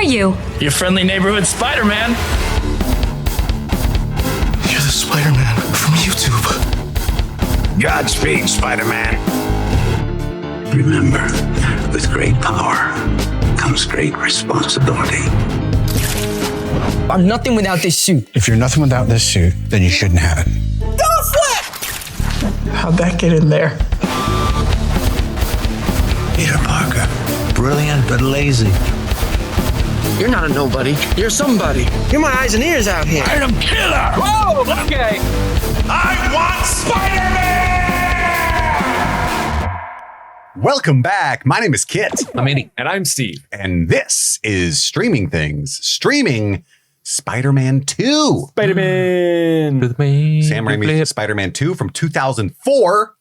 you? Your friendly neighborhood Spider-Man. You're the Spider-Man from YouTube. Godspeed, Spider-Man. Remember, with great power comes great responsibility. I'm nothing without this suit. If you're nothing without this suit, then you shouldn't have it. How'd that get in there? Peter Parker. Brilliant but lazy. You're not a nobody. You're somebody. You're my eyes and ears out here. I'm killer! Whoa, okay. I want Spider-Man! Welcome back. My name is Kit. I'm Andy. And I'm Steve. And this is Streaming Things. Streaming Spider-Man 2. Spider-Man. Sam Raimi's Spider-Man 2 from 2004.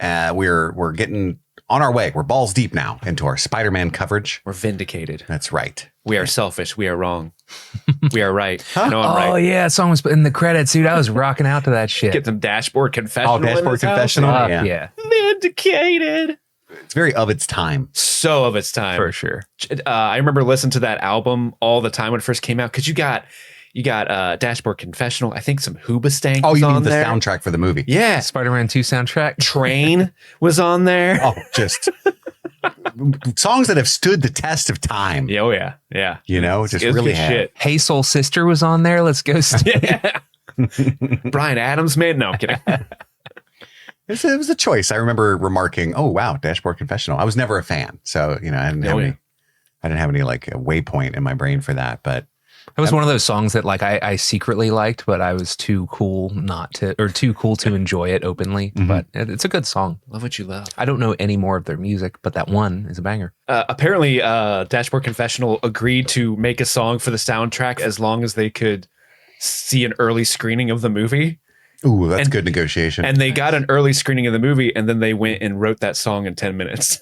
We're getting on our way. We're balls deep now into our Spider-Man coverage. We're vindicated. That's right. We are selfish. We are wrong. We are right. Huh? No, I'm right. Oh, yeah. That song was in the credits, dude. I was rocking out to that shit. Get some Dashboard Confessional. Oh, Dashboard Confessional? Yeah. Vindicated. It's very of its time. So of its time. For sure. I remember listening to that album all the time when it first came out because you got Dashboard Confessional. I think some Hoobastank was you on mean the there. soundtrack for the movie? Yeah. Spider-Man 2 soundtrack. Train was on there. Oh, just songs that have stood the test of time. Yeah, oh yeah. Yeah. You know, just It was really good have. shit. Hey Soul Sister was on there. Let's go. Yeah. Brian Adams made? No, I'm kidding. It was a choice. I remember remarking, "Oh wow, Dashboard Confessional." I was never a fan, so you know, I didn't have any like a waypoint in my brain for that. But It was one of those songs that like I secretly liked, but I was too cool to enjoy it openly. Mm-hmm. But it's a good song. Love what you love. I don't know any more of their music, but that one is a banger. Apparently, Dashboard Confessional agreed to make a song for the soundtrack as long as they could see an early screening of the movie. ooh, that's good negotiation. And they got an early screening of the movie, and then they went and wrote that song in 10 minutes.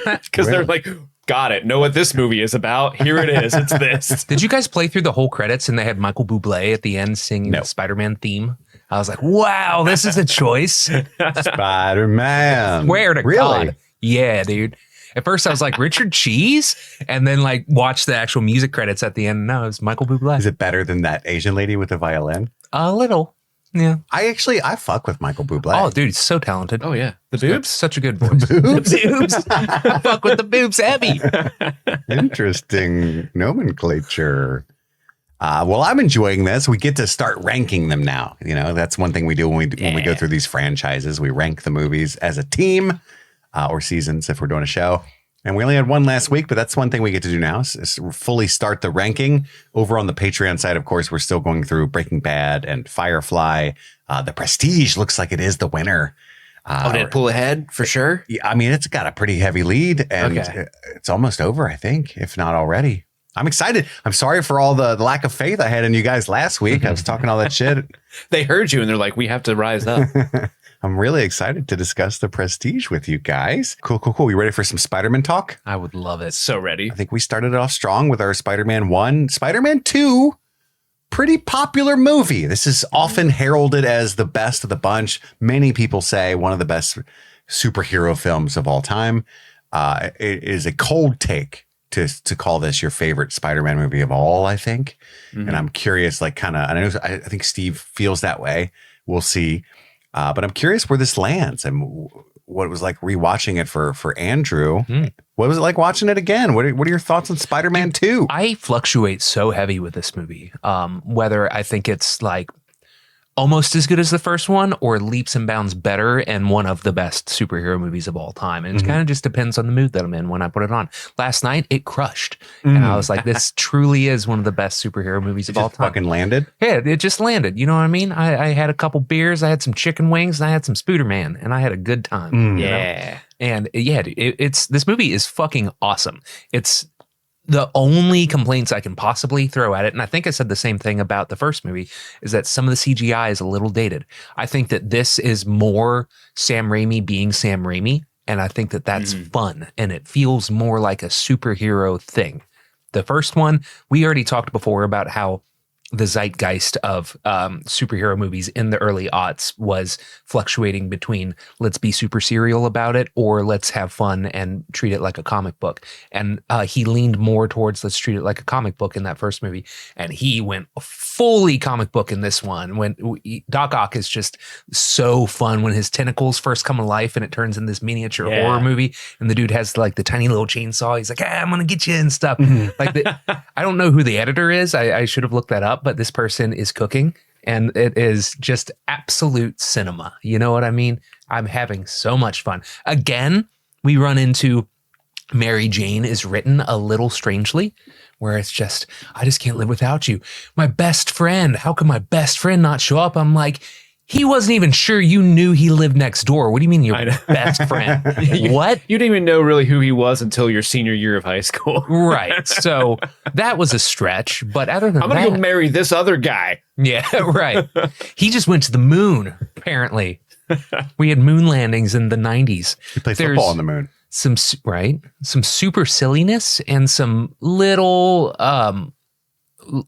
Because they're like, got it. Know what this movie is about. Here it is. It's this. Did you guys play through the whole credits and they had Michael Bublé at the end singing the Spider-Man theme? I was like, wow, this is a choice. Spider-Man. Swear to really? God. Yeah, dude. At first I was like, Richard Cheese? And then like watched the actual music credits at the end. No, it was Michael Bublé. Is it better than that Asian lady with the violin? A little. Yeah. I fuck with Michael Bublé. Oh, dude, he's so talented. Oh, yeah. The boobs? Such a good voice. The boobs. Fuck with the boobs heavy. Interesting nomenclature. Well, I'm enjoying this. We get to start ranking them now. You know, that's one thing we do when we go through these franchises. We rank the movies as a team or seasons if we're doing a show. And we only had one last week, but that's one thing we get to do now is fully start the ranking. Over on the Patreon side, of course, we're still going through Breaking Bad and Firefly. The Prestige looks like it is the winner. Did it pull ahead for sure? Yeah, I mean, it's got a pretty heavy lead, and it's almost over, I think, if not already. I'm excited. I'm sorry for all the lack of faith I had in you guys last week. I was talking all that shit. They heard you, and they're like, we have to rise up. I'm really excited to discuss the Prestige with you guys. Cool. You ready for some Spider-Man talk? I would love it. So ready. I think we started it off strong with our Spider-Man 1. Spider-Man 2, pretty popular movie. This is often heralded as the best of the bunch. Many people say one of the best superhero films of all time. It is a cold take to call this your favorite Spider-Man movie of all, I think. Mm-hmm. And I'm curious, like I think Steve feels that way. We'll see. But I'm curious where this lands and what it was like rewatching it for Andrew. What was it like watching it again? What are your thoughts on Spider-Man 2? I fluctuate so heavy with this movie. Whether I think it's like almost as good as the first one or leaps and bounds better and one of the best superhero movies of all time. And it kind of just depends on the mood that I'm in when I put it on. Last night, it crushed. And I was like, this truly is one of the best superhero movies of all time. Fucking landed? Yeah, it just landed. You know what I mean? I had a couple beers, I had some chicken wings, and I had some Spooderman, and I had a good time. Yeah. And yeah, this movie is fucking awesome. It's the only complaints I can possibly throw at it, and I think I said the same thing about the first movie, is that some of the CGI is a little dated. I think that this is more Sam Raimi being Sam Raimi, and I think that that's fun, and it feels more like a superhero thing. The first one, we already talked before about how the zeitgeist of superhero movies in the early aughts was fluctuating between let's be super serial about it or let's have fun and treat it like a comic book. And he leaned more towards let's treat it like a comic book in that first movie. And he went fully comic book in this one. When Doc Ock is just so fun when his tentacles first come to life and it turns in this miniature horror movie. And the dude has like the tiny little chainsaw. He's like, I'm going to get you and stuff. Like I don't know who the editor is. I should have looked that up, but this person is cooking and it is just absolute cinema. You know what I mean? I'm having so much fun. Again, we run into Mary Jane is written a little strangely, where it's just, I just can't live without you. My best friend, how can my best friend not show up? I'm like, he wasn't even sure you knew he lived next door. What do you mean your best friend? What? You didn't even know really who he was until your senior year of high school. Right. So that was a stretch. But other than I'm going to go marry this other guy. Yeah, right. He just went to the moon, apparently. We had moon landings in the 90s. He plays football on the moon. Some super silliness and some little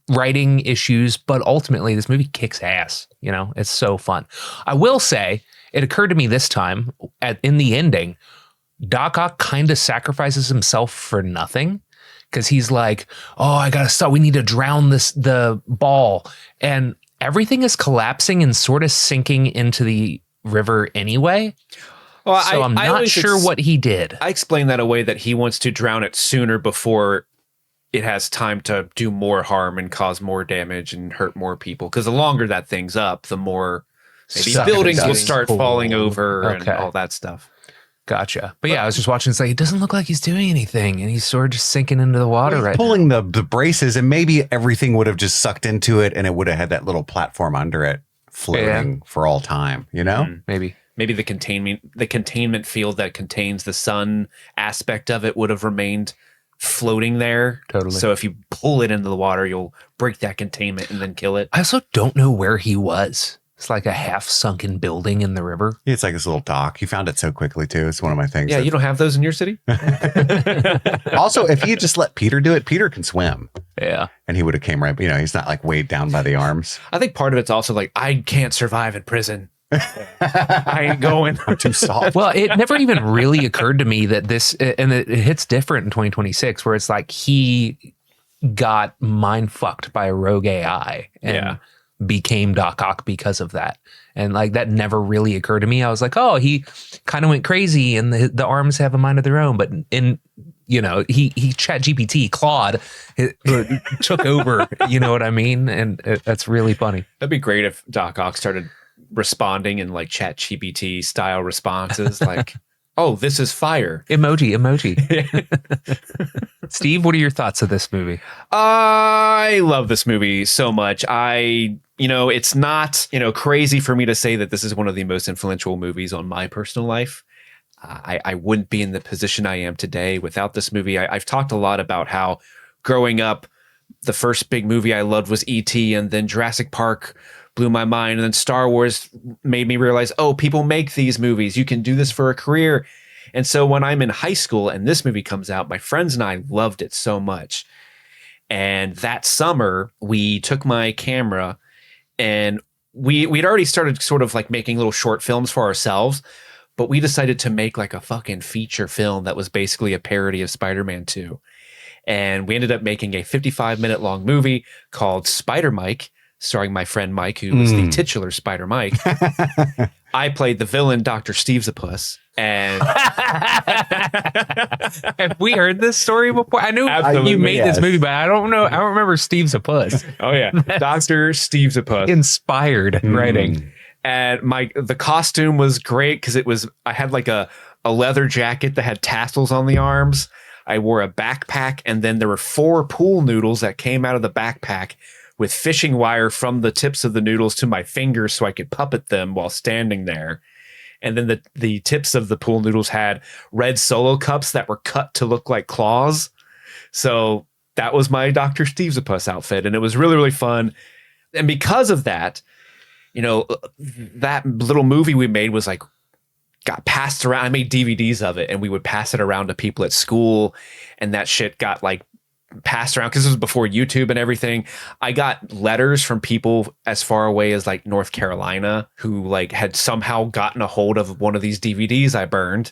writing issues, but ultimately this movie kicks ass. You know, it's so fun. I will say, it occurred to me this time in the ending, Doc Ock kind of sacrifices himself for nothing because he's like, oh, I gotta stop. We need to drown the ball, and everything is collapsing and sort of sinking into the river anyway. Well, so I'm not sure what he did. I explained that away that he wants to drown it sooner before it has time to do more harm and cause more damage and hurt more people. Because the longer that thing's up, the more maybe buildings will start falling over and all that stuff. Gotcha. But yeah, I was just watching. It's like, it doesn't look like he's doing anything. And he's sort of just sinking into the water right pulling now. The braces, and maybe everything would have just sucked into it and it would have had that little platform under it floating for all time, you know? Maybe the containment field that contains the sun aspect of it would have remained floating there. Totally. So if you pull it into the water, you'll break that containment and then kill it. I also don't know where he was. It's like a half sunken building in the river. Yeah, it's like this little dock. You found it so quickly too. It's one of my things. Yeah, you don't have those in your city? Also, if he had just let Peter do it, Peter can swim. Yeah. And he would have came right, he's not like weighed down by the arms. I think part of it's also like, I can't survive in prison. I ain't going. I'm too soft. Well, it never even really occurred to me that this, and it hits different in 2026, where it's like he got mind fucked by a rogue AI and became Doc Ock because of that. And like that never really occurred to me. I was like, oh, he kind of went crazy and the arms have a mind of their own. But he Chat GPT, Claude, took over, you know what I mean? And that's really funny. That'd be great if Doc Ock started responding in like Chat GPT style responses, like, oh, this is fire. Emoji. Steve, what are your thoughts of this movie? I love this movie so much. It's not, crazy for me to say that this is one of the most influential movies on my personal life. I wouldn't be in the position I am today without this movie. I've talked a lot about how growing up, the first big movie I loved was E.T., and then Jurassic Park blew my mind. And then Star Wars made me realize, oh, people make these movies. You can do this for a career. And so when I'm in high school and this movie comes out, my friends and I loved it so much. And that summer, we took my camera and we'd already started sort of like making little short films for ourselves, but we decided to make like a fucking feature film that was basically a parody of Spider-Man 2. And we ended up making a 55-minute long movie called Spider Mike, starring my friend Mike, who was the titular Spider Mike. I played the villain, Dr. Octopus. And have we heard this story before? I knew you made this movie, but I don't know. I don't remember Steve's a puss. Oh yeah, Dr. Octopus. Inspired writing. And the costume was great because I had like a leather jacket that had tassels on the arms. I wore a backpack, and then there were 4 pool noodles that came out of the backpack with fishing wire from the tips of the noodles to my fingers so I could puppet them while standing there. And then the tips of the pool noodles had red Solo cups that were cut to look like claws. So that was my Dr. Octopus outfit. And it was really, really fun. And because of that, that little movie we made was like, got passed around. I made DVDs of it and we would pass it around to people at school. And that shit got like passed around because this was before YouTube and everything. I got letters from people as far away as like North Carolina who like had somehow gotten a hold of one of these DVDs I burned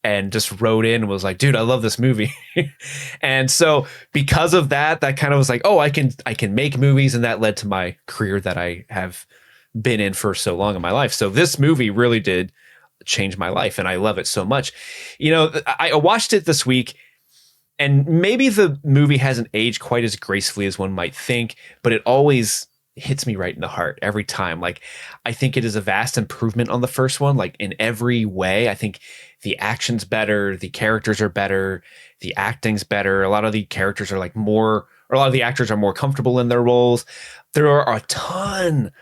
and just wrote in and was like, dude, I love this movie. And so because of that, that kind of was like, oh, I can make movies. And that led to my career that I have been in for so long in my life. So this movie really did change my life and I love it so much. You know, I watched it this week and maybe the movie hasn't aged quite as gracefully as one might think, but it always hits me right in the heart every time. Like, I think it is a vast improvement on the first one, like in every way. I think the action's better, the characters are better, the acting's better. A lot of the characters are like more, or a lot of the actors are more comfortable in their roles. There are a ton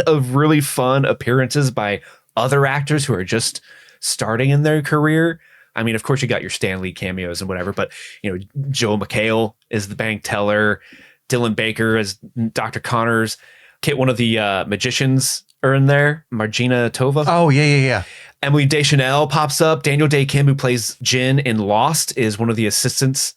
of really fun appearances by other actors who are just starting in their career. I mean, of course, you got your Stan Lee cameos and whatever, but, you know, Joel McHale is the bank teller. Dylan Baker as Dr. Connors. Kit, one of the magicians, are in there. Margina Tova. Oh, yeah. Emily Deschanel pops up. Daniel Day Kim, who plays Jin in Lost, is one of the assistants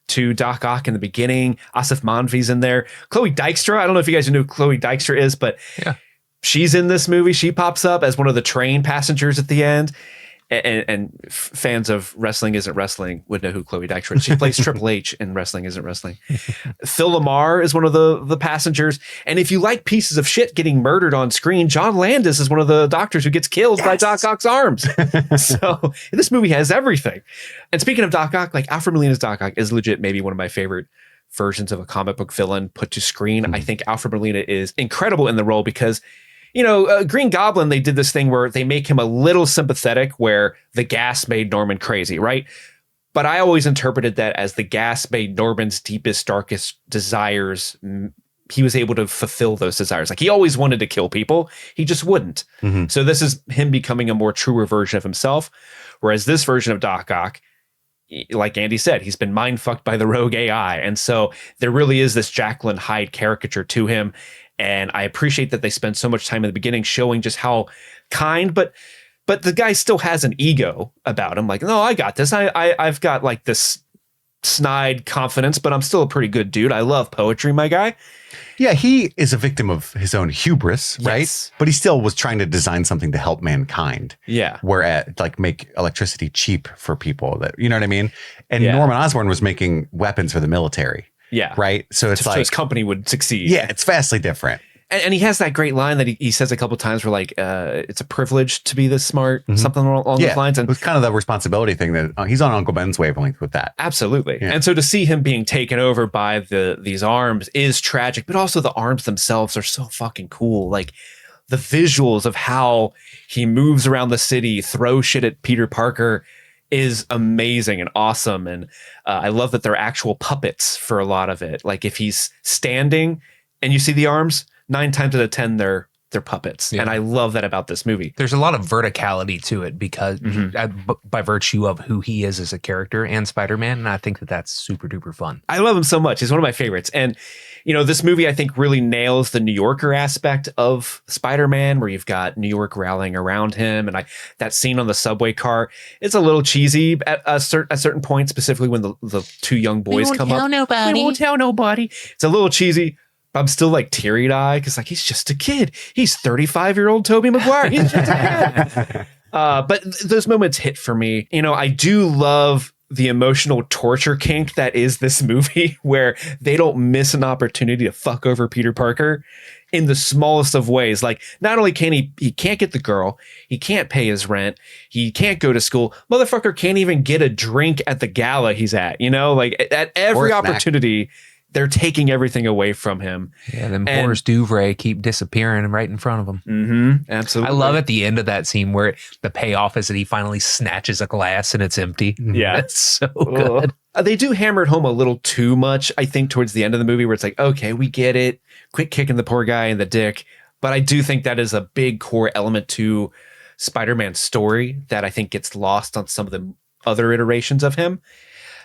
to Doc Ock in the beginning. Asif Manvi's in there. Chloe Dykstra. I don't know if you guys know who Chloe Dykstra is, but Yeah. she's in this movie. She pops up as one of the train passengers at the end. And fans of Wrestling Isn't Wrestling would know who Chloe Dykstra is. She plays Triple H in Wrestling Isn't Wrestling. Phil Lamar is one of the passengers. And if you like pieces of shit getting murdered on screen, John Landis is one of the doctors who gets killed by Doc Ock's arms. So this movie has everything. And speaking of Doc Ock, like Alfred Molina's Doc Ock is legit maybe one of my favorite versions of a comic book villain put to screen. I think Alfred Molina is incredible in the role because, you know, Green Goblin, they did this thing where they make him a little sympathetic where the gas made Norman crazy, right? But I always interpreted that as the gas made Norman's deepest, darkest desires. He was able to fulfill those desires. Like, he always wanted to kill people. He just wouldn't. So this is him becoming a more truer version of himself. Whereas this version of Doc Ock, like Andy said, he's been mind fucked by the rogue AI. And so there really is this Jacqueline Hyde caricature to him. And I appreciate that they spend so much time in the beginning showing just how kind, but the guy still has an ego about him. Like, no, I got this. I've got like this snide confidence, but I'm still a pretty good dude. I love poetry, my guy. Yeah, he is a victim of his own hubris, right? Yes. But he still was trying to design something to help mankind. Yeah. Where like make electricity cheap for people that, you know what I mean? And Yeah. Norman Osborn was making weapons for the military. Yeah. Right. So it's So like his company would succeed. yeah, it's vastly different. And he has that great line that he says a couple times where like, it's a privilege to be this smart, something along those lines. It And was kind of the responsibility thing that he's on Uncle Ben's wavelength with that. absolutely. Yeah. And so to see him being taken over by these arms is tragic, but also the arms themselves are so fucking cool. Like the visuals of how he moves around the city, throws shit at Peter Parker is amazing and awesome. And I love that they're actual puppets for a lot of it. Like if he's standing and you see the arms, 9 times out of 10, they're puppets. Yeah. And I love that about this movie. There's a lot of verticality to it because by virtue of who he is as a character and Spider-Man. And I think that that's super duper fun. I love him so much. He's one of my favorites. And, you know, this movie, I think, really nails the New Yorker aspect of Spider-Man, where you've got New York rallying around him. And that scene on the subway car, it's a little cheesy at certain points, specifically when the two young boys come up. Nobody. We won't tell nobody. It's a little cheesy. I'm still like teary-eyed because like he's just a kid. He's 35-year-old Tobey Maguire. He's just a kid. But those moments hit for me. You know, I do love the emotional torture kink that is this movie, where they don't miss an opportunity to fuck over Peter Parker in the smallest of ways. Like, not only can he can't get the girl, he can't pay his rent, he can't go to school. Motherfucker can't even get a drink at the gala he's at. You know, like at every snack. opportunity, they're taking everything away from him. Yeah, then And- Boris Duvray keep disappearing right in front of him. Absolutely. I love at the end of that scene where the payoff is that he finally snatches a glass and it's empty. Yeah. That's so good. They do hammer it home a little too much, I think, towards the end of the movie, where it's like, okay, we get it. Quit kicking the poor guy in the dick. But I do think that is a big core element to Spider-Man's story that I think gets lost on some of the other iterations of him.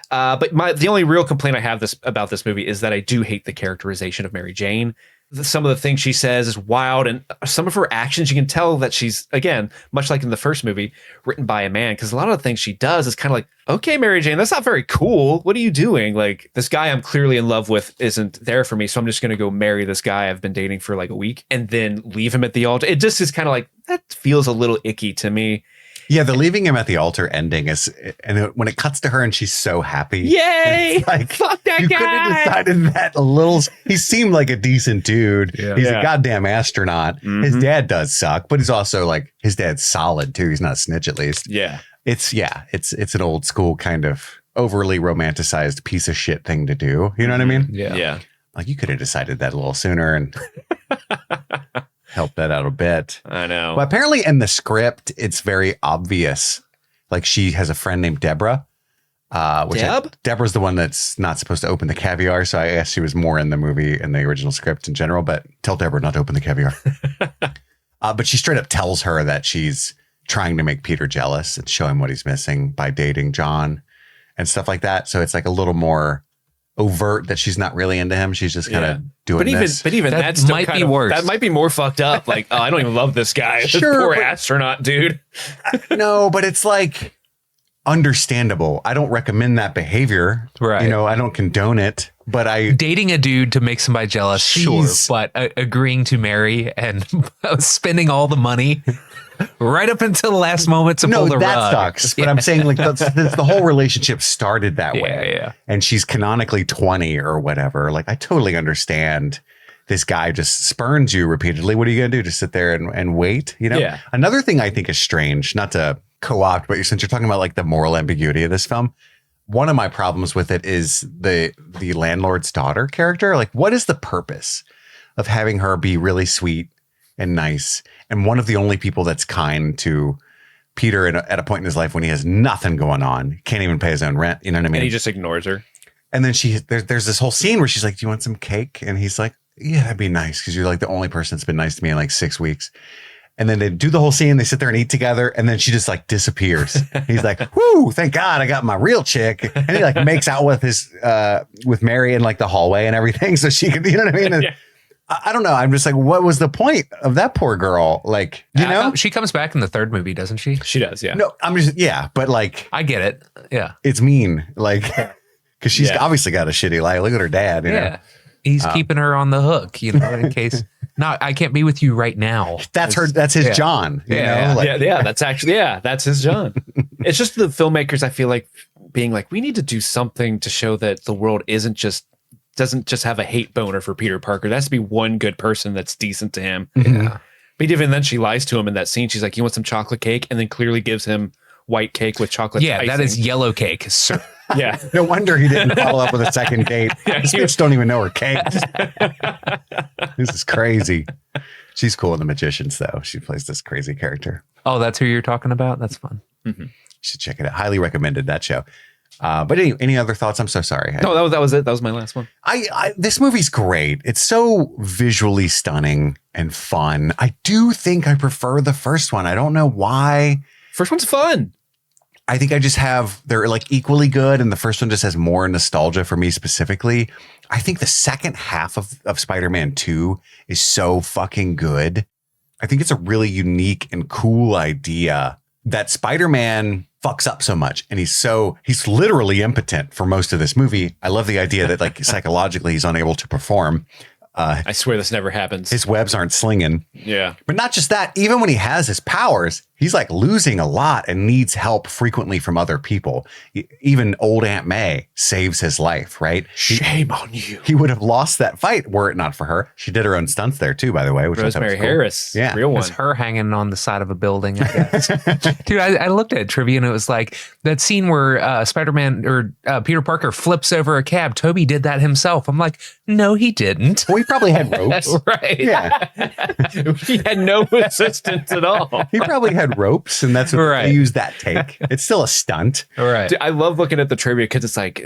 But the only real complaint I have about this movie is that I do hate the characterization of Mary Jane. Some of the things she says is wild, and some of her actions, you can tell that she's, again, much like in the first movie, written by a man, because a lot of the things she does is kind of like, okay, Mary Jane, that's not very cool. What are you doing? Like, this guy I'm clearly in love with isn't there for me, so I'm just going to go marry this guy I've been dating for like a week and then leave him at the altar. It just is kind of like, that feels a little icky to me. Yeah, the leaving him at the altar ending is, and when it cuts to her and she's so happy. Yay! Like, fuck that you guy! could have decided that a little. He seemed like a decent dude. Yeah. He's Yeah. a goddamn astronaut. His dad does suck, but he's also like, his dad's solid too. He's not a snitch at least. Yeah. It's an old school kind of overly romanticized piece of shit thing to do. You know what I mean? Yeah. Like, you could have decided that a little sooner and helped that out a bit. I know. But apparently in the script, it's very obvious. Like, she has a friend named Deborah. Deborah's the one that's not supposed to open the caviar. So I guess she was more in the movie in the original script in general, but tell Deborah not to open the caviar. But she straight up tells her that she's trying to make Peter jealous and show him what he's missing by dating John and stuff like that. So it's like a little more overt that she's not really into him. She's just kind of doing this. But even That that's still might kind be of, worse. That might be more fucked up. Like, oh, I don't even love this guy. This Sure, poor but- astronaut dude. No, but it's like understandable. I don't recommend that behavior. Right. You know, I don't condone it, but I Dating a dude to make somebody jealous, sure, Jeez. but agreeing to marry and spending all the money right up until the last moment to pull the that rug. sucks. But I'm saying, like, that's the whole relationship started that way. Yeah. And she's canonically 20 or whatever. Like, I totally understand. This guy just spurns you repeatedly. What are you going to do? Just sit there and wait? You know? Yeah. Another thing I think is strange, not to co-opt, but since you're talking about like the moral ambiguity of this film, one of my problems with it is the landlord's daughter character. Like, what is the purpose of having her be really sweet and nice and one of the only people that's kind to Peter at a point in his life when he has nothing going on, can't even pay his own rent? You know what I mean? And he just ignores her. And then there's this whole scene where she's like, do you want some cake? And he's like, yeah, that'd be nice, because you're like the only person that's been nice to me in like 6 weeks. And then they do the whole scene, they sit there and eat together, and then she just like disappears. He's like, whoo, thank God I got my real chick. And he like makes out with his with Mary in like the hallway and everything. So she could, you know what I mean? And Yeah. I don't know. I'm just like, what was the point of that poor girl? Like, you know? She comes back in the third movie, doesn't she? She does, yeah. No, I'm just, yeah, but like, I get it. Yeah. it's mean. Like, because she's Yeah. obviously got a shitty life. Look at her dad, you know? Yeah. He's keeping her on the hook, you know, in case. No, I can't be with you right now. That's his Yeah. John, you Yeah. know? Like, That's his John. It's just the filmmakers, I feel like, being like, we need to do something to show that the world doesn't just have a hate boner for Peter Parker. There has to be one good person that's decent to him. Yeah. But even then, she lies to him in that scene. She's like, you want some chocolate cake? And then clearly gives him white cake with chocolate Yeah, that is icing. yellow cake. Sir. Yeah. no wonder he didn't follow up with a second date. This bitch don't even know her cake. This is crazy. She's cool in The Magicians, though. She plays this crazy character. Oh, that's who you're talking about? That's fun. You should check it out. Highly recommended that show. But any other thoughts? I'm so sorry. No, that was it. That was my last one. This movie's great. It's so visually stunning and fun. I do think I prefer the first one. I don't know why. First one's fun. I think they're like equally good, and the first one just has more nostalgia for me specifically. I think the second half of Spider-Man 2 is so fucking good. I think it's a really unique and cool idea that Spider-Man fucks up so much, and he's literally impotent for most of this movie. I love the idea that like psychologically he's unable to perform. I swear this never happens. His webs aren't slinging. Yeah. But not just that, even when he has his powers, he's like losing a lot and needs help frequently from other people. Even old Aunt May saves his life, right? Shame on you. He would have lost that fight were it not for her. She did her own stunts there too, by the way. Which I thought was Rosemary cool. Harris. Yeah. Real one. It's her hanging on the side of a building, I guess. Dude, I looked at trivia and it was like that scene where Spider-Man or Peter Parker flips over a cab. Toby did that himself. I'm like, no, he didn't. Well, he probably had ropes. Right. Yeah. He had no assistance at all. He probably had ropes, and that's what Right. they used that take. It's still a stunt. All right. Dude, I love looking at the trivia because it's like,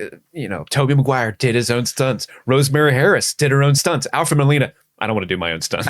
Tobey Maguire did his own stunts. Rosemary Harris did her own stunts. Alfred Molina, I don't want to do my own stunts.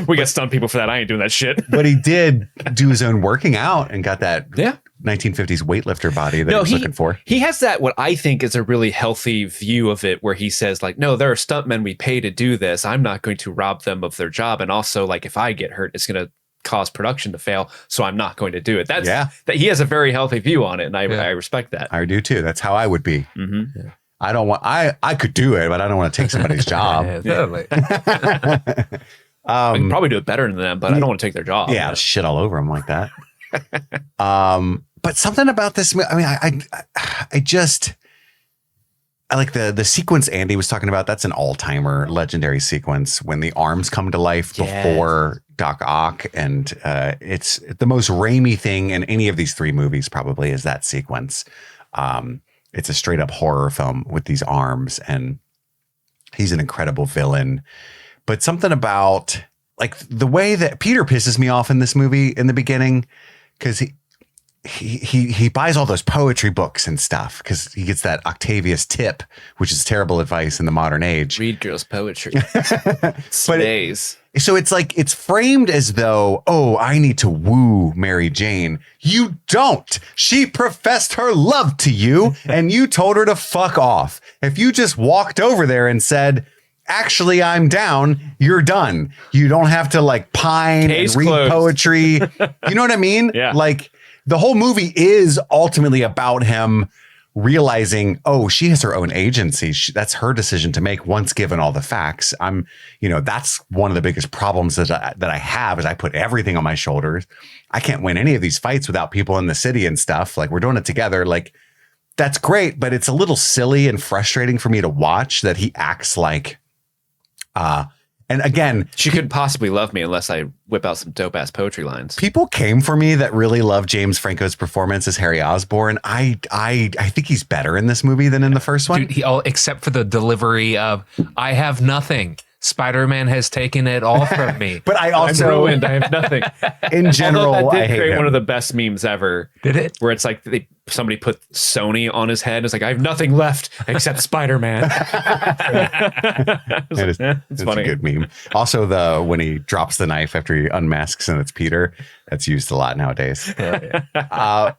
We got stunt people for that. I ain't doing that shit. But he did do his own working out and got that Yeah. 1950s weightlifter body that he was looking for. He has that, what I think is a really healthy view of it, where he says, like, no, there are stuntmen we pay to do this. I'm not going to rob them of their job. And also, like, if I get hurt, it's going to cause production to fail. So I'm not going to do it. That he has a very healthy view on it. And I respect that. I do too. That's how I would be. Mm-hmm. Yeah. I don't want, I could do it, but I don't want to take somebody's job. Yeah, totally. I can probably do it better than them, but I don't want to take their job. Yeah, I'll shit all over them like that. But something about this, I mean, I like the sequence Andy was talking about. That's an all-timer legendary sequence when the arms come to life before Doc Ock. And it's the most Raimi thing in any of these three movies, probably, is that sequence. It's a straight up horror film with these arms, and he's an incredible villain. But something about like the way that Peter pisses me off in this movie in the beginning, because he buys all those poetry books and stuff because he gets that Octavius tip, which is terrible advice in the modern age. Read girls' poetry. But so it's like, it's framed as though, oh, I need to woo Mary Jane. You don't. She professed her love to you and you told her to fuck off. If you just walked over there and said, actually, I'm down, you're done. You don't have to like pine and read poetry. You know what I mean? Yeah. Like the whole movie is ultimately about him realizing, oh, she has her own agency. That's her decision to make once given all the facts. That's one of the biggest problems that I have is I put everything on my shoulders. I can't win any of these fights without people in the city and stuff. Like, we're doing it together. Like, that's great, but it's a little silly and frustrating for me to watch that he acts like, and again, she couldn't possibly love me unless I whip out some dope ass poetry lines. People came for me that really love James Franco's performance as Harry Osborn. I think he's better in this movie than in the first one. Dude, except for the delivery of "I have nothing. Spider-Man has taken it all from me." But I also I'm ruined. I have nothing. In general, that I did hate create him. one of the best memes ever. Did it? Where it's like somebody put Sony on his head. It's like, I have nothing left except Spider-Man. It's funny. A good meme. Also, when he drops the knife after he unmasks and it's Peter, that's used a lot nowadays. I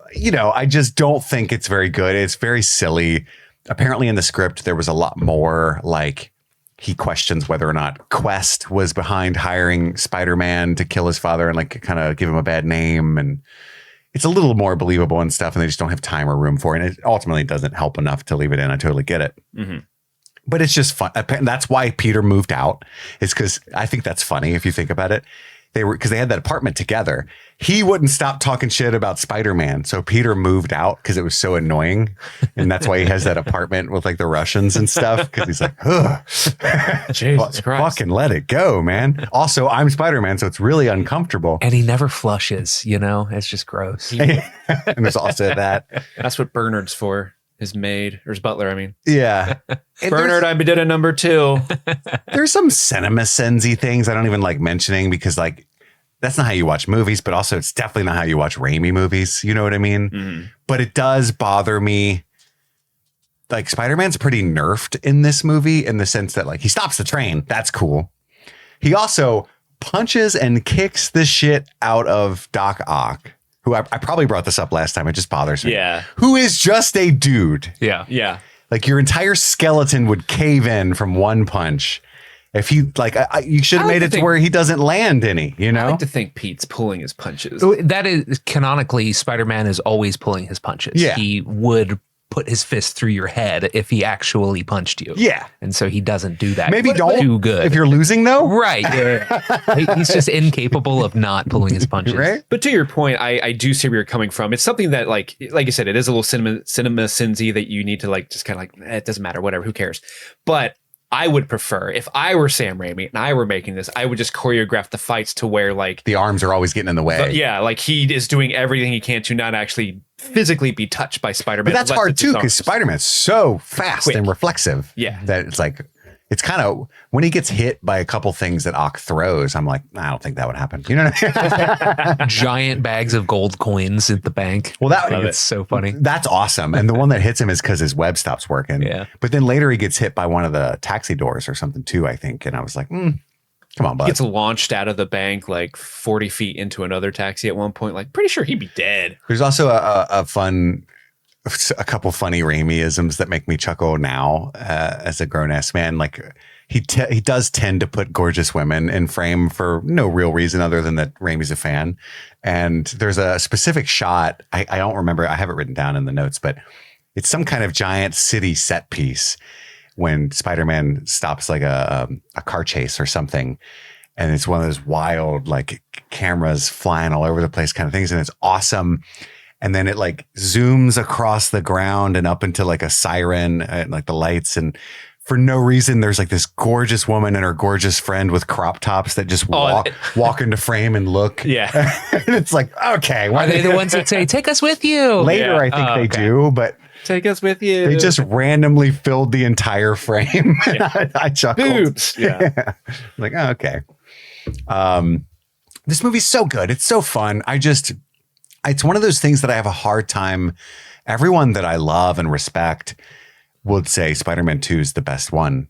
just don't think it's very good. It's very silly. Apparently in the script, there was a lot more like he questions whether or not Quest was behind hiring Spider-Man to kill his father and like kind of give him a bad name. And it's a little more believable and stuff. And they just don't have time or room for it. And it ultimately doesn't help enough to leave it in. I totally get it. Mm-hmm. But it's just fun. That's why Peter moved out. It's because I think that's funny if you think about it. Because they had that apartment together. He wouldn't stop talking shit about Spider-Man. So Peter moved out because it was so annoying. And that's why he has that apartment with like the Russians and stuff. Because he's like, ugh. Jesus Christ. Fucking let it go, man. Also, I'm Spider-Man, so it's really uncomfortable. And he never flushes, It's just gross. And there's also that. That's what Bernard's for. His maid, or his butler, I mean. Yeah. Bernard, I did a number 2. There's some cinema sensy things I don't even like mentioning because like that's not how you watch movies, but also it's definitely not how you watch Raimi movies. You know what I mean? Mm. But it does bother me. Like Spider-Man's pretty nerfed in this movie in the sense that like he stops the train. That's cool. He also punches and kicks the shit out of Doc Ock, who I probably brought this up last time. It just bothers me. Yeah. Who is just a dude. Yeah. Yeah. Like your entire skeleton would cave in from one punch. If he like, you should have made it to where he doesn't land any, I like to think Pete's pulling his punches. That is canonically, Spider-Man is always pulling his punches. Yeah. He would put his fist through your head if he actually punched you. Yeah. And so he doesn't do that. Maybe don't too good. if you're losing though. Right. Yeah. He's just incapable of not pulling his punches. Right. But to your point, I do see where you're coming from. It's something that like you said, it is a little cinema sinsy that you need to like, just kind of like, it doesn't matter, whatever, who cares? But I would prefer, if I were Sam Raimi and I were making this, I would just choreograph the fights to where like the arms are always getting in the way. Yeah, like he is doing everything he can to not actually physically be touched by Spider-Man. But that's hard too, because Spider-Man's so fast Quick. and reflexive. Yeah. That it's it's kind of when he gets hit by a couple things that Ock throws, I'm like, I don't think that would happen. You know what I mean? Giant bags of gold coins at the bank. Well, it's so funny. That's awesome. And the one that hits him is because his web stops working. Yeah. But then later he gets hit by one of the taxi doors or something too, I think. And I was like, come on, bud. Gets launched out of the bank like 40 feet into another taxi at one point. Like, pretty sure he'd be dead. There's also a couple funny Raimi-isms that make me chuckle now as a grown-ass man. Like he does tend to put gorgeous women in frame for no real reason other than that Raimi's a fan. And there's a specific shot, I don't remember, I have it written down in the notes, but it's some kind of giant city set piece when Spider-Man stops like a car chase or something. And it's one of those wild like cameras flying all over the place kind of things. And it's awesome. And then it like zooms across the ground and up into like a siren and like the lights. And for no reason, there's like this gorgeous woman and her gorgeous friend with crop tops that just walk into frame and look. Yeah. And it's like, okay. Are they the ones that say, take us with you? Later, I think they do, but take us with you. They just randomly filled the entire frame. Yeah. I chuckled. Boobs. Yeah. Like, oh, okay. This movie's so good. It's so fun. It's one of those things that I have a hard time. Everyone that I love and respect would say Spider-Man 2 is the best one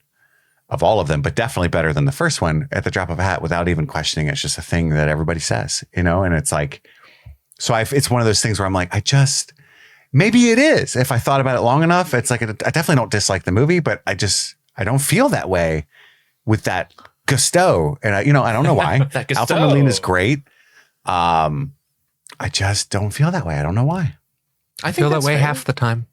of all of them, but definitely better than the first one at the drop of a hat without even questioning. It's just a thing that everybody says, and it's like, so it's one of those things where I'm like, maybe it is. If I thought about it long enough, it's like, I definitely don't dislike the movie, but I don't feel that way with that gusto. And I don't know why. Alpha Molina's great. I just don't feel that way. I don't know why. I feel that way half the time.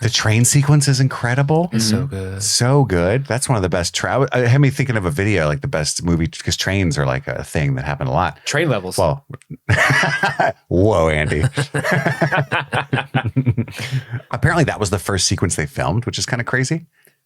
The train sequence is incredible. It's so good. So good. That's one of the best. It had me thinking of a video, like the best movie, because trains are like a thing that happen a lot. Train levels. Well, whoa, Andy. Apparently that was the first sequence they filmed, which is kind of crazy.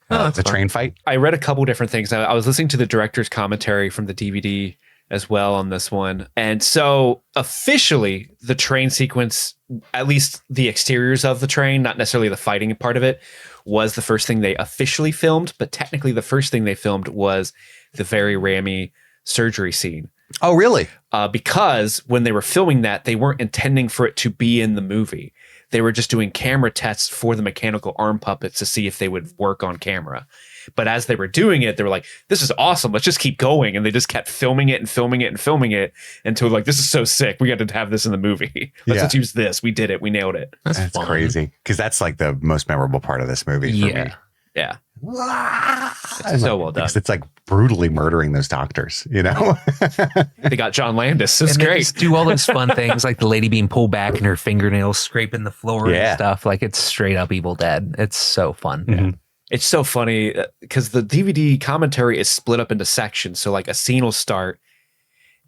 The train fight. I read a couple different things. I was listening to the director's commentary from the DVD as well on this one. And so officially the train sequence, at least the exteriors of the train, not necessarily the fighting part of it, was the first thing they officially filmed. But technically the first thing they filmed was the very Raimi surgery scene. Oh, really? Because when they were filming that, they weren't intending for it to be in the movie. They were just doing camera tests for the mechanical arm puppets to see if they would work on camera. But as they were doing it, they were like, this is awesome. Let's just keep going. And they just kept filming it and filming it and filming it until like, this is so sick. We got to have this in the movie. Let's use this. We did it. We nailed it. That's crazy. Because that's like the most memorable part of this movie for me. Yeah. It's so well done. Because it's like brutally murdering those doctors, They got John Landis. It's great. They just do all those fun things like the lady being pulled back and her fingernails scraping the floor and stuff. Like it's straight up Evil Dead. It's so fun. Mm-hmm. It's so funny because the DVD commentary is split up into sections. So like a scene will start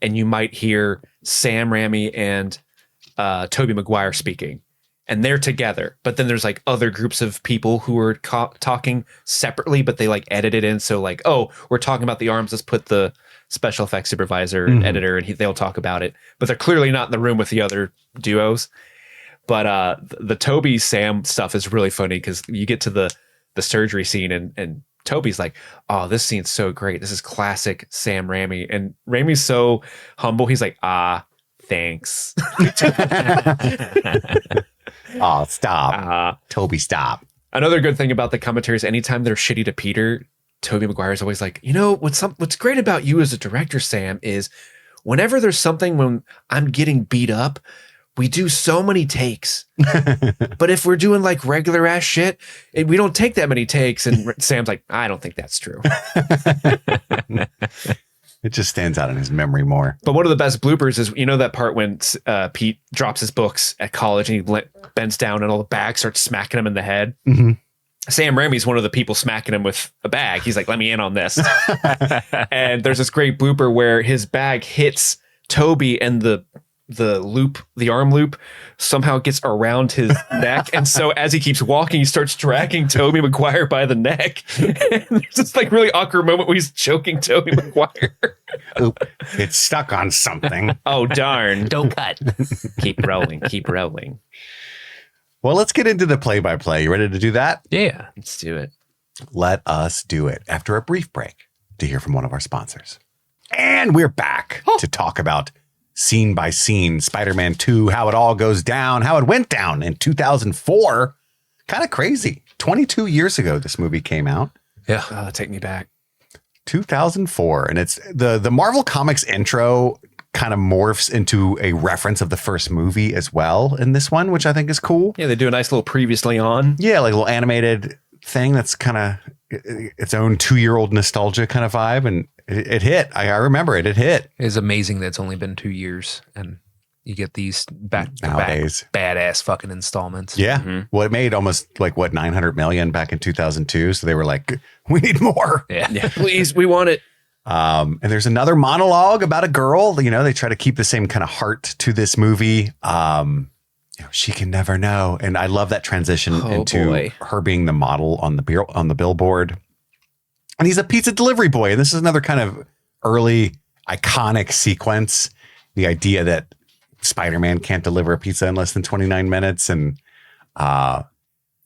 and you might hear Sam Raimi and Tobey Maguire speaking. And they're together, but then there's like other groups of people who are talking separately, but they like edit it in. So like, oh, we're talking about the arms. Let's put the special effects supervisor and editor and they'll talk about it, but they're clearly not in the room with the other duos. But the Toby Sam stuff is really funny because you get to the surgery scene and Toby's like, oh, this scene's so great. This is classic Sam Raimi. And Raimi's so humble. He's like, thanks. Oh, stop. Toby, stop. Another good thing about the commentary is anytime they're shitty to Peter, Tobey Maguire is always like, what's great about you as a director, Sam, is whenever there's something when I'm getting beat up, we do so many takes. But if we're doing like regular ass shit, we don't take that many takes. And Sam's like, I don't think that's true. It just stands out in his memory more. But one of the best bloopers is, that part when Pete drops his books at college and he bends down and all the bags start smacking him in the head. Mm-hmm. Sam Raimi's one of the people smacking him with a bag. He's like, let me in on this. And there's this great blooper where his bag hits Toby and the arm loop somehow gets around his neck. And so as he keeps walking, he starts dragging Tobey Maguire by the neck. And there's this like really awkward moment where he's choking Tobey Maguire. Oop, it's stuck on something. Oh, darn. Don't cut. Keep rolling. Keep rolling. Well, let's get into the play-by-play. You ready to do that? Yeah. Let's do it. Let us do it after a brief break to hear from one of our sponsors. And we're back to talk about scene by scene Spider-Man 2, how it all goes down, how it went down in 2004. Kind of crazy. 22 years ago, this movie came out. Yeah. Take me back. 2004. And it's the Marvel Comics intro kind of morphs into a reference of the first movie as well in this one, which I think is cool. Yeah, they do a nice little previously on. Yeah, like a little animated thing that's kind of its own 2-year-old nostalgia kind of vibe. And it hit. I remember it. It hit. It's amazing that it's only been 2 years and you get these Nowadays. badass fucking installments. Yeah. Well, it made almost like 900 million back in 2002. So they were like, we need more. Yeah. Please, we want it. And there's another monologue about a girl. You know, they try to keep the same kind of heart to this movie. She can never know. And I love that transition into her being the model on the billboard. And he's a pizza delivery boy. And this is another kind of early iconic sequence. The idea that Spider-Man can't deliver a pizza in less than 29 minutes. And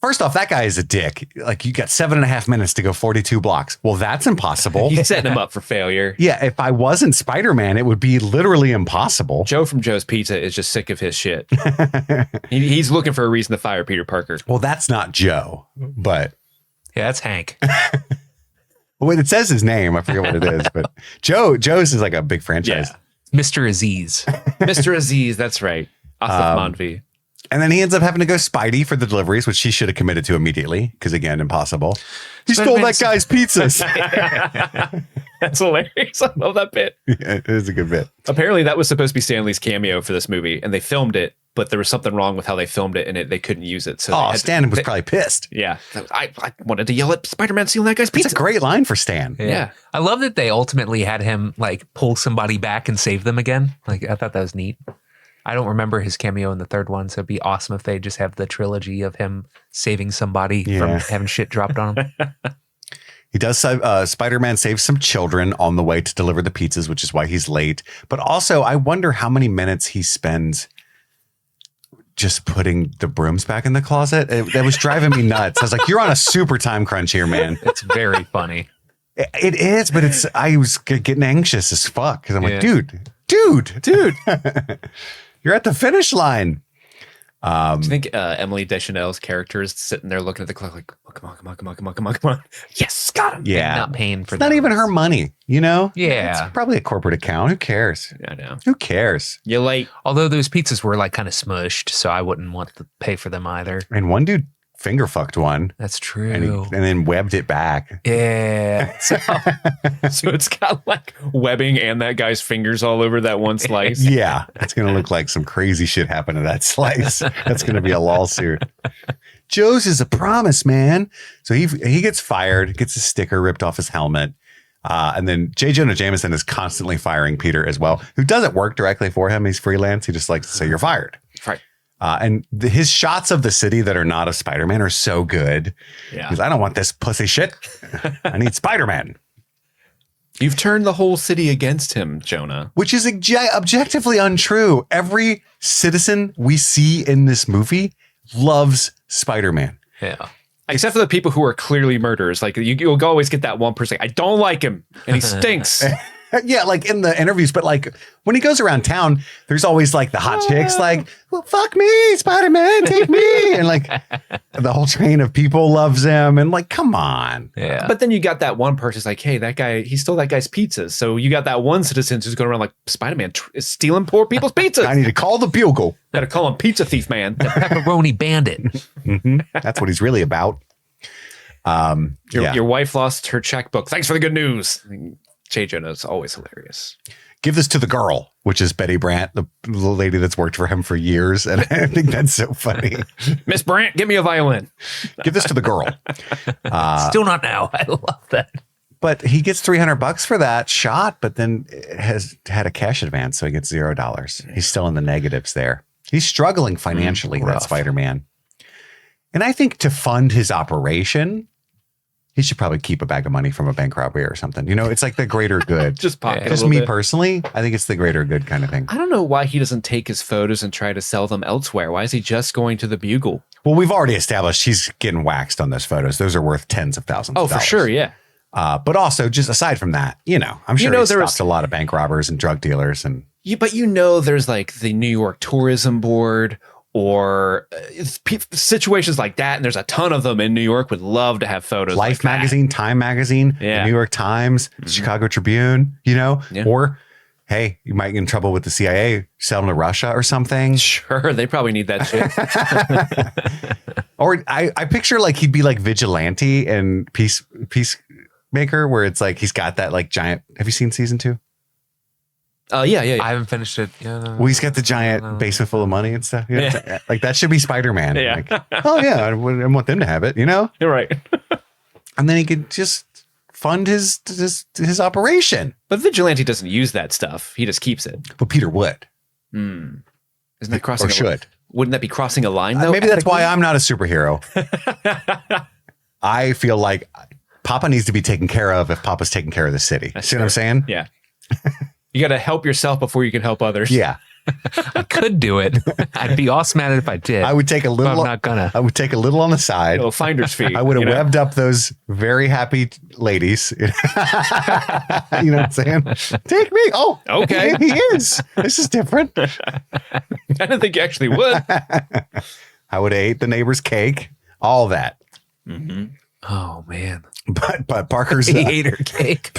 first off, that guy is a dick. Like, you got 7.5 minutes to go 42 blocks. Well, that's impossible. He's setting him up for failure. Yeah, if I wasn't Spider-Man, it would be literally impossible. Joe from Joe's Pizza is just sick of his shit. He's looking for a reason to fire Peter Parker. Well, that's not Joe, but... Yeah, that's Hank. Well, it says his name. I forget what it is, but Joe's is like a big franchise. Yeah. Mr. Aziz. Mr. Aziz, that's right. Asif Manvi. And then he ends up having to go Spidey for the deliveries, which he should have committed to immediately, because again, impossible. He stole that guy's pizzas. That's hilarious. I love that bit. Yeah, it is a good bit. Apparently, that was supposed to be Stan Lee's cameo for this movie, and they filmed it, but there was something wrong with how they filmed it, and they couldn't use it. So Stan was probably pissed. Yeah. I wanted to yell at Spider-Man stealing that guy's pizza. It's a great line for Stan. Yeah. I love that they ultimately had him like pull somebody back and save them again. Like, I thought that was neat. I don't remember his cameo in the third one, so it'd be awesome if they just have the trilogy of him saving somebody from having shit dropped on him. He does. Spider-Man saves some children on the way to deliver the pizzas, which is why he's late. But also, I wonder how many minutes he spends just putting the brooms back in the closet. That was driving me nuts. I was like, you're on a super time crunch here, man. It's very funny. It is, but I was getting anxious as fuck because I'm like, dude. You're at the finish line. Do you think Emily Deschanel's character is sitting there looking at the clock like, oh, come on. Yes, got him. Yeah. And not paying for It's not even her money, you know? Yeah. It's probably a corporate account. Who cares? I know. Who cares? You're late. Although those pizzas were like kind of smushed, so I wouldn't want to pay for them either. And one dude finger fucked one. That's true. And then webbed it back. Yeah. So it's got like webbing and that guy's fingers all over that one slice. Yeah. It's going to look like some crazy shit happened to that slice. That's going to be a lawsuit. Joe's is a promise, man. So he gets fired, gets his sticker ripped off his helmet. And then J. Jonah Jameson is constantly firing Peter as well, who doesn't work directly for him. He's freelance. He just likes to say you're fired. Right. And his shots of the city that are not of Spider-Man are so good. Yeah. Because I don't want this pussy shit. I need Spider-Man. You've turned the whole city against him, Jonah. Which is objectively untrue. Every citizen we see in this movie loves Spider-Man. Yeah. Except for the people who are clearly murderers. Like you'll always get that one person, I don't like him and he stinks. Yeah, like in the interviews, but like when he goes around town, there's always like the hot chicks like, well, fuck me, Spider-Man, take me. And like the whole train of people loves him. And like, come on. Yeah. But then you got that one person who's like, hey, that guy, he stole that guy's pizzas. So you got that one citizen who's going around like, Spider-Man is stealing poor people's pizzas. I need to call the bugle. Gotta call him Pizza Thief Man. Pepperoni bandit. Mm-hmm. That's what he's really about. Your wife lost her checkbook. Thanks for the good news. J. Jonah is always hilarious. Give this to the girl, which is Betty Brant, the lady that's worked for him for years. And I think that's so funny. Miss Brant, give me a violin. Give this to the girl. Still not now. I love that. But he gets $300 for that shot, but then has had a cash advance, so he gets $0. He's still in the negatives there. He's struggling financially, that Spider-Man. And I think to fund his operation, He should probably keep a bag of money from a bank robbery or something. You know, it's like the greater good. Just pocket a Just little me bit. personally, I think it's the greater good kind of thing. I don't know why he doesn't take his photos and try to sell them elsewhere. Why is he just going to the Bugle? Well, we've already established he's getting waxed on those photos. Those are worth tens of thousands. Oh, of for dollars. sure, yeah. But also, just aside from that, you know, I'm sure he there stopped was a lot of bank robbers and drug dealers. And But there's like the New York Tourism Board or situations like that, and there's a ton of them in New York. Would love to have photos. Life like magazine, Time magazine, Yeah. the New York Times, the Chicago Tribune, you know, or hey, you might get in trouble with the CIA, sell them to Russia or something. that. Sure, they probably need that shit. Or I picture like he'd be like vigilante and peacemaker, where it's like he's got that like giant. Have you seen season 2? Yeah. I haven't finished it. Yeah, no. Well, he's got the giant basement full of money and stuff. You know? Yeah. Like that should be Spider-Man. Yeah. Like, oh yeah, I want them to have it, you know? You're right. And then he could just fund his operation. But Vigilante doesn't use that stuff. He just keeps it. But Peter would. Isn't that crossing Or should. Wouldn't that be crossing a line though? Maybe that's why I'm not a superhero. I feel like Papa needs to be taken care of if Papa's taking care of the city. That's See what I'm saying? Yeah. You got to help yourself before you can help others. Yeah. I could do it. I'd be awesome at it if I did. I would take a little. But I'm not gonna. I would take a little on the side. Finder's fee. I would have webbed up those very happy ladies. You know what I'm saying? Take me. Oh, Okay. He is. This is different. I didn't think you actually would. I would have ate the neighbor's cake. All that. Oh man, But Parker's he ate her cake.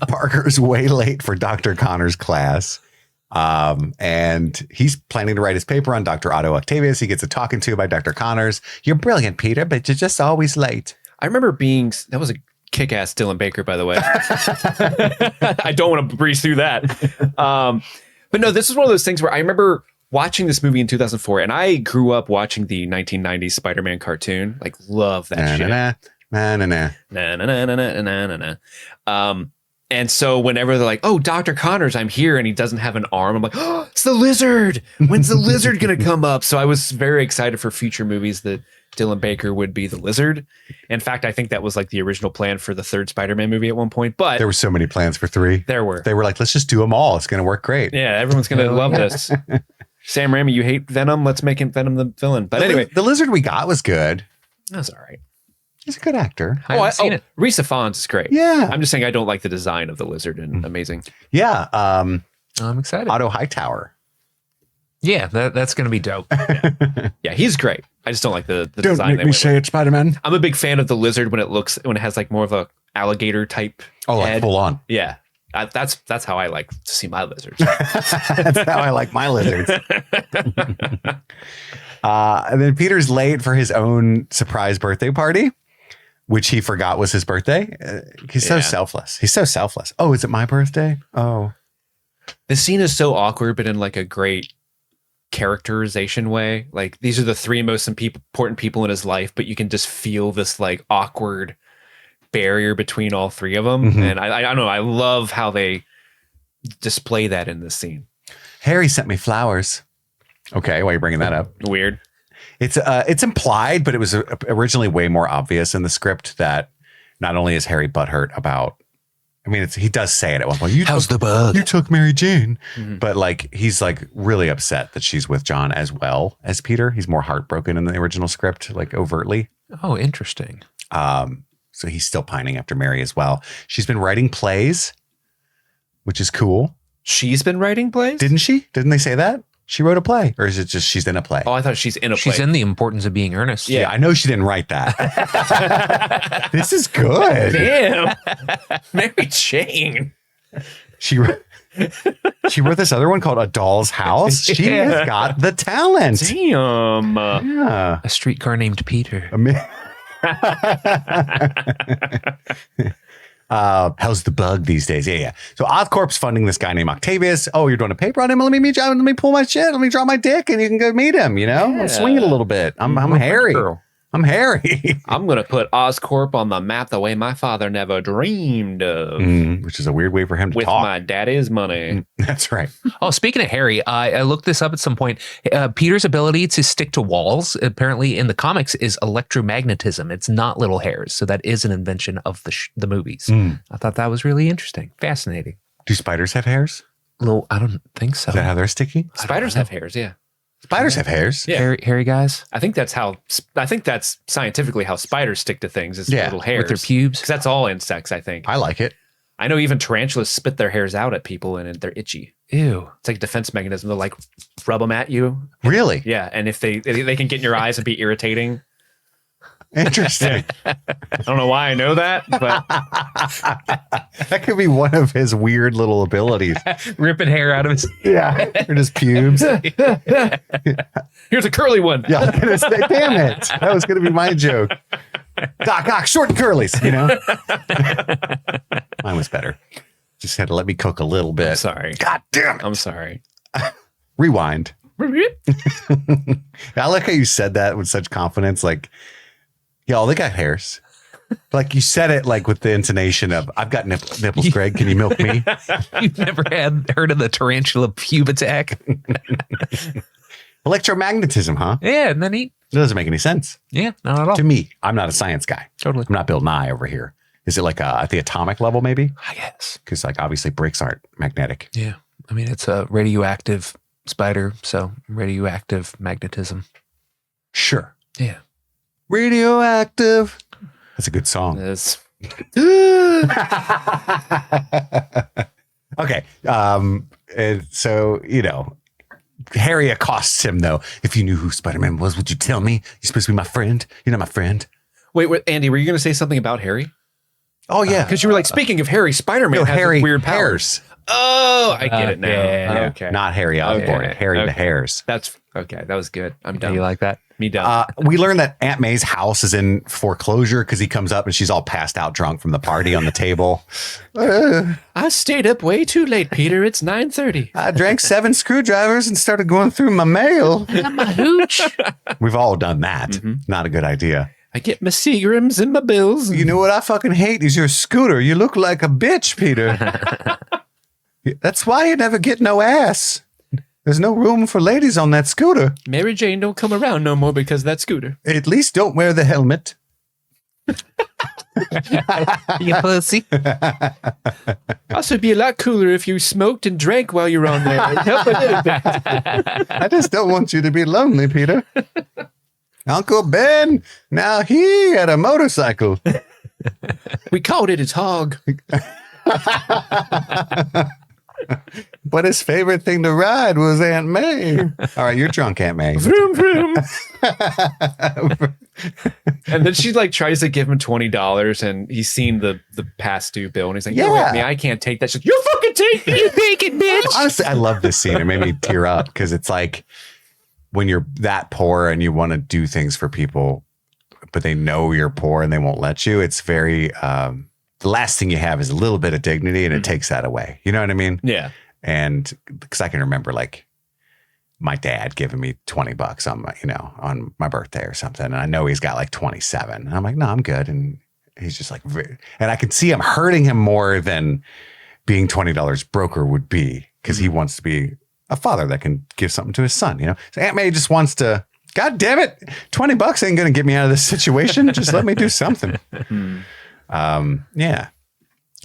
Parker's way late for Dr. Connor's class. And he's planning to write his paper on Dr. Otto Octavius. He gets a talking to by Dr. Connors. You're brilliant, Peter, but you're just always late. I remember that was a kick-ass Dylan Baker, by the way. I don't want to breeze through that. But no, this is one of those things where I remember watching this movie in 2004, and I grew up watching the 1990s Spider-Man cartoon. Like, love that shit. Na, na, na, na. Na, na, na, na, na, na, na, na. And so whenever they're like, oh, Dr. Connors, I'm here, and he doesn't have an arm, I'm like, oh, it's the lizard. When's the lizard going to come up? So I was very excited for future movies that Dylan Baker would be the lizard. In fact, I think that was like the original plan for the third Spider-Man movie at one point, but There were so many plans for 3. there were. They were like, let's just do them all. It's going to work great. Yeah, everyone's going to love this. Sam Raimi, you hate Venom? Let's make him Venom the villain. But anyway, The lizard we got was good. that's all right. He's a good actor. I haven't seen it. Risa Fons is great. Yeah. I'm just saying I don't like the design of the lizard and amazing. Yeah. I'm excited. Otto Hightower. Yeah, that's gonna be dope. Yeah, he's great. I just don't like the design. They went with. it, Spider-Man. I'm a big fan of the lizard when it has like more of a alligator type Oh, like head. full on. Yeah. That's how I like to see my lizards. That's how I like my lizards. And then Peter's late for his own surprise birthday party, which he forgot was his birthday. He's so Yeah. selfless. He's so selfless. Oh, is it my birthday? Oh, The scene is so awkward, but in like a great characterization way. Like these are the 3 most important people in his life, but you can just feel this like awkward barrier between all 3 of them. Mhm. And I don't know. I love how they display that in this scene. Harry sent me flowers. Okay, why are you bringing that up? Weird. It's implied, but it was originally way more obvious in the script that not only is Harry butthurt about, I mean, he does say it at one point. How's the bug? You took Mary Jane, Mhm. but like he's like really upset that she's with John as well as Peter. He's more heartbroken in the original script, like overtly. Oh, interesting. So he's still pining after Mary as well. She's been writing plays, which is cool. She's been writing plays? Didn't she? Didn't they say that? She wrote a play, or is it just she's in a play? Oh, I thought she's in a play. She's in The Importance of Being Earnest. Yeah, I know she didn't write that. This is good. Damn. Mary Jane. She wrote this other one called A Doll's House. She has got the talent. Damn. Yeah. A streetcar named Peter. How's the bug these days? Yeah. So Oscorp's funding this guy named Octavius. Oh, you're doing a paper on him? Let me meet you. Let me pull my shit. Let me draw my dick and you can go meet him, you know? Yeah. I'm swinging a little bit. I'm hairy. Girl. I'm Harry. I'm going to put Oscorp on the map the way my father never dreamed of. Which is a weird way for him to With talk. my daddy's money. That's right. Oh, speaking of Harry, I looked this up at some point. Peter's ability to stick to walls, apparently in the comics, is electromagnetism. It's not little hairs. So that is an invention of the movies. I thought that was really interesting. Fascinating. Do spiders have hairs? Little, I don't think so. Is that how they're sticky? Spiders have hairs, yeah. Spiders have hairs. Yeah. Hairy guys? I think that's scientifically how spiders stick to things is little hairs. With their pubes? Because that's all insects, I think. I like it. I know even tarantulas spit their hairs out at people and they're itchy. Ew. It's like a defense mechanism. They'll like rub them at you. Really? Yeah. And if they can get in your eyes and be irritating. Interesting. I don't know why I know that, but That could be one of his weird little abilities. Ripping hair out of his... Yeah. Or just pubes. here's a curly one. Yeah, I was gonna say, damn it. That was going to be my joke. Doc Ock, short and curlies, you know? Mine was better. Just had to let me cook a little bit. I'm sorry. God damn it. I'm sorry. Rewind. I like how you said that with such confidence. Like, y'all, they got hairs. Like you said it like with the intonation of, I've got nipples, Greg. Can you milk me? You've never heard of the tarantula pube attack? Electromagnetism, huh? Yeah, and then he... It doesn't make any sense. Yeah, not at all. To me, I'm not a science guy. Totally. I'm not Bill Nye over here. Is it like at the atomic level, maybe? I guess. Because like obviously bricks aren't magnetic. Yeah. I mean, it's a radioactive spider, so radioactive magnetism. Sure. Yeah. Radioactive. That's a good song. This. Okay. And so, you know, Harry accosts him though. If you knew who Spider-Man was, would you tell me? You're supposed to be my friend. You're not my friend. Wait, Andy, were you going to say something about Harry? Oh yeah. Because you were like, speaking of Harry, Spider-Man No, has Harry weird powers. hairs. Oh, I get it now. yeah. Okay. Not Harry Osborn. Okay. Harry the Okay. hairs. That's okay. That was good. I'm Do done. you like that? Me done. We learn that Aunt May's house is in foreclosure because he comes up and she's all passed out drunk from the party on the table. I stayed up way too late, Peter. It's 9:30. I drank 7 screwdrivers and started going through my mail. My hooch. We've all done that. Not a good idea. I get my Seagrams and my bills. You know what I fucking hate is your scooter. You look like a bitch, Peter. That's why you never get no ass. There's no room for ladies on that scooter. Mary Jane don't come around no more because of that scooter. At least don't wear the helmet. You pussy. Also, it'd be a lot cooler if you smoked and drank while you're on there. It'd help a little bit. I just don't want you to be lonely, Peter. Uncle Ben, now he had a motorcycle. We called it his hog. But his favorite thing to ride was Aunt May. All right, you're drunk, Aunt May. Vroom, vroom. And then she like tries to give him $20 and he's seen the past due bill and he's like, "You're Yeah. with me. I can't take that." She's like, "You fucking take it, you take it, bitch." Honestly, I love this scene. It made me tear up because it's like when you're that poor and you want to do things for people, but they know you're poor and they won't let you. It's very, the last thing you have is a little bit of dignity and it takes that away. You know what I mean? Yeah. And because I can remember like my dad giving me $20 on my, on my birthday or something. And I know he's got like 27 and I'm like, no, I'm good. And he's just like, and I can see him hurting him more than being $20 broker would be because he wants to be a father that can give something to his son, So Aunt May just wants to, God damn it, $20 ain't going to get me out of this situation. Just let me do something. Yeah.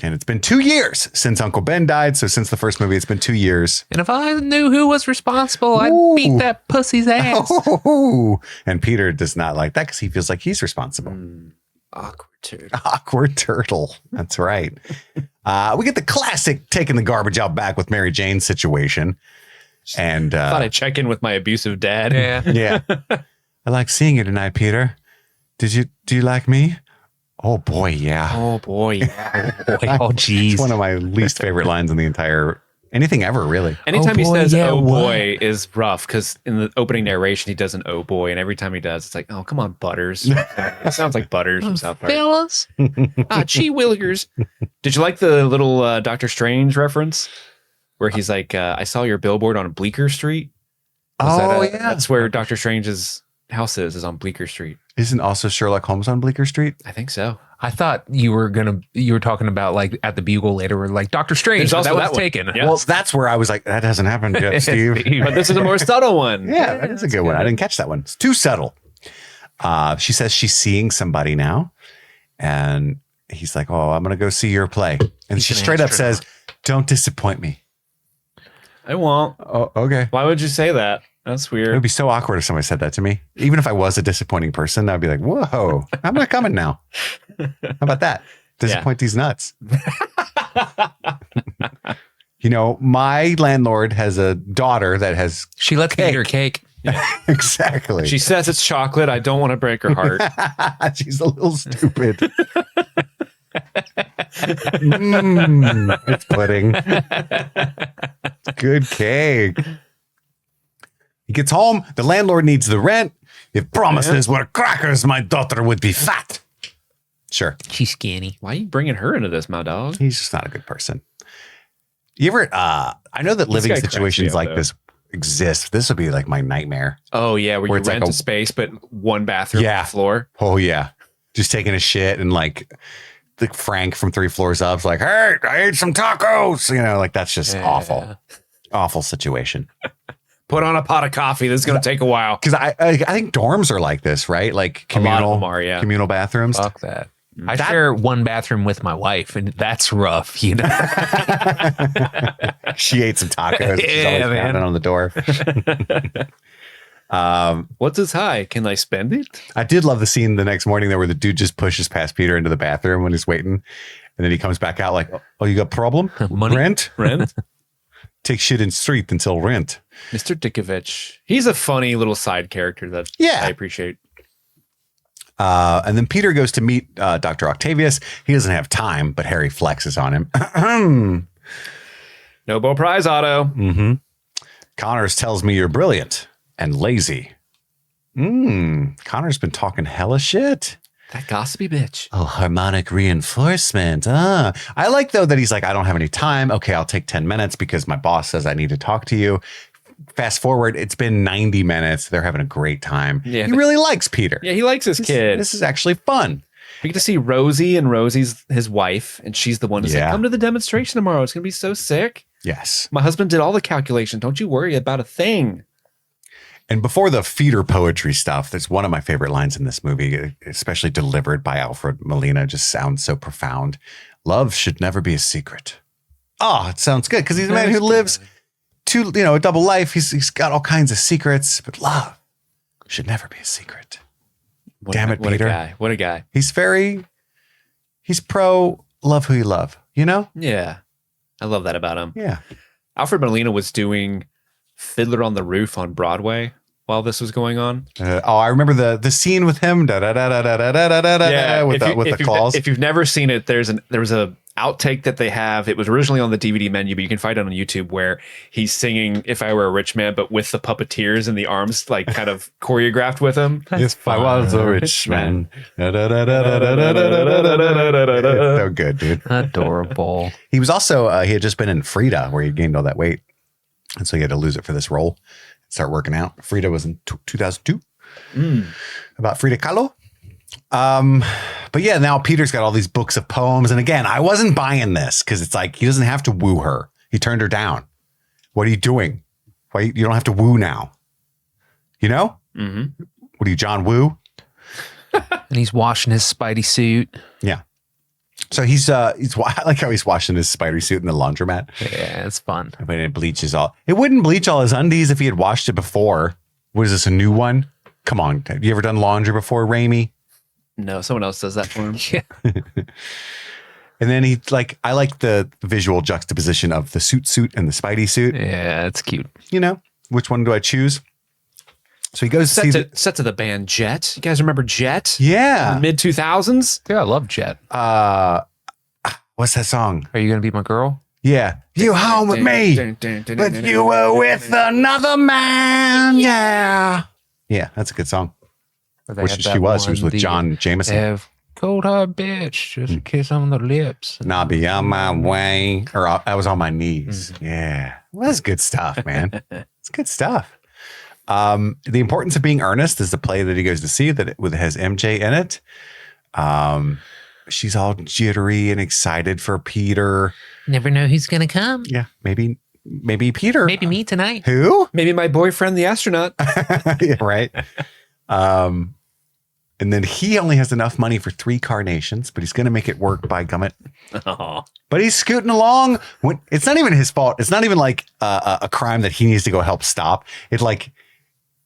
And it's been 2 years since Uncle Ben died. So since the first movie, it's been 2 years. And if I knew who was responsible, I'd beat that pussy's ass. Oh, and Peter does not like that because he feels like he's responsible. Awkward turtle. Awkward turtle. That's right. We get the classic taking the garbage out back with Mary Jane situation. And Thought I'd check in with my abusive dad. Yeah. yeah. I like seeing you tonight, Peter. Do you like me? Oh boy, yeah. Oh boy. Yeah. Oh, geez. It's one of my least favorite lines in the entire anything ever, really. Anytime he boy, says yeah, "oh what?" boy" is rough because in the opening narration he does an "oh boy," and every time he does, it's like, "oh come on, Butters." It sounds like Butters from South Park. Fellas. Gee willikers. Did you like the little Doctor Strange reference where he's like, "I saw your billboard on Bleecker Street"? Oh, yeah. That's where Doctor Strange is house is on Bleecker Street. Isn't also Sherlock Holmes on Bleecker Street? I think so. I thought you were talking about like at the Bugle later, where like Doctor Strange, There's also that was that one. taken. Yeah. Well, that's where I was like, that hasn't happened yet, Steve. But this is a more subtle one. Yeah, that is a good one. I didn't catch that one. It's too subtle. She says she's seeing somebody now. And he's like, oh, I'm going to go see your play. And she straight up says, don't disappoint me. I won't. Oh, okay. Why would you say that? That's It would weird. be so awkward if somebody said that to me. Even if I was a disappointing person, I'd be like, whoa, I'm not coming now. How about that? Disappoint these nuts. You know, my landlord has a daughter that has She lets me eat her cake. exactly. She says it's chocolate. I don't want to break her heart. She's a little stupid. It's pudding. Good cake. He gets home. The landlord needs the rent. If promises were crackers, my daughter would be fat. Sure. She's skinny. Why are you bringing her into this, my dog? He's just not a good person. You ever, I know that living guy cracks me situations up, like though. this exist. This would be like my nightmare. Oh, yeah, where you it's like rent a- a space, but one bathroom Yeah. on the floor. Oh, yeah. Just taking a shit and like the Frank from 3 floors up is like, hey, I ate some tacos. You know, like that's just awful. Awful situation. Put on a pot of coffee. This is going to take a while. Because I think dorms are like this, right? Like A lot of communal, them are, yeah. communal bathrooms. Fuck that. I share one bathroom with my wife, and that's rough, you know. She ate some tacos. She's always Yeah, man. pounding on the door. What's this high? Can I spend it? I did love the scene the next morning there where the dude just pushes past Peter into the bathroom when he's waiting. And then he comes back out like, oh, you got problem? Money? Rent? Rent? Take shit in street until rent. Mr. Dickovich. He's a funny little side character that Yeah. I appreciate. And then Peter goes to meet Dr. Octavius. He doesn't have time, but Harry flexes on him. Nobel Prize, Otto. Connors tells me you're brilliant and lazy. Connor's been talking hella shit. That gossipy bitch. Oh, harmonic reinforcement. I like, though, that he's like, I don't have any time. Okay, I'll take 10 minutes because my boss says I need to talk to you. Fast forward, it's been 90 minutes. They're having a great time. Yeah. He really likes Peter. Yeah, he likes his kid. This is actually fun. We get to see Rosie, and Rosie's his wife, and she's the one who's Yeah. like, come to the demonstration tomorrow. It's going to be so sick. Yes. My husband did all the calculation. Don't you worry about a thing. And before the feeder poetry stuff, that's one of my favorite lines in this movie, especially delivered by Alfred Molina, just sounds so profound. Love should never be a secret. Oh, it sounds good because he's a man who lives a double life. He's got all kinds of secrets, but love should never be a secret. Damn it, what Peter. A guy. What a guy. He's pro love who you love, you know? Yeah. I love that about him. Yeah. Alfred Molina was doing Fiddler on the Roof on Broadway while this was going on. I remember the scene with him with the claws. If you've never seen it, there was a outtake that they have. It was originally on the DVD menu, but you can find it on YouTube where he's singing "If I Were a Rich Man," but with the puppeteers and the arms like kind of choreographed with him. If I was a rich man. It's so good, dude. Adorable. He was also, he had just been in Frida where he gained all that weight. And so he had to lose it for this role. Start working out. Frida was in 2002. About Frida Kahlo. But yeah, now Peter's got all these books of poems. And again, I wasn't buying this because it's like, he doesn't have to woo her. He turned her down. What are you doing? Why you don't have to woo now? You know? Mm-hmm. What are you, John Woo? And he's washing his Spidey suit. Yeah. So he's I like how he's washing his Spidey suit in the laundromat. Yeah, it's fun. But it bleaches all. It wouldn't bleach all his undies if he had washed it before. What is this, a new one? Come on. Have you ever done laundry before, Raimi? No, someone else does that for him. Yeah. And then I like the visual juxtaposition of the suit and the Spidey suit. Yeah, it's cute. You know, which one do I choose? So he goes to see Set to the band Jet. You guys remember Jet? Yeah. Mid 2000s? Yeah, I love Jet. What's that song? Are you going to be my girl? Yeah. You home with me, but you were with another man. Yeah. Yeah, that's a good song. Or they Which had she that was. She one, was with the John Jameson. Have cold hard bitch, just a kiss on the lips. And I'll be on my way. Or I was on my knees. Yeah. Well, that's good stuff, man. It's good stuff. The Importance of Being Earnest is the play that he goes to see that has MJ in it. She's all jittery and excited for Peter. Never know who's gonna come. Yeah, maybe Peter. Maybe me tonight. Who? Maybe my boyfriend, the astronaut. Yeah, right. And then he only has enough money for 3 carnations, but he's going to make it work by gummit. Oh. But he's scooting along. It's not even his fault. It's not even like a crime that he needs to go help stop. It like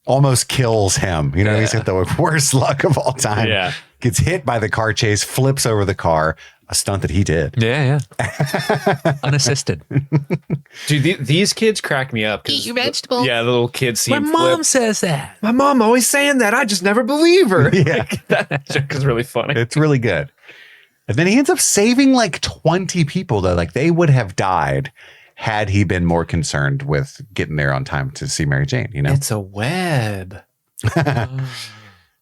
almost kills him. You know, he's got the worst luck of all time. Yeah. Gets hit by the car chase, flips over the car, a stunt that he did. Yeah. Unassisted. Dude, these kids crack me up. Eat your vegetables. Yeah, the little kids see My him mom flip. says that. My mom always saying that. I just never believe her. Yeah. Like, that joke is really funny. It's really good. And then he ends up saving like 20 people though. Like they would have died had he been more concerned with getting there on time to see Mary Jane, you know? It's a web.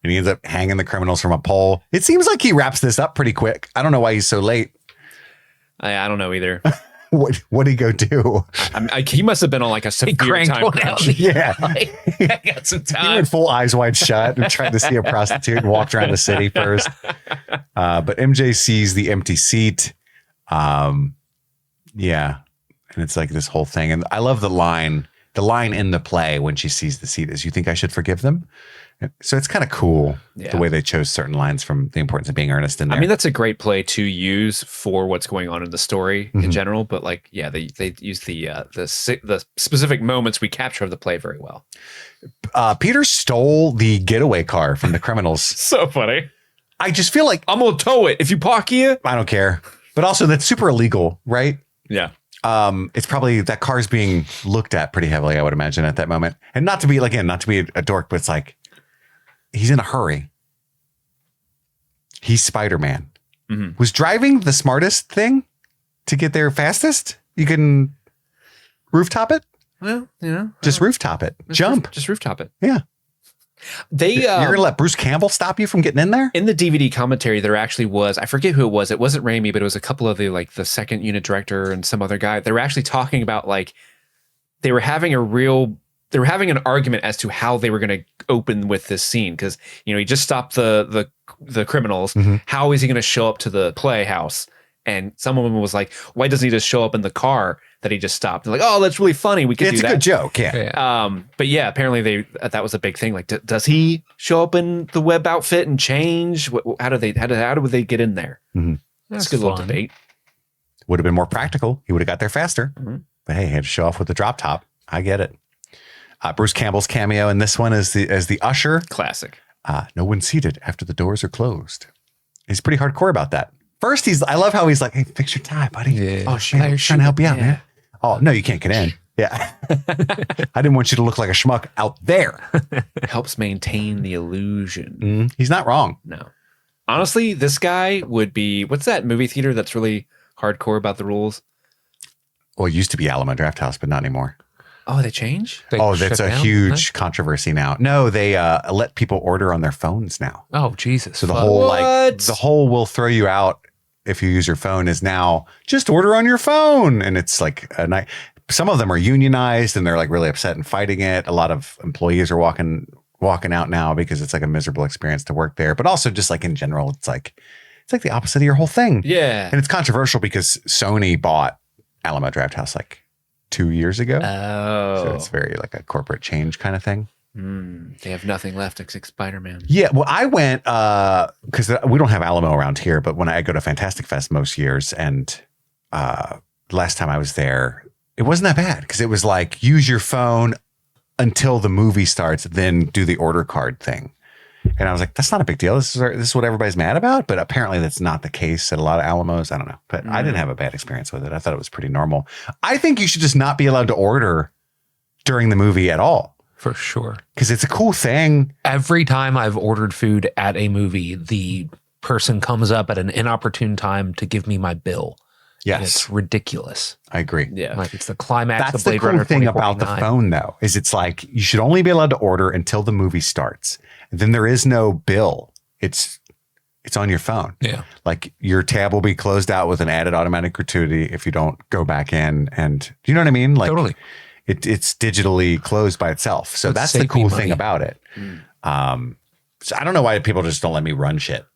And he ends up hanging the criminals from a pole. It seems like he wraps this up pretty quick. I don't know why he's so late. I don't know either. What'd he go do? He must have been on like a severe cranked time one crunch. out. Yeah. I got some He time. went full eyes wide shut and tried to see a prostitute and walked around the city first. But MJ sees the empty seat. Yeah. And it's like this whole thing. And I love the line in the play when she sees the seat is, "You think I should forgive them?" So it's kind of cool the way they chose certain lines from The Importance of Being Earnest in there. I mean, that's a great play to use for what's going on in the story in general. But like, yeah, they use the specific moments we capture of the play very well. Peter stole the getaway car from the criminals. So funny. I just feel like I'm gonna tow it if you park here. I don't care. But also that's super illegal, right? Yeah. It's probably that car's being looked at pretty heavily, I would imagine, at that moment. And not to be a dork, but it's like he's in a hurry. He's Spider-Man. Was driving the smartest thing to get there fastest? You can rooftop it? Well, you know, Just rooftop it. Jump. just rooftop it. Yeah. They You're going to let Bruce Campbell stop you from getting in there? in the DVD commentary, there actually was, I forget who it was. It wasn't Raimi, but it was a couple of the second unit director and some other guy. They were actually talking about they were having an argument as to how they were going to open with this scene. Because, he just stopped the criminals. How is he going to show up to the playhouse? And some of them was like, why doesn't he just show up in the car that he just stopped? And like, oh, that's really funny. We could do It's a that. good joke. Yeah. But yeah, apparently that was a big thing. Like, does he show up in the web outfit and change? How do they get in there? That's a good little debate. Would have been more practical. He would have got there faster. But hey, he had to show off with the drop top. I get it. Bruce Campbell's cameo in this one as the usher. Classic. No one's seated after the doors are closed. He's pretty hardcore about that. First, I love how he's like, hey, fix your tie, buddy. Yeah. Oh, shit. I'm trying to help you out, man. Oh, no, you can't get in. Yeah. I didn't want you to look like a schmuck out there. Helps maintain the illusion. He's not wrong. No. Honestly, this guy would be, what's that movie theater that's really hardcore about the rules? Well, it used to be Alamo Drafthouse, but not anymore. Oh, they change? That's a huge controversy now. No, they let people order on their phones now. Oh, Jesus. So the What? whole will throw you out if you use your phone is now just order on your phone. And it's like a night. Some of them are unionized and they're like really upset and fighting it. A lot of employees are walking out now because it's like a miserable experience to work there. But also just like in general, it's like the opposite of your whole thing. Yeah. And it's controversial because Sony bought Alamo Drafthouse like 2 years ago. Oh. So it's very like a corporate change kind of thing. They have nothing left except Spider-Man. Yeah, well, I went because we don't have Alamo around here, but when I go to Fantastic Fest most years, and last time I was there, it wasn't that bad because it was like use your phone until the movie starts, then do the order card thing. And I was like, that's not a big deal. This is what everybody's mad about. But apparently that's not the case at a lot of Alamos. I don't know. But I didn't have a bad experience with it. I thought it was pretty normal. I think you should just not be allowed to order during the movie at all. For sure. Because it's a cool thing. Every time I've ordered food at a movie, the person comes up at an inopportune time to give me my bill. Yes. And it's ridiculous. I agree. Yeah. Like it's the climax That's of the Blade cool Runner thing about the 2049. phone, though, is it's like you should only be allowed to order until the movie starts. And then there is no bill. It's on your phone. Yeah. Like your tab will be closed out with an added automatic gratuity if you don't go back in. And do you know what I mean? Like Totally. It's digitally closed by itself. So Let's that's the save me cool money. thing about it. So I don't know why people just don't let me run shit.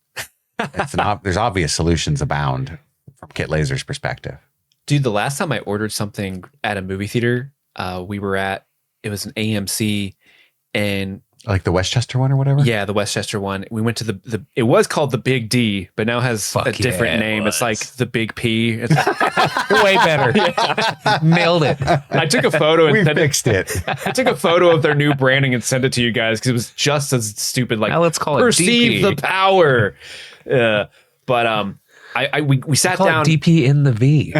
There's obvious solutions abound from Kit Lazer's perspective. Dude, the last time I ordered something at a movie theater, it was an AMC, and Like the Westchester one or whatever? yeah, the Westchester one. We went to it was called the Big D, but now has Fuck a different yeah, it name. It's was. like the Big P. It's Way better. Nailed it. I took a photo and We sent fixed it. I took a photo of their new branding and sent it to you guys because it was just as stupid. Like, Now let's call it perceive DP. the power. But we sat Call down. it DP in the V.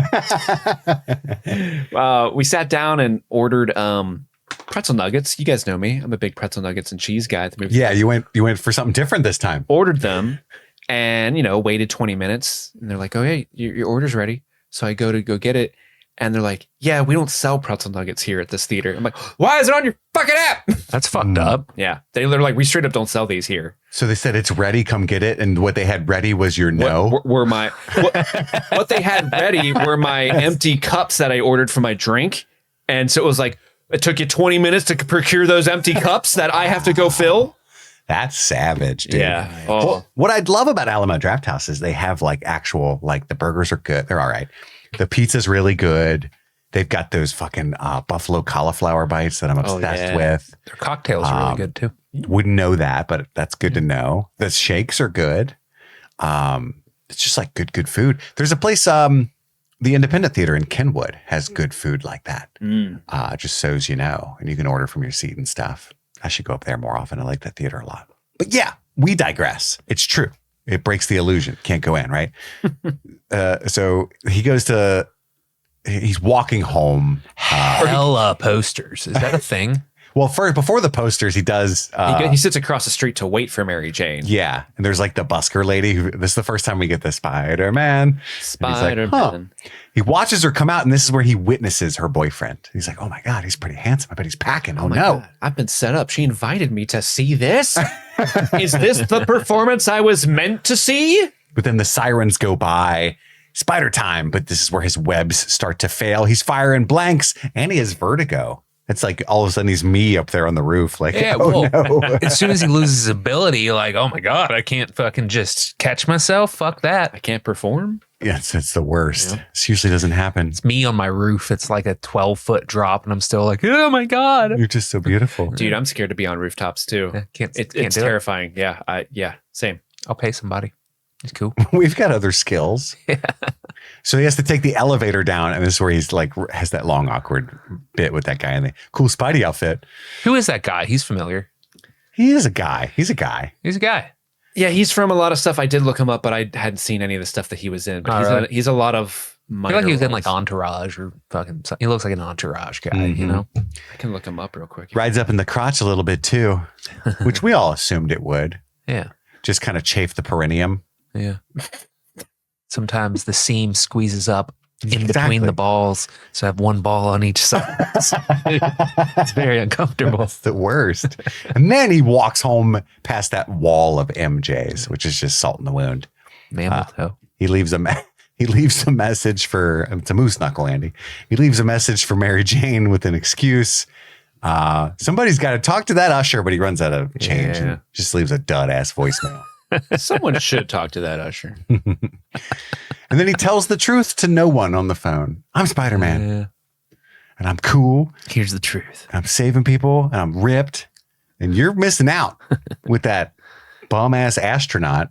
We sat down and ordered pretzel nuggets. You guys know me. I'm a big pretzel nuggets and cheese guy at the movie. Yeah, you went for something different this time. Ordered them and, waited 20 minutes. And they're like, oh, hey, your order's ready. So I go get it. And they're like, yeah, we don't sell pretzel nuggets here at this theater. I'm like, why is it on your fucking app? That's fucked up. Yeah. They're like, we straight up don't sell these here. So they said it's ready, come get it. And what they had ready was your no. What they had ready were my empty cups that I ordered for my drink. And so it was like, it took you 20 minutes to procure those empty cups that I have to go fill. That's savage, dude. Yeah. Oh. Well, what I'd love about Alamo Draft House is they have like actual, like the burgers are good. They're all right. The pizza's really good. They've got those fucking buffalo cauliflower bites that I'm obsessed with. Their cocktails are really good too. Wouldn't know that, but that's good to know. The shakes are good. It's just like good food. There's a place, the Independent Theater in Kenwood has good food like that. Just so as you know, and you can order from your seat and stuff. I should go up there more often. I like that theater a lot. But yeah, we digress. It's true. It breaks the illusion. Can't go in, right? So he's walking home. Hella posters. Is that a thing? Well, before the posters, he does. He sits across the street to wait for Mary Jane. Yeah. And there's like the busker lady. This is the first time we get the Spider-Man. Spider-Man. He watches her come out, and this is where he witnesses her boyfriend. He's like, oh my God, he's pretty handsome. I bet he's packing. Oh, no. God, I've been set up. She invited me to see this. Is this the performance I was meant to see? But then the sirens go by. Spider time. But this is where his webs start to fail. He's firing blanks, and he has vertigo. It's like all of a sudden he's me up there on the roof. Like, Yeah, oh well, no. as soon as he loses his ability, you're like, oh my God, I can't fucking just catch myself. Fuck that. I can't perform. Yeah, it's the worst. This usually doesn't happen. It's me on my roof. It's like a 12-foot drop, and I'm still like, oh my God. You're just so beautiful. Dude, I'm scared to be on rooftops too. Yeah, can't It's do it. terrifying. Yeah. Same. I'll pay somebody. It's cool. We've got other skills. So he has to take the elevator down, and this is where he's like has that long awkward bit with that guy in the cool Spidey outfit. Who is that guy? He's familiar. He is a guy. He's a guy. He's a guy. Yeah, he's from a lot of stuff. I did look him up, but I hadn't seen any of the stuff that he was in. But Oh, he's, really? he's a lot of I minor feel like he was in roles. like Entourage or fucking. He looks like an Entourage guy, you know? I can look him up real quick. Rides up in the crotch a little bit too, which we all assumed it would. Yeah. Just kind of chafe the perineum. Yeah. Sometimes the seam squeezes up in Exactly. between the balls. So I have one ball on each side. It's very uncomfortable. It's the worst. And then he walks home past that wall of MJ's, which is just salt in the wound. Mammal toe. He leaves a message for it's a moose knuckle, Andy. He leaves a message for Mary Jane with an excuse. Somebody's got to talk to that usher, but he runs out of change Yeah. and just leaves a dud ass voicemail. Someone should talk to that usher. And then he tells the truth to no one on the phone. I'm Spider-Man, Yeah. and I'm cool. Here's the truth. And I'm saving people, and I'm ripped. And you're missing out with that bum ass astronaut.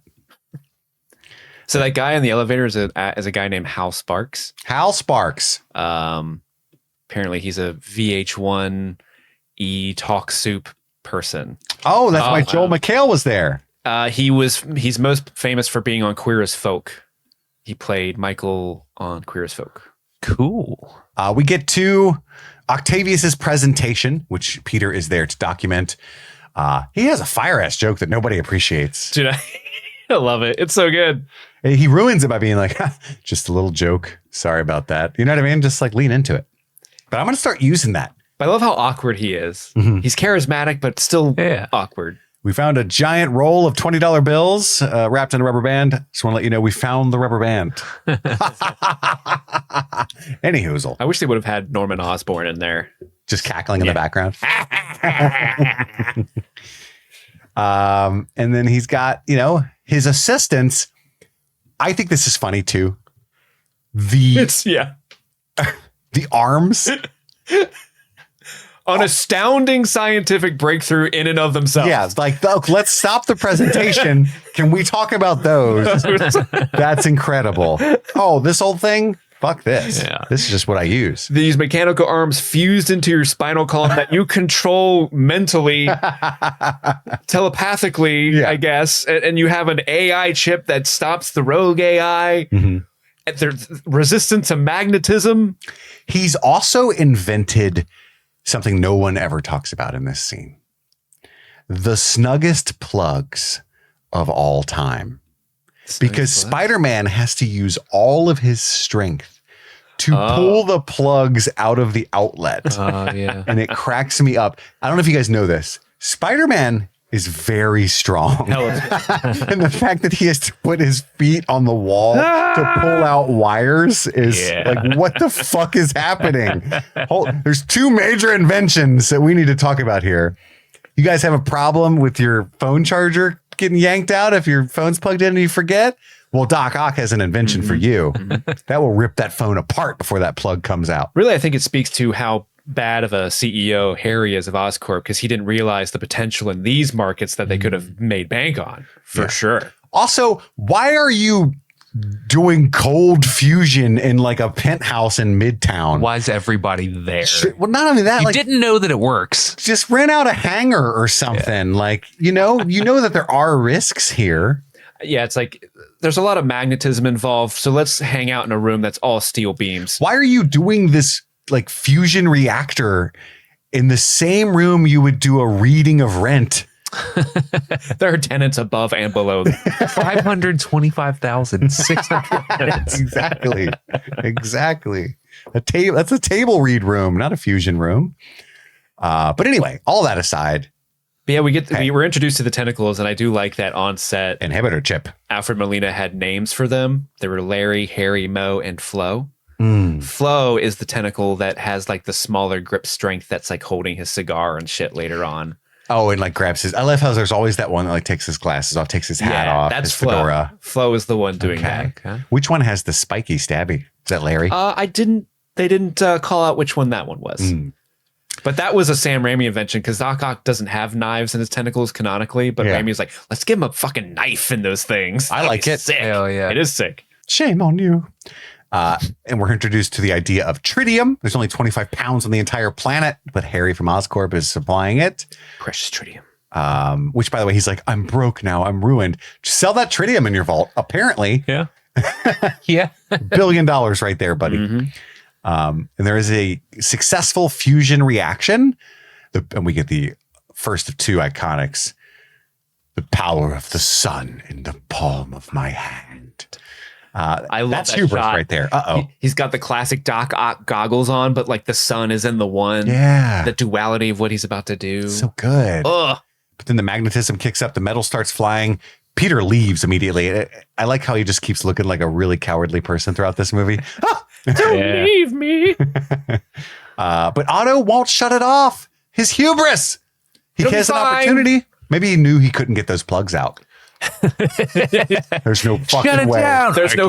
So that guy in the elevator is a guy named Hal Sparks. Hal Sparks. Apparently he's a VH1 talk soup person. Oh, that's why wow. Joel McHale was there. He's most famous for being on Queer as Folk. He played Michael on Queer as Folk. Cool. We get to Octavius's presentation, which Peter is there to document. He has a fire ass joke that nobody appreciates. Dude, I love it. It's so good. He ruins it by being like, just a little joke. Sorry about that. You know what I mean? Just like lean into it. But I'm going to start using that. But I love how awkward he is. He's charismatic, but still awkward. We found a giant roll of $20 bills wrapped in a rubber band. Just want to let you know we found the rubber band. Any hoozle. I wish they would have had Norman Osborn in there. just cackling in the background. And then he's got, his assistants. I think this is funny too. The arms. An astounding scientific breakthrough in and of themselves. Yeah, like, let's stop the presentation. Can we talk about those? That's incredible. Oh, this old thing? Fuck this. Yeah. This is just what I use. These mechanical arms fused into your spinal column that you control mentally, telepathically, I guess. And you have an AI chip that stops the rogue AI. And they're resistant to magnetism. He's also invented something no one ever talks about in this scene. The snuggest plugs of all time. Because Spider-Man has to use all of his strength to pull the plugs out of the outlet. And it cracks me up. I don't know if you guys know this. Spider-Man is very strong. And the fact that he has to put his feet on the wall to pull out wires is like, what the fuck is happening? There's two major inventions that we need to talk about here. You guys have a problem with your phone charger getting yanked out if your phone's plugged in and you forget? Well, Doc Ock has an invention for you that will rip that phone apart before that plug comes out. Really, I think it speaks to how bad of a CEO Harry is of Oscorp, because he didn't realize the potential in these markets that they could have made bank on, for sure. Also, why are you doing cold fusion in like a penthouse in Midtown? Why is everybody there? Well, not only that, You didn't know that it works. just rent out a hangar or something. Like, you know that there are risks here. Yeah, it's like there's a lot of magnetism involved, so let's hang out in a room that's all steel beams. Why are you doing this like fusion reactor in the same room you would do a reading of Rent? There are tenants above and below. 525,600. Exactly. That's a table read room, not a fusion room. But anyway, all that aside. But yeah, we were introduced to the tentacles, and I do like that on set. Inhibitor chip. Alfred Molina had names for them. They were Larry, Harry, Mo, and Flo. Mm. Flo is the tentacle that has like the smaller grip strength that's like holding his cigar and shit later on. Oh, and like grabs his. I love how there's always that one that like takes his glasses off, takes his hat off. That's his Flo. fedora. Flo is the one doing Okay. that. Which one has the spiky stabby? Is that Larry? They didn't call out which one that one was. Mm. But that was a Sam Raimi invention, because Doc Ock doesn't have knives in his tentacles canonically, but Raimi's like, let's give him a fucking knife in those things. I like it. Sick. Hell yeah. It is sick. Shame on you. And we're introduced to the idea of tritium. There's only 25 pounds on the entire planet, but Harry from Oscorp is supplying it. Precious tritium. Which, by the way, he's like, I'm broke now. I'm ruined. Just sell that tritium in your vault. Apparently. Yeah. Yeah. $1 billion right there, buddy. And there is a successful fusion reaction. And we get the first of two iconics. The power of the sun in the palm of my hand. I love that's that hubris shot. right there. Uh-oh. He's got the classic Doc Ock goggles on, but like the sun is in the one. Yeah. The duality of what he's about to do. So good. Ugh. But then the magnetism kicks up. The metal starts flying. Peter leaves immediately. I like how he just keeps looking like a really cowardly person throughout this movie. Don't leave me. But Otto won't shut it off. His hubris. He It'll be has an fine. opportunity. Maybe he knew he couldn't get those plugs out. There's no fucking way. There's no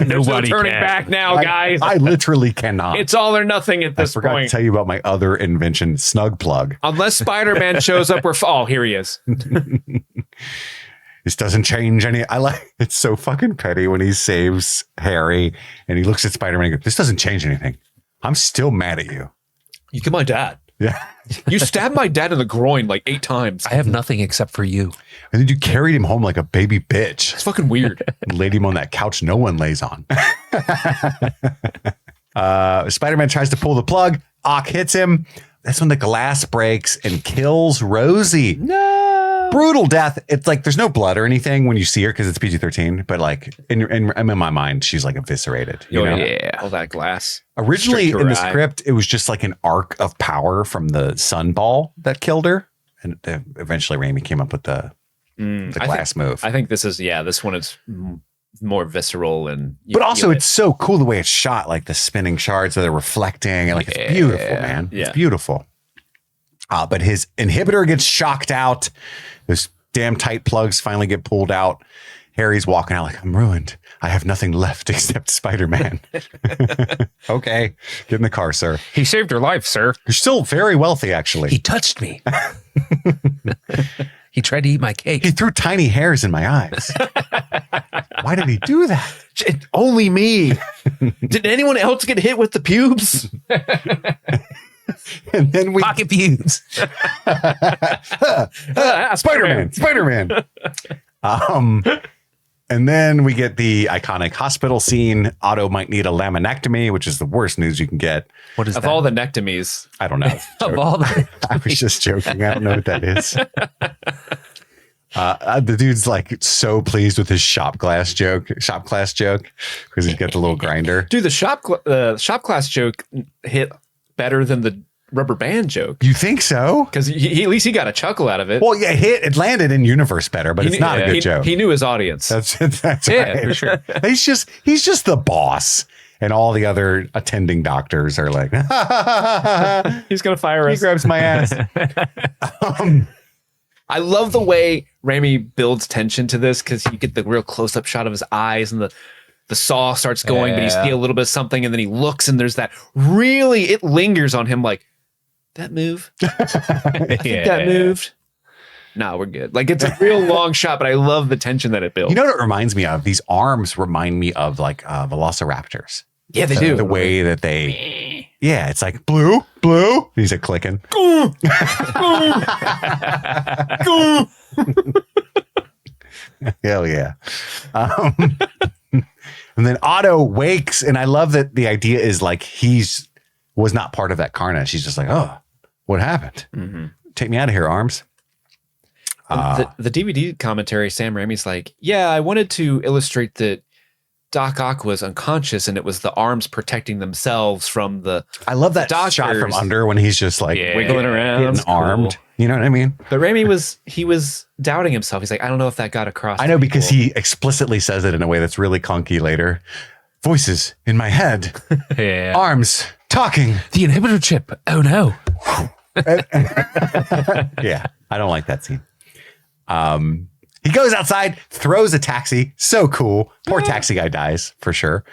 Nobody turning can. back now, guys. I literally cannot. It's all or nothing at I this forgot point. to tell you about my other invention, snug plug. Unless Spider-Man shows up, oh, here he is. This doesn't change any. It's so fucking petty when he saves Harry and he looks at Spider-Man and goes, this doesn't change anything. I'm still mad at you. You killed my dad. Yeah. You stabbed my dad in the groin like 8 times. I have nothing except for you. And then you carried him home like a baby bitch. It's fucking weird. And laid him on that couch no one lays on. Spider-Man tries to pull the plug. Ock hits him. That's when the glass breaks and kills Rosie. No. Brutal death. It's like there's no blood or anything when you see her because it's PG-13. But like in my mind, she's like eventuated. You know? Yeah. All that glass. Originally Straight to in the her eye. script, it was just like an arc of power from the sun ball that killed her. And eventually Raimi came up with the glass move. I think this one is more visceral and. But also, it's so cool the way it's shot, like the spinning shards that are reflecting, and like it's beautiful, man. Yeah. It's beautiful. But his inhibitor gets shocked out. Those damn tight plugs finally get pulled out. Harry's walking out like, I'm ruined. I have nothing left except Spider-Man. Okay, get in the car, sir. He saved your life, sir. You're still very wealthy, actually. He touched me. He tried to eat my cake. He threw tiny hairs in my eyes. Why did he do that? Only me. Did anyone else get hit with the pubes? And then we Pocket views. Spider-Man. And then we get the iconic hospital scene. Otto might need a laminectomy, which is the worst news you can get. What is Of that? all the nectomies. I don't know. Of all the I was just joking. I don't know what that is. The dude's like so pleased with his shop class joke because he's got the little grinder. Dude, the shop class joke hit better than the rubber band joke. You think so? Because he at least he got a chuckle out of it. Well, yeah, it landed in universe better, but it's not a good joke. He knew his audience. That's Yeah, right. for sure. He's just the boss, and all the other attending doctors are like, He's gonna fire he us. grabs my ass. I love the way Raimi builds tension to this because you get the real close up shot of his eyes and the saw starts going, but you see a little bit of something, and then he looks and there's that really it lingers on him like that move. I think that moved. No, we're good. Like it's a real long shot, but I love the tension that it builds. You know what it reminds me of? These arms remind me of like Velociraptors. Yeah, they do. The way that they, yeah, it's like blue. He's like clicking. Hell yeah. And then Otto wakes, and I love that the idea is like was not part of that carnage. He's just like, oh, what happened? Mm-hmm. Take me out of here, arms. The DVD commentary, Sam Raimi's like, yeah, I wanted to illustrate that Doc Ock was unconscious and it was the arms protecting themselves from the I love that doctors. shot from under when he's just like wiggling around. getting That's cool. armed. You know what I mean? But Raimi was doubting himself. He's like, I don't know if that got across. I to know because people. he explicitly says it in a way that's really clunky later. Voices in my head, Yeah. arms talking. The inhibitor chip. Oh no. Yeah, I don't like that scene. He goes outside, throws a taxi. So cool. Poor taxi guy dies for sure.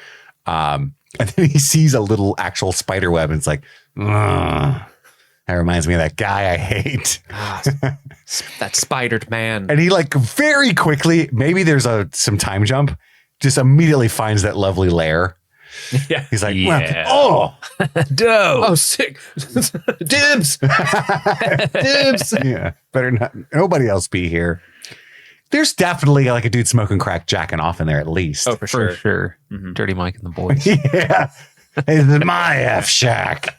And then he sees a little actual spider web and it's like, ugh. That reminds me of that guy I hate. That spidered man. And he like very quickly, maybe there's some time jump, just immediately finds that lovely lair. Yeah. He's like, Yeah. oh, Doe. Oh, sick. Dibs. Dibs. yeah, better not. Nobody else be here. There's definitely like a dude smoking crack, jacking off in there at least. Oh, for sure. For sure. Dirty Mike and the boys. Yeah, it's my F shack.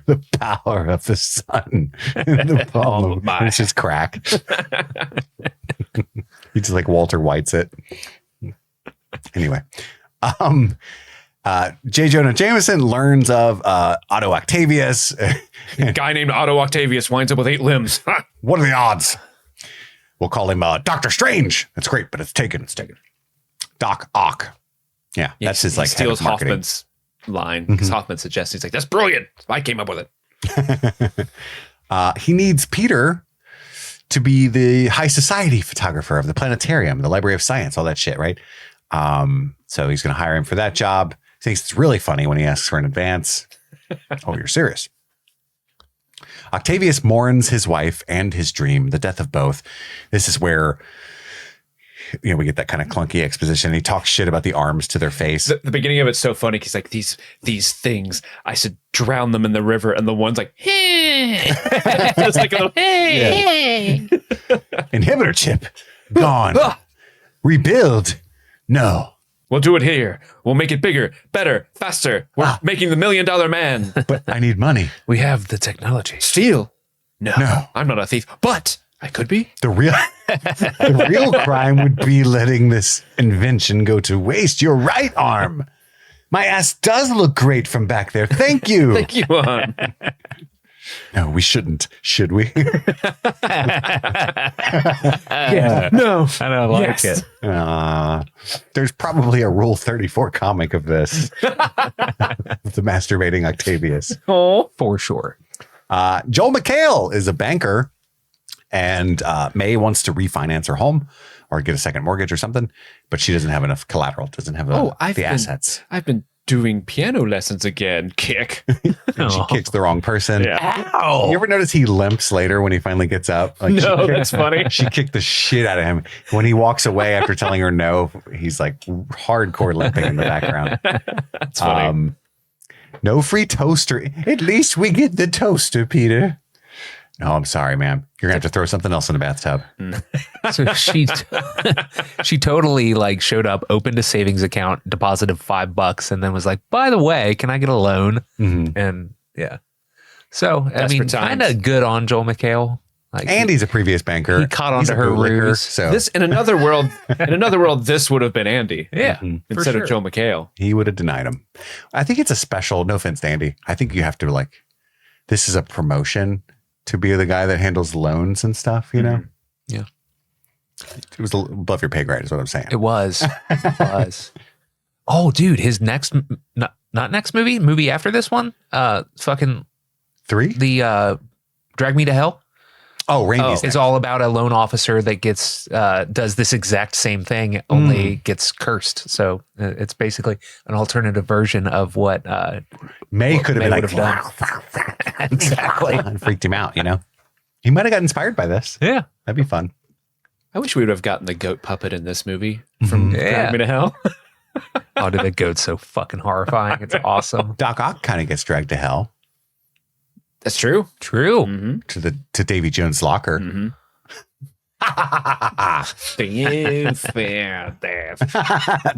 The power of the sun in the palm of my. It's just crack. He just like Walter White's it. Anyway, J. Jonah Jameson learns of Otto Octavius. A guy named Otto Octavius winds up with 8 limbs. What are the odds? We'll call him Doctor Strange. That's great, but it's taken. Doc Ock. Yeah, that's his like he steals head of marketing. Hoffman's line because Hoffman suggests he's like, that's brilliant. I came up with it. He needs Peter to be the high society photographer of the planetarium, the Library of Science, all that shit, right? So he's going to hire him for that job. He thinks it's really funny when he asks for an advance. Oh, you're serious? Octavius mourns his wife and his dream, the death of both. This is where, you know, we get that kind of clunky exposition. He talks shit about the arms to their face. The beginning of it's so funny. He's like, these things, I should drown them in the river. And the one's like, hey. It's like a little, hey. Inhibitor chip gone. Rebuild. No. We'll do it here. We'll make it bigger, better, faster. We're making the $1 million man. But I need money. We have the technology. Steal? No, No. I'm not a thief, but I could be. The real crime would be letting this invention go to waste. Your right arm. My ass does look great from back there. Thank you. Thank you, on. No, we shouldn't. Should we? Yeah. No. I don't like Yes. it. There's probably a Rule 34 comic of this. The masturbating Octavius. Oh. For sure. Joel McHale is a banker, and May wants to refinance her home or get a second mortgage or something, but she doesn't have enough collateral, doesn't have the assets. I've been doing piano lessons again. Kick. And she kicks the wrong person. Yeah. Ow. You ever notice he limps later when he finally gets up? Like, No, that's funny. She kicked the shit out of him. When he walks away after telling her no, he's like hardcore limping in the background. That's funny. No free toaster. At least we get the toaster, Peter. No, I'm sorry, ma'am. You're gonna have to throw something else in the bathtub. So she totally like showed up, opened a savings account, deposited $5, and then was like, by the way, can I get a loan? Mm-hmm. And yeah. So I mean, Desperate times. kind of good on Joel McHale. Like, And he's a previous banker. he caught He's onto a her bootlicker, ruse. So This in another world, this would have been Andy. Yeah. Instead of Joe McHale. he would have denied him. I think it's a special, no offense to Andy. I think you have to like, this is a promotion to be the guy that handles loans and stuff, you know? Yeah. It was above your pay grade is what I'm saying. It was. It was. Oh, dude, his next, not next movie after this one, fucking 3? the Drag Me to Hell. Oh, Rainkings. It's all about a loan officer that gets does this exact same thing, only gets cursed. So it's basically an alternative version of what May could have been May like, would have exactly. and freaked him out, you know? He might have got inspired by this. Yeah. That'd be fun. I wish we would have gotten the goat puppet in this movie from Yeah. Drag Me to Hell. Oh, dude, that goat's so fucking horrifying. It's awesome. Doc Ock kind of gets dragged to hell That's true. True. Mm-hmm. to Davy Jones' locker. Mm-hmm.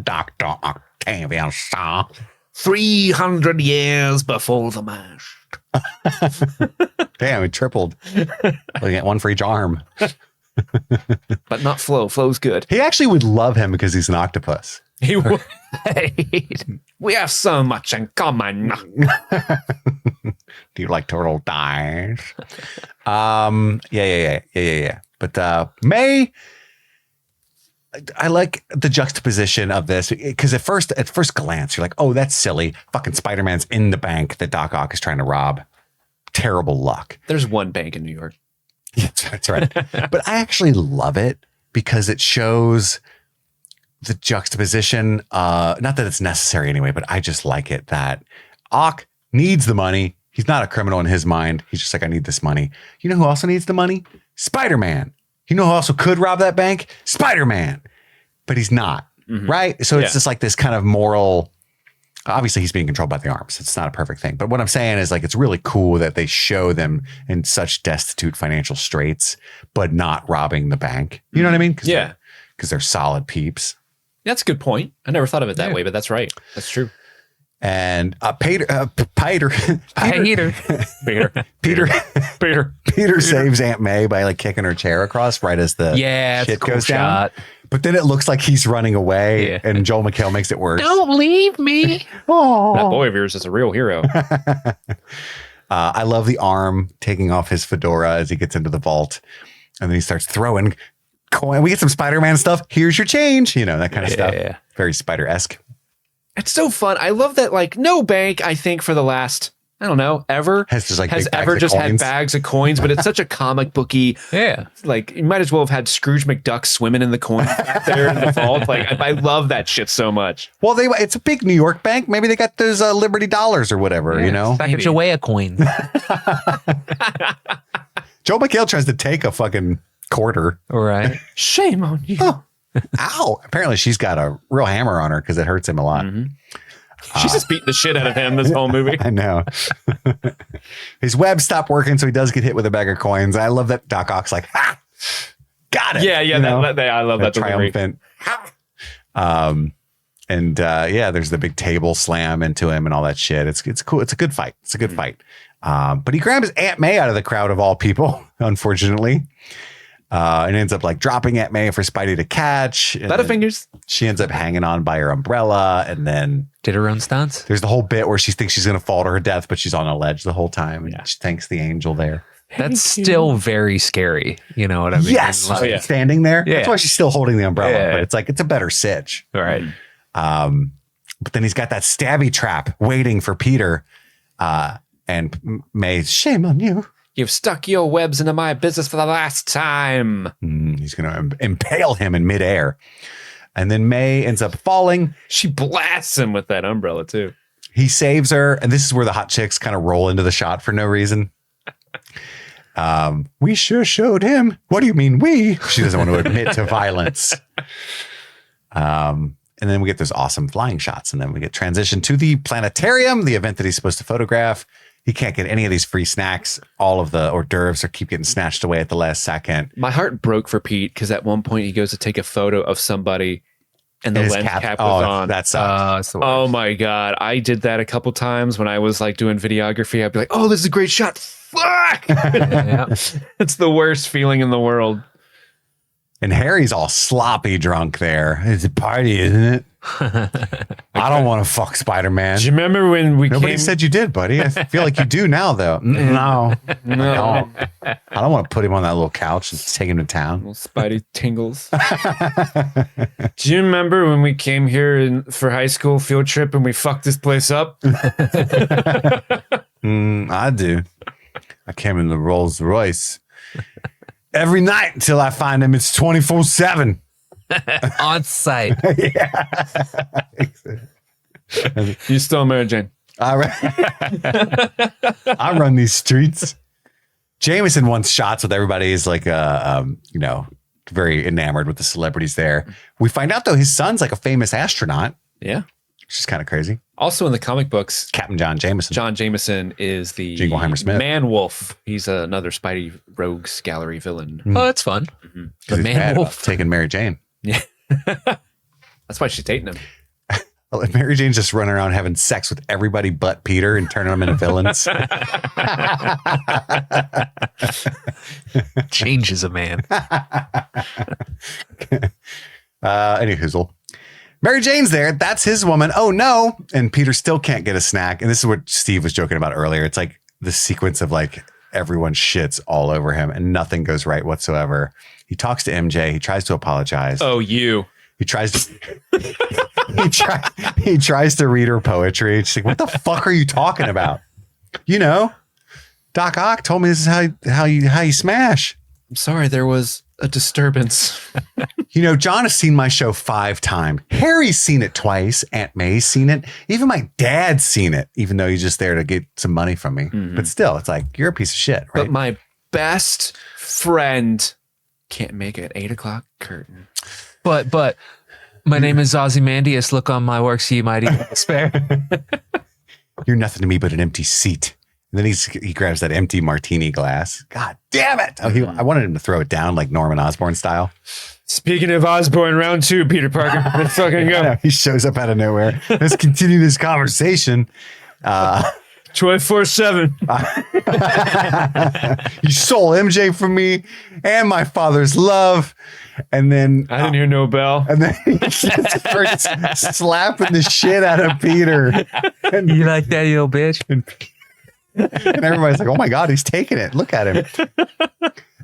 Dr. Octavius. 300 years before the mash. Damn, it tripled. Looking at one for each arm. But not Flo. Flo's good. He actually would love him because he's an octopus. He would. We have so much in common. Do you like turtle dives? Yeah. But May, I like the juxtaposition of this because at first glance, you're like, oh, that's silly. Fucking Spider-Man's in the bank that Doc Ock is trying to rob. Terrible luck. There's one bank in New York. Yes, that's right. But I actually love it because it shows the juxtaposition. Not that it's necessary anyway, but I just like it that Ock needs the money. He's not a criminal in his mind. He's just like, I need this money. You know who also needs the money? Spider-Man. You know who also could rob that bank? Spider-Man. But he's not, right? So it's just like this kind of moral. Obviously, he's being controlled by the arms. It's not a perfect thing. But what I'm saying is like, it's really cool that they show them in such destitute financial straits, but not robbing the bank. You know what I mean? Yeah. Because they're solid peeps. That's a good point. I never thought of it that way, but that's right. That's true. And Peter saves Aunt May by like kicking her chair across right as the Yeah, it's a shit cool goes shot. down. But then it looks like he's running away, Yeah. and Joel McHale makes it worse. Don't leave me. That boy of yours is a real hero. I love the arm taking off his fedora as he gets into the vault, and then he starts throwing coin. We get some Spider-Man stuff. Here's your change, you know, that kind of stuff. Yeah. Very Spider-esque. It's so fun. I love that, like, no bank, I think, for the last, I don't know, ever Has just, like, has big bags ever of just had coins. bags of coins, but it's such a comic booky, Yeah. like, you might as well have had Scrooge McDuck swimming in the coins back there in the vault. Like, I love that shit so much. Well, it's a big New York bank. Maybe they got those Liberty dollars or whatever, you know? Sacagawea coin. Joel McHale tries to take a fucking quarter. All right. Shame on you. Oh, ow. Apparently she's got a real hammer on her because it hurts him a lot. She's just beating the shit out of him this whole movie. I know. His web stopped working, so he does get hit with a bag of coins. I love that Doc Ock's like, ha! Got it. Yeah, You know? I love that delivery. triumphant. There's the big table slam into him and all that shit. It's cool. It's a good fight. It's a good fight. But he grabs Aunt May out of the crowd of all people, unfortunately. And ends up like dropping Aunt May for Spidey to catch. Butterfingers. She ends up hanging on by her umbrella, and then Did her own stunts. there's the whole bit where she thinks she's going to fall to her death, but she's on a ledge the whole time, and she thanks the angel there. That's still very scary. You know what I mean? Yes, Like, standing there. Yeah. That's why she's still holding the umbrella, Yeah. but it's like it's a better sitch. All right. But then he's got that stabby trap waiting for Peter, and May, shame on you. You've stuck your webs into my business for the last time. He's going to impale him in midair. And then May ends up falling. She blasts him with that umbrella too. He saves her. And this is where the hot chicks kind of roll into the shot for no reason. We sure showed him. What do you mean we? She doesn't want to admit to violence. And then we get those awesome flying shots. And then we get transition to the planetarium, the event that he's supposed to photograph. He can't get any of these free snacks. All of the hors d'oeuvres keep getting snatched away at the last second. My heart broke for Pete because at one point he goes to take a photo of somebody and the His lens cap was on. That sucks. It's the worst. Oh my God. I did that a couple times when I was like doing videography. I'd be like, oh, this is a great shot. Fuck. Yeah. It's the worst feeling in the world. And Harry's all sloppy drunk there. It's a party, isn't it? I don't want to fuck Spider-Man. Do you remember when we Nobody came? said you did, buddy. I feel like you do now, though. No. No. I don't want to put him on that little couch and take him to town. Little Spidey tingles. Do you remember when we came here for high school field trip and we fucked this place up? I do. I came in the Rolls Royce every night until I find him. It's 24/7. On site. You stole Mary Jane. I run these streets. Jameson wants shots with everybody. He's like, very enamored with the celebrities there. We find out though his son's like a famous astronaut, Yeah. which is kind of crazy. Also in the comic books, Captain John Jameson. John Jameson is the Jingleheimer Smith. Man Wolf. He's another Spidey Rogues Gallery villain. Oh, that's fun. 'Cause The he's Man mad about Wolf. taking Mary Jane. Yeah. That's why she's dating him. Well, Mary Jane's just running around having sex with everybody but Peter and turning them into villains. Changes a man. Any hoozle. Mary Jane's there. That's his woman. Oh no. And Peter still can't get a snack. And this is what Steve was joking about earlier. It's like the sequence of like everyone shits all over him and nothing goes right whatsoever. He talks to MJ. He tries to apologize. Oh, you. He tries to he tries to read her poetry. She's like, what the fuck are you talking about? You know, Doc Ock told me this is how you smash. I'm sorry, there was a disturbance. You know, John has seen my show 5 times. Harry's seen it twice. Aunt May's seen it. Even my dad's seen it, even though he's just there to get some money from me. But still, it's like, you're a piece of shit, right? But my best friend can't make an 8:00 curtain. But my name is Ozymandias. Look on my works, ye mighty despair. You're nothing to me but an empty seat. And then he grabs that empty martini glass. God damn it. Oh, I wanted him to throw it down like Norman Osborn style. Speaking of Osborn, round 2, Peter Parker. Let's fucking go. He shows up out of nowhere. Let's continue this conversation. Troy 47. You stole MJ from me and my father's love. And then I didn't hear no bell. And then he just starts slapping the shit out of Peter. You like that, you little bitch? And everybody's like, oh my God, he's taking it. Look at him.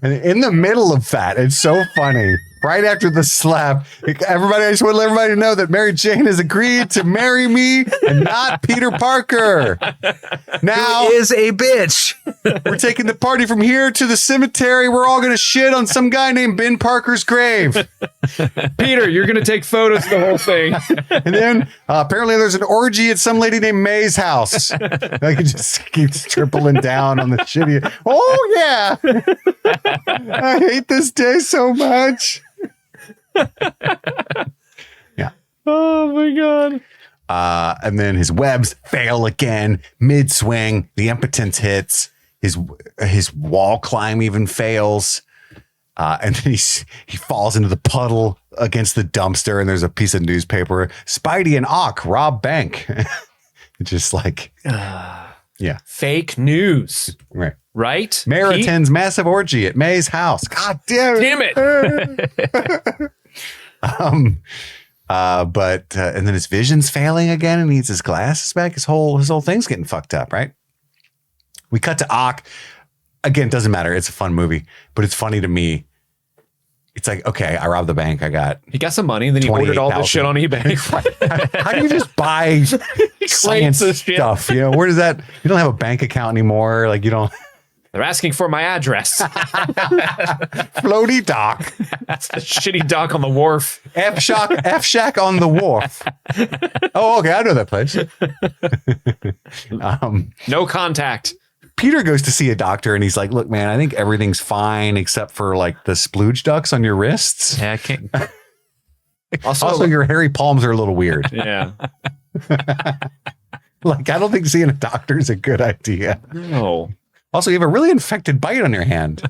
And in the middle of that, it's so funny. Right after the slap, everybody, I just want to let everybody know that Mary Jane has agreed to marry me and not Peter Parker. Now Is a bitch. we're taking the party from here to the cemetery. We're all going to shit on some guy named Ben Parker's grave. Peter, you're going to take photos of the whole thing. And then apparently there's an orgy at some lady named May's house. Like it just keeps tripling down on the shitty. Oh yeah. I hate this day so much. Yeah. Oh my God. And then his webs fail again mid swing. The impotence hits. His wall climb even fails. And then he falls into the puddle against the dumpster. And there's a piece of newspaper. Spidey and Ock rob bank. Just like Yeah. Fake news. Right. Right? Mayor Pete? attends massive orgy at May's house. God damn it. Damn it. And then his vision's failing again and he needs his glasses back. His whole thing's getting fucked up, right? We cut to Ock. Again, doesn't matter. It's a fun movie, but it's funny to me. It's like, okay, I robbed the bank. I got He got some money and then he ordered all this shit on eBay. how do you just buy science this shit. stuff? You know, where does that? You don't have a bank account anymore. Like you don't. They're asking for my address. Floaty dock. That's the shitty dock on the wharf. F shack on the wharf. Oh, okay, I know that place. No contact. Peter goes to see a doctor and he's like, "Look, man, I think everything's fine except for like the splooge ducts on your wrists. Yeah, I can't. Also, your hairy palms are a little weird. Yeah. Like, I don't think seeing a doctor is a good idea. No. Also, you have a really infected bite on your hand.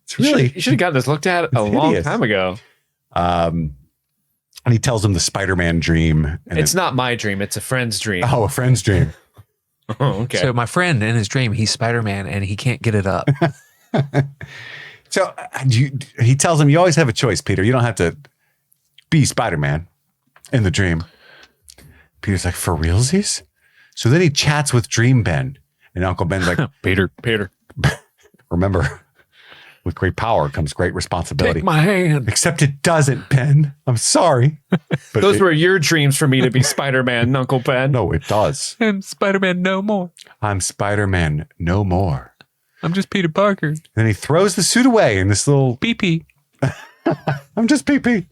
It's really You should have gotten this looked at a long hideous. time ago. And he tells him the Spider-Man dream. And It's not my dream. It's a friend's dream. a friend's dream. Oh, okay. So my friend in his dream, he's Spider-Man and he can't get it up. So he tells him, you always have a choice, Peter. You don't have to be Spider-Man in the dream. Peter's like, for realsies? So then he chats with Dream Ben. And Uncle Ben's like, Peter. remember, with great power comes great responsibility. Take my hand. Except it doesn't, Ben. I'm sorry. But Those were your dreams for me to be Spider-Man, Uncle Ben. No, it does. I'm Spider-Man no more. I'm Spider-Man no more. I'm just Peter Parker. Then he throws the suit away in this little, Pee-pee. I'm just pee-pee.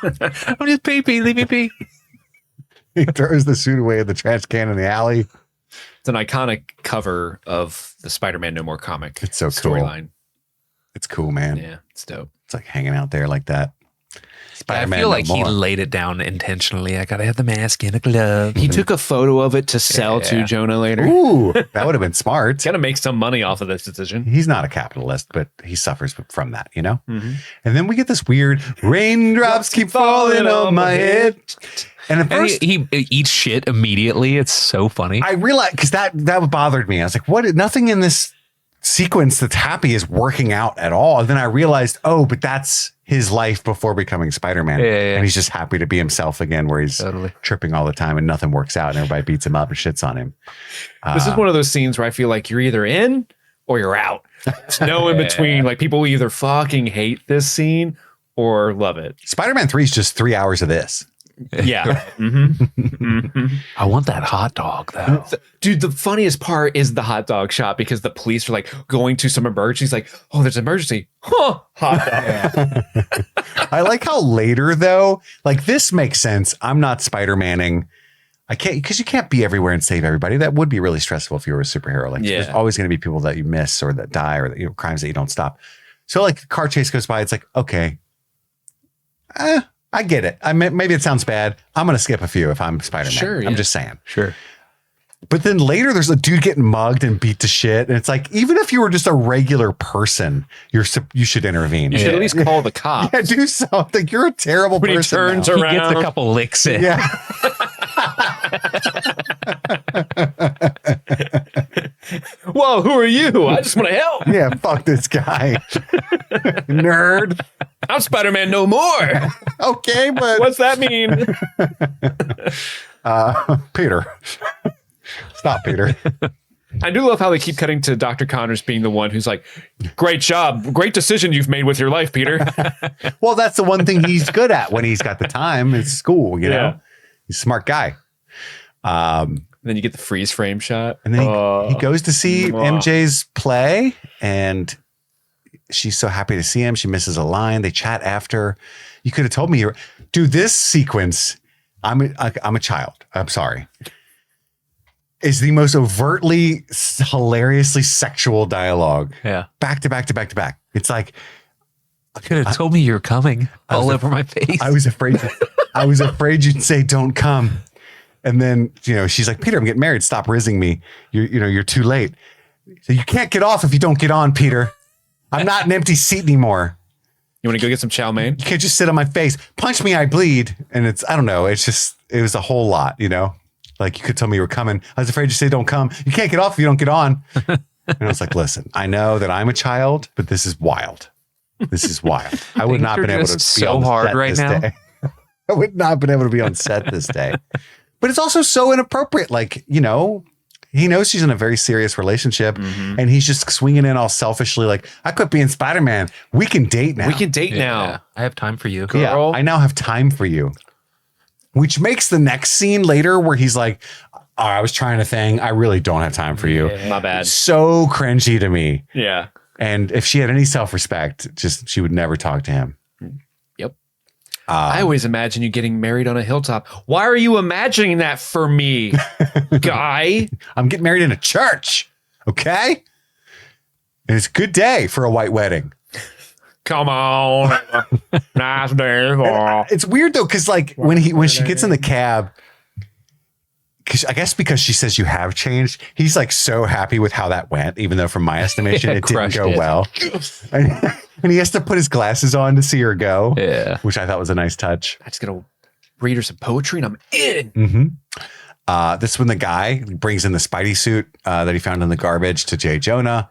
I'm just pee-pee. Leave me pee. He throws the suit away in the trash can in the alley. It's an iconic cover of the Spider-Man No More comic. It's so cool. Storyline. It's cool, man. Yeah, it's dope. It's like hanging out there like that. I Spider-Man feel like no he more. laid it down intentionally. I gotta have the mask and a glove. He took a photo of it to sell to Yeah. Jonah later. Ooh, that would have been smart. Got to make some money off of this decision. He's not a capitalist, but he suffers from that, you know? Mm-hmm. And then we get this weird raindrops keep falling on my head. And at And first, he eats shit immediately. It's so funny. I realized, because that bothered me. I was like, what? Nothing in this sequence that's happy is working out at all. And then I realized, oh, but that's his life before becoming Spider-Man. Yeah. And he's just happy to be himself again, where he's Totally. tripping all the time and nothing works out and everybody beats him up and shits on him. This is one of those scenes where I feel like you're either in or you're out. There's no in between. Like people either fucking hate this scene or love it. Spider-Man 3 is just 3 hours of this. Yeah. I want that hot dog though. Dude, the funniest part is the hot dog shot because the police are like going to some emergency. He's like, oh, there's an emergency. Huh. Hot dog. I like how later, though, like this makes sense. I'm not Spider-Manning. I can't, because you can't be everywhere and save everybody. That would be really stressful if you were a superhero. Like there's Yeah. always going to be people that you miss or that die or that, you know, crimes that you don't stop. So like the car chase goes by. It's like, okay, I get it. Maybe it sounds bad. I'm going to skip a few if I'm Spider-Man. Sure, yeah. I'm just saying. Sure. But then later there's a dude getting mugged and beat to shit. And it's like, even if you were just a regular person, you should intervene. You should at least call the cops. Yeah, do something. You're a terrible When he person. turns now. He gets around. a couple licks in. Yeah. Whoa, who are you? I just want to help. Yeah, fuck this guy. Nerd. I'm Spider-Man no more. Okay, but What's that mean? Peter. Stop, Peter. I do love how they keep cutting to Dr. Connors being the one who's like, great job. Great decision you've made with your life, Peter. Well, that's the one thing he's good at when he's got the time. It's school, you know? Yeah. He's a smart guy. Then you get the freeze frame shot. And then he goes to see Mwah. MJ's play, and she's so happy to see him. She misses a line. They chat after. You could have told me, dude, this sequence, I'm a child. I'm sorry. Is the most overtly, hilariously sexual dialogue. Yeah. Back to back to back to back. It's like, Could have told me you're coming all over my face. I was afraid you'd say, don't come. And then, you know, she's like, Peter, I'm getting married. Stop rizzing me. You're too late. So you can't get off if you don't get on, Peter. I'm not an empty seat anymore. You want to go get some chow mein? You can't just sit on my face. Punch me, I bleed. And I don't know. It was a whole lot, you know? Like, you could tell me you were coming. I was afraid you say don't come. You can't get off if you don't get on. And I was like, listen, I know that I'm a child, but this is wild. This is wild. I would not have been able to be so on the hard set right this now. day. I would not have been able to be on set this day. But it's also so inappropriate. Like, you know, he knows she's in a very serious relationship and he's just swinging in all selfishly like, I quit being Spider-Man. We can date now. We can date now. I have time for you. Yeah, girl. I now have time for you. Which makes the next scene later where he's like, oh, I was trying a thing. I really don't have time for you. My bad. So cringy to me. Yeah. And if she had any self-respect, just she would never talk to him. Yep. I always imagine you getting married on a hilltop. Why are you imagining that for me, guy? I'm getting married in a church. Okay? And it's a good day for a white wedding. Come on. Nice day. It's weird though, because like when she gets in the cab, because she says you have changed, he's like so happy with how that went, even though from my estimation it didn't crushed go it. well. And he has to put his glasses on to see her go. Yeah. Which I thought was a nice touch. I just gotta read her some poetry and I'm in. This is when the guy brings in the Spidey suit that he found in the garbage to J. Jonah.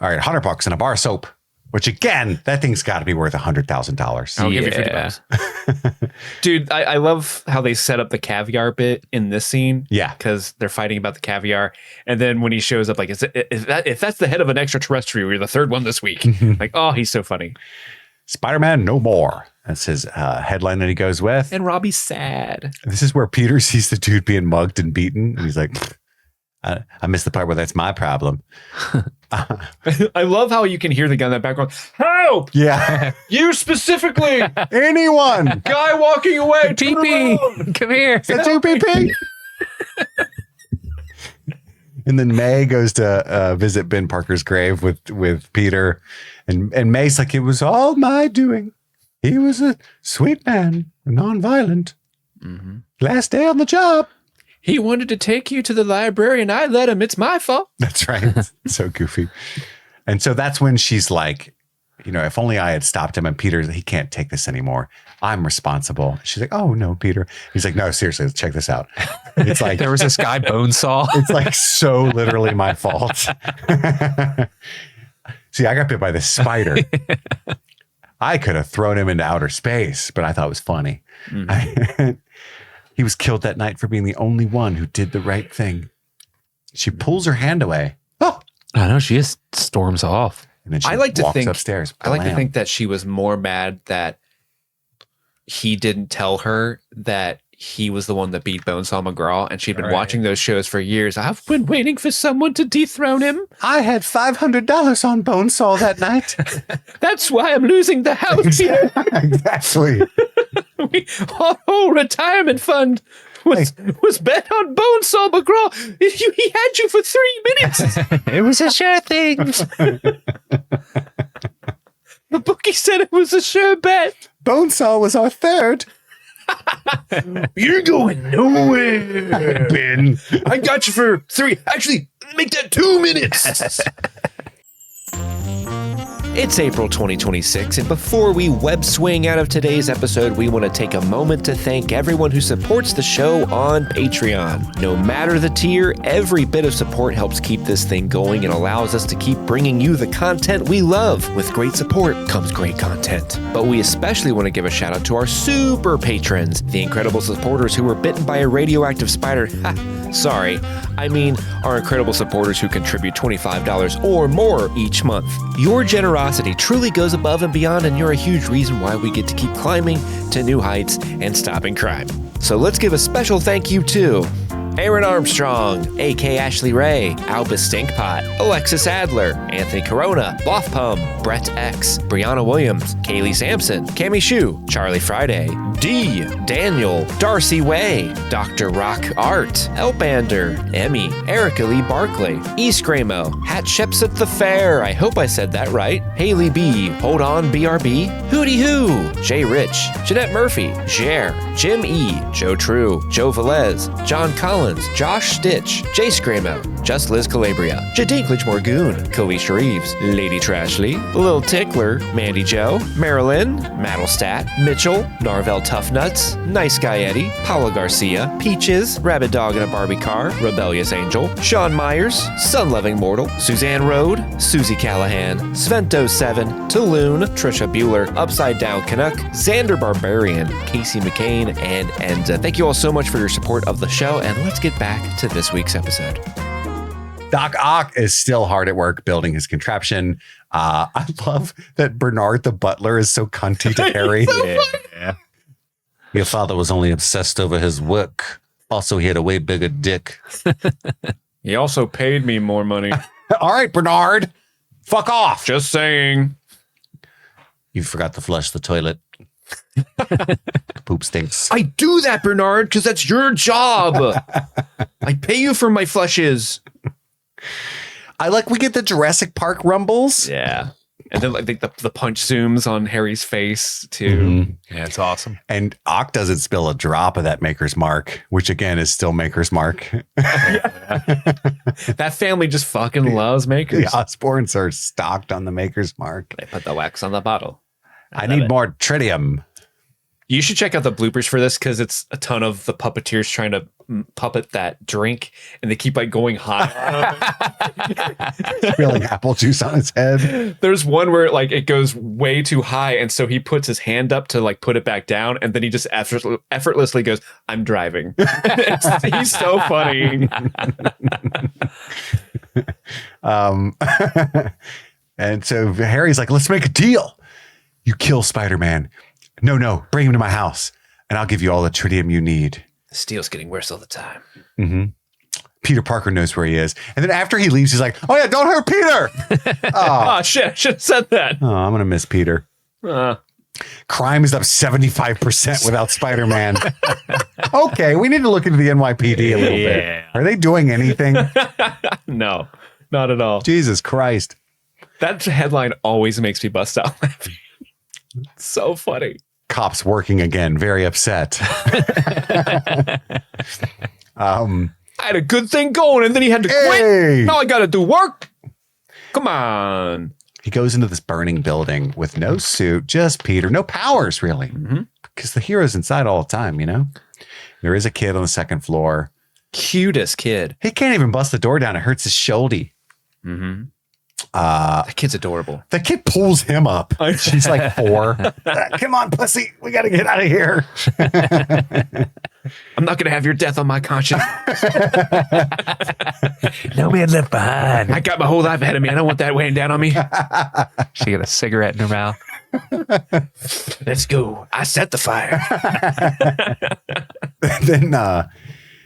All right, $100 and a bar of soap. Which again, that thing's got to be worth $100,000. I'll give you $50. Dude, I love how they set up the caviar bit in this scene. Yeah. Because they're fighting about the caviar. And then when he shows up, like, if that's the head of an extraterrestrial, you're the third one this week. Like, oh, he's so funny. Spider-Man no more. That's his headline that he goes with. And Robbie's sad. This is where Peter sees the dude being mugged and beaten. And he's like, I missed the part where that's my problem. I love how you can hear the guy in the background. Help! Yeah. You specifically! Anyone. Guy walking away. turn PP, around. come here. Is that you, PP? And then May goes to visit Ben Parker's grave with Peter. And May's like, it was all my doing. He was a sweet man, nonviolent. Last day on the job. He wanted to take you to the library and I let him. It's my fault. That's right. So goofy. And so that's when she's like, you know, if only I had stopped him. And Peter, he can't take this anymore. I'm responsible. She's like, oh no, Peter. He's like, no, seriously, let's check this out. It's like, There was this guy Bonesaw. it's like so literally my fault. See, I got bit by this spider. I could have thrown him into outer space, but I thought it was funny. He was killed that night for being the only one who did the right thing. She pulls her hand away. Oh, I know, she just storms off. and then she I like to walks think upstairs. I like to Blam. think that she was more mad that he didn't tell her that he was the one that beat Bonesaw McGraw, and she'd been watching those shows for years. I've been waiting for someone to dethrone him. I had $500 on Bonesaw that night. That's why I'm losing the house here. Exactly. Our whole retirement fund was bet on Bonesaw McGraw. He had you for 3 minutes. It was a sure thing. The bookie said it was a sure bet. Bonesaw was our third. You're going nowhere. Ben. I got you for 3. Actually, make that 2 minutes. It's April 2026, and before we web swing out of today's episode, we want to take a moment to thank everyone who supports the show on Patreon. No matter the tier, every bit of support helps keep this thing going and allows us to keep bringing you the content we love. With great support comes great content. But we especially want to give a shout out to our super patrons, the incredible supporters who were bitten by a radioactive spider. Sorry, I mean our incredible supporters who contribute $25 or more each month. Your generosity truly goes above and beyond, and you're a huge reason why we get to keep climbing to new heights and stopping crime. So let's give a special thank you to Aaron Armstrong, A.K. Ashley Ray, Albus Stinkpot, Alexis Adler, Anthony Corona, Boffpum, Brett X, Brianna Williams, Kaylee Sampson, Cami Shu, Charlie Friday, D, Daniel, Darcy Way, Dr. Rock Art, Elbander, Emmy, Erica Lee Barclay, Easkramo, Hat Sheps at the Fair, I hope I said that right, Haley B, Hold On BRB, Hootie Hoo, Jay Rich, Jeanette Murphy, Jer, Jim E, Joe True, Joe Velez, John Collins, Josh Stitch, Jay Scramo, Just Liz Calabria, Jadinklage Morgoon, Khalees Reeves, Lady Trashley, Lil Tickler, Mandy Joe, Marilyn, Maddlestat, Mitchell, Narvel Toughnuts, Nice Guy Eddie, Paula Garcia, Peaches, Rabbit Dog in a Barbie Car, Rebellious Angel, Sean Myers, Sun-Loving Mortal, Suzanne Rode, Susie Callahan, Svento7, Tulloon, Trisha Bueller, Upside Down Canuck, Xander Barbarian, Casey McCain, and Enza. Thank you all so much for your support of the show, and let's get back to this week's episode. Doc Ock is still hard at work building his contraption. I love that Bernard the butler is so cunty to Harry. Yeah. Your father was only obsessed over his work. Also, he had a way bigger dick. He also paid me more money. All right, Bernard. Fuck off. Just saying. You forgot to flush the toilet. Poop stinks. I do that, Bernard, because that's your job. I pay you for my flushes. I like we get the Jurassic Park rumbles. Yeah. And then like the punch zooms on Harry's face too. Yeah, it's awesome. And Ock doesn't spill a drop of that Maker's Mark, which again is still Maker's Mark. That family just fucking loves makers. The Osborns are stocked on the Maker's Mark. They put the wax on the bottle. I need more tritium. You should check out the bloopers for this because it's a ton of the puppeteers trying to puppet that drink, and they keep like going high. Spilling apple juice on his head. There's one where like it goes way too high, and so he puts his hand up to like put it back down, and then he just effortlessly goes, "I'm driving." He's so funny. And so Harry's like, "Let's make a deal. You kill Spider-Man. No, bring him to my house, and I'll give you all the tritium you need." The steel's getting worse all the time. Mm-hmm. Peter Parker knows where he is. And then after he leaves, he's like, "Oh yeah, don't hurt Peter." Oh shit, I should have said that. Oh, I'm going to miss Peter. Crime is up 75% without Spider-Man. Okay, we need to look into the NYPD a little bit. Are they doing anything? No, not at all. Jesus Christ. That headline always makes me bust out laughing. So funny. Cops working again, very upset. I had a good thing going and then he had to quit. Hey! Now I got to do work. Come on. He goes into this burning building with no suit, just Peter, no powers really, because the hero's inside all the time, you know? There is a kid on the second floor. Cutest kid. He can't even bust the door down. It hurts his shoulder. Mm-hmm. That kid's adorable. The kid pulls him up. She's like 4. Come on, pussy. We got to get out of here. I'm not going to have your death on my conscience. No man left behind. I got my whole life ahead of me. I don't want that weighing down on me. She got a cigarette in her mouth. Let's go. I set the fire. Then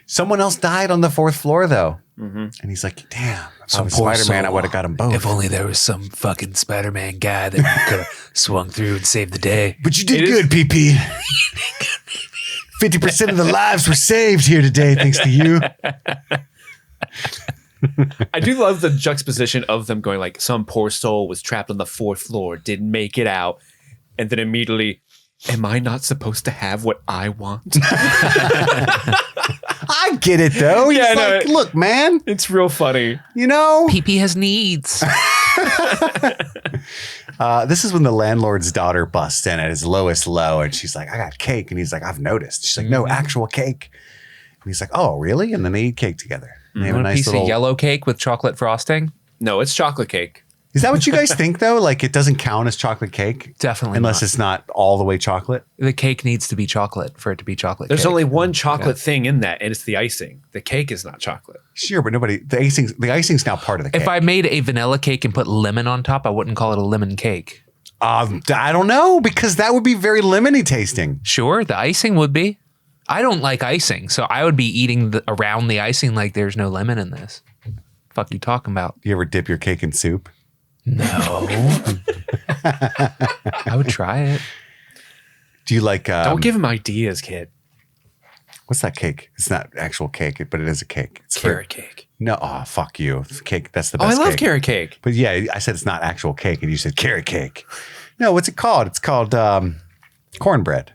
someone else died on the 4th floor, though. And he's like, damn, if I was Spider-Man, I would have got them both. If only there was some fucking Spider-Man guy that could have swung through and saved the day. But you did good, PP. 50% of the lives were saved here today, thanks to you. I do love the juxtaposition of them going like, some poor soul was trapped on the 4th floor, didn't make it out. And then immediately, am I not supposed to have what I want? I get it, though. He's like, look, man. It's real funny. You know? PP has needs. This is when the landlord's daughter busts in at his lowest low, and she's like, I got cake. And he's like, I've noticed. She's like, no, actual cake. And he's like, oh, really? And then they eat cake together. They have a piece of yellow cake with chocolate frosting? No, it's chocolate cake. Is that what you guys think, though? Like, it doesn't count as chocolate cake? Definitely Unless not. it's not all the way chocolate? The cake needs to be chocolate for it to be chocolate There's cake. only one chocolate thing in that, and it's the icing. The cake is not chocolate. Sure, but the icing's now part of the cake. If I made a vanilla cake and put lemon on top, I wouldn't call it a lemon cake. I don't know, because that would be very lemony tasting. Sure, the icing would be. I don't like icing, so I would be eating around the icing like there's no lemon in this. Fuck you talking about? You ever dip your cake in soup? No. I would try it. Do you like... Don't give him ideas, kid. What's that cake? It's not actual cake, but it is a cake. It's Carrot cake. No, fuck you. It's cake. That's the Oh, I best love cake. carrot cake. But yeah, I said it's not actual cake, and you said carrot cake. No, what's it called? It's called cornbread.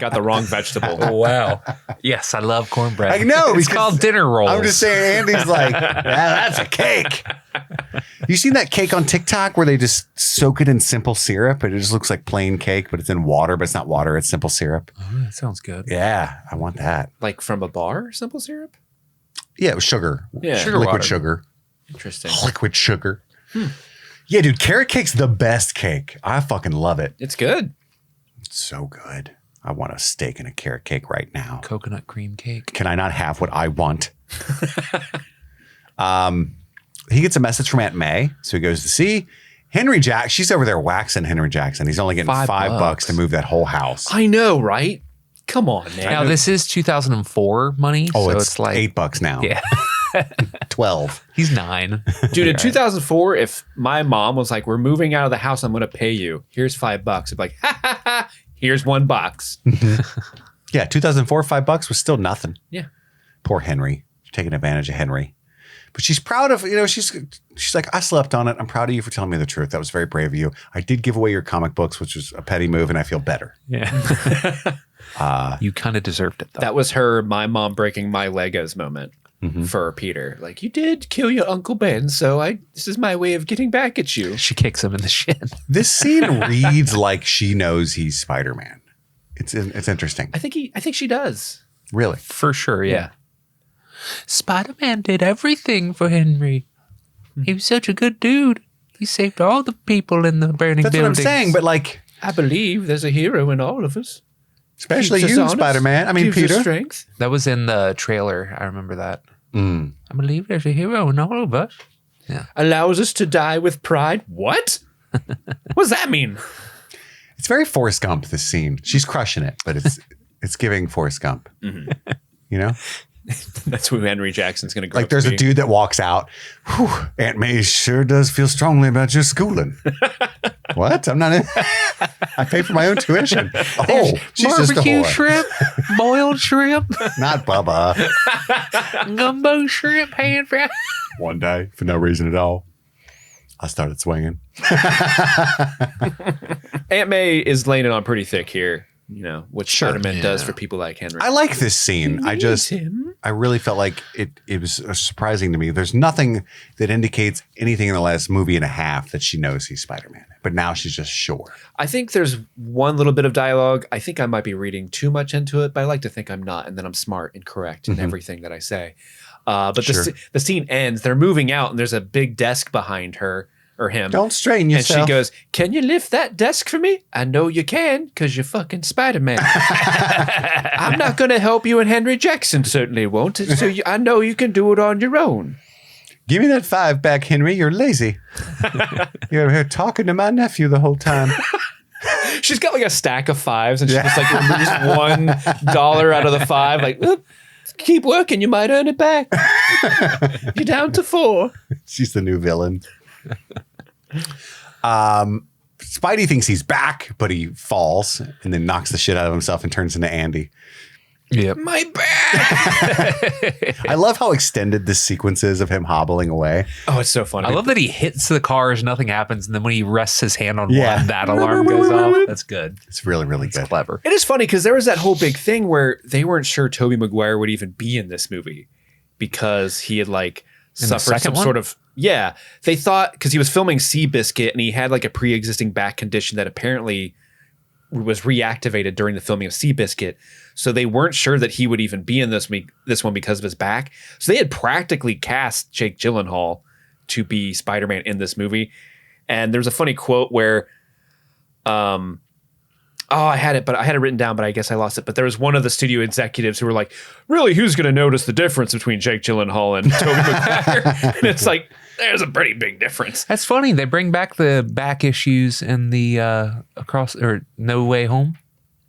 Got the wrong vegetable. Wow. Yes, I love cornbread. I know, It's because called dinner rolls. I'm just saying, Andy's like, yeah, that's a cake. You seen that cake on TikTok where they just soak it in simple syrup? And it just looks like plain cake, but it's in water, but it's not water. It's simple syrup. Oh, that sounds good. Yeah, I want that. Like from a bar, simple syrup? Yeah, it was sugar. Yeah. Sugar Liquid water. sugar. Interesting. Liquid sugar. Yeah, dude, carrot cake's the best cake. I fucking love it. It's good. It's so good. I want a steak and a carrot cake right now. Coconut cream cake. Can I not have what I want? He gets a message from Aunt May, so he goes to see Henry Jackson. She's over there waxing Henry Jackson. He's only getting $5 to move that whole house. I know, right? Come on, man. Now, this is 2004 money. Oh, so it's like $8 now. Yeah. 12. He's 9. Dude, in 2004, if my mom was like, we're moving out of the house, I'm going to pay you. Here's $5. I'd be like, ha, ha, ha. Here's $1. Yeah, 2004, $5 was still nothing. Yeah. Poor Henry, taking advantage of Henry. But she's proud of, she's like, I slept on it. I'm proud of you for telling me the truth. That was very brave of you. I did give away your comic books, which was a petty move, and I feel better. Yeah. You kind of deserved it, though. That was my mom breaking my Legos moment for Peter. Like, you did kill your Uncle Ben, so this is my way of getting back at you. She kicks him in the shin. This scene reads like she knows he's Spider-Man. It's interesting. I think she does. Really? For sure, yeah. Spider-Man did everything for Henry. He was such a good dude. He saved all the people in the burning That's buildings. what I'm saying, but like, I believe there's a hero in all of us. especially Keeps us you, honest, Spider-Man. I mean, gives us Peter. strength. That was in the trailer. I remember that. Mm. I believe there's a hero in all of us. Allows us to die with pride. What? What does that mean? It's very Forrest Gump, this scene. She's crushing it, but it's giving Forrest Gump. You know? That's who Henry Jackson's going to go. Like there's a dude that walks out. Whew, Aunt May sure does feel strongly about your schooling. What? I'm not in. I pay for my own tuition. Oh, she's just a Barbecue whore. shrimp, boiled shrimp, Not Bubba. gumbo shrimp, pan fry. One day, for no reason at all, I started swinging. Aunt May is laying it on pretty thick here, which Sure. Spider-Man does for people like Henry. I like this scene. I really felt like it was surprising to me. There's nothing that indicates anything in the last movie and a half that she knows he's Spider-Man. But now she's just sure. I think there's one little bit of dialogue. I think I might be reading too much into it, but I like to think I'm not, and then I'm smart and correct in everything that I say. But Sure. the scene ends. They're moving out, and there's a big desk behind her or him. Don't strain and yourself. she goes, "Can you lift that desk for me?" I know you can, because you're fucking Spider-Man. I'm not going to help you, and Henry Jackson certainly won't. So I know you can do it on your own. Give me that $5 back, Henry. You're lazy. You're over here talking to my nephew the whole time. She's got like a stack of fives, and she just like removes $1 out of the five. Like, "Oop, keep working, you might earn it back. You're down to 4. She's the new villain. Spidey thinks he's back, but he falls and then knocks the shit out of himself and turns into Andy. Yep. My back. I love how extended this sequence is of him hobbling away. Oh, it's so funny. I love that he hits the cars, nothing happens, and then when he rests his hand on Yeah. one, that alarm goes off. That's good. It's really, really good. Clever. It is funny because there was that whole big thing where they weren't sure Tobey Maguire would even be in this movie because he had like In the suffered second some one? sort of they thought because he was filming Seabiscuit and he had like a pre-existing back condition that apparently was reactivated during the filming of Seabiscuit. So they weren't sure that he would even be in this one because of his back. So they had practically cast Jake Gyllenhaal to be Spider-Man in this movie. And there's a funny quote where I had it written down, but I guess I lost it. But there was one of the studio executives who were like, really, who's going to notice the difference between Jake Gyllenhaal and Tobey Maguire? And it's like, there's a pretty big difference. That's funny. They bring back the back issues in the No Way Home.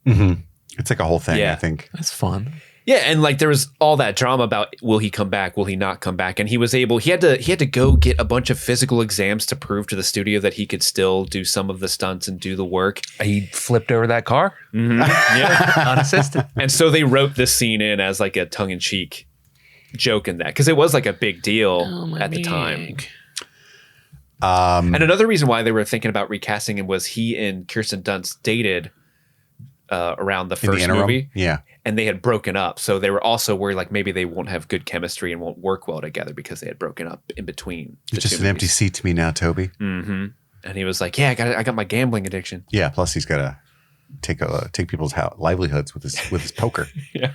Mm-hmm. It's like a whole thing, Yeah. I think. That's fun. Yeah, and like there was all that drama about will he come back, will he not come back? And he had to go get a bunch of physical exams to prove to the studio that he could still do some of the stunts and do the work. He flipped over that car Yeah. unassisted. And so they wrote this scene in as like a tongue-in-cheek joke in that because it was like a big deal at the time. And another reason why they were thinking about recasting him was he and Kirsten Dunst dated around the first movie. Yeah. And they had broken up. So they were also worried like maybe they won't have good chemistry and won't work well together because they had broken up in between. You're just an empty seat to me now, Toby. Mm-hmm. And he was like, yeah, I got my gambling addiction. Yeah. Plus he's got to take people's livelihoods with his poker. Yeah.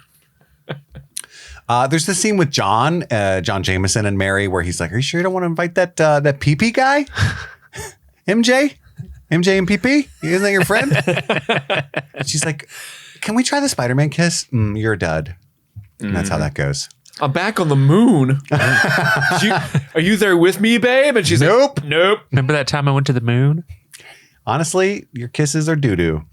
There's this scene with John Jameson and Mary where he's like, are you sure you don't want to invite that PP guy? MJ and PP? Isn't that your friend? And she's like, can we try the Spider-Man kiss? You're a dud. And that's how that goes. I'm back on the moon. Are you there with me, babe? And she's Nope. like, nope. Remember that time I went to the moon? Honestly, your kisses are doo-doo.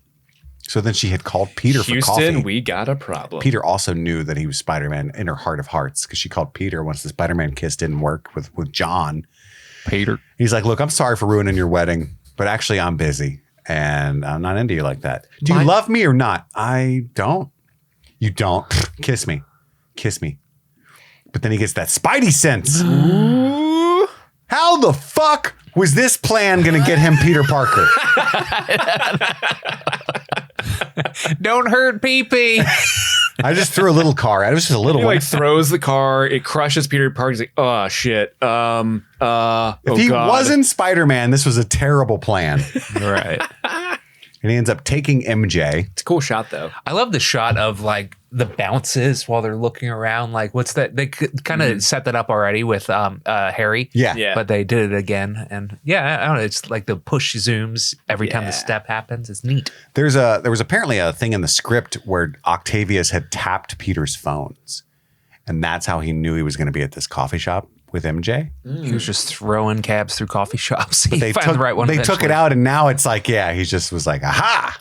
So then she had called Peter for coffee. Houston, we got a problem. Peter also knew that he was Spider-Man in her heart of hearts because she called Peter once the Spider-Man kiss didn't work with John. Peter. He's like, look, I'm sorry for ruining your wedding, but actually I'm busy and I'm not into you like that. Do you love me or not? I don't. You don't. Kiss me. But then he gets that Spidey sense. Ooh. How the fuck was this plan going to get him Peter Parker? Don't hurt PP. I just threw a little car. It was just a little He one. like throws the car. It crushes Peter Parker. He's like, oh shit. If he wasn't Spider-Man, this was a terrible plan. Right. And he ends up taking MJ. It's a cool shot though. I love the shot of like the bounces while they're looking around. Like, what's that? They kind of set that up already with Harry. Yeah. But they did it again. And yeah, I don't know. It's like the push zooms every time the step happens. It's neat. There was apparently a thing in the script where Octavius had tapped Peter's phones. And that's how he knew he was going to be at this coffee shop with MJ. He was just throwing cabs through coffee shops. He They found the right one. They took it eventually. out and now it's like, yeah, he just was like, aha,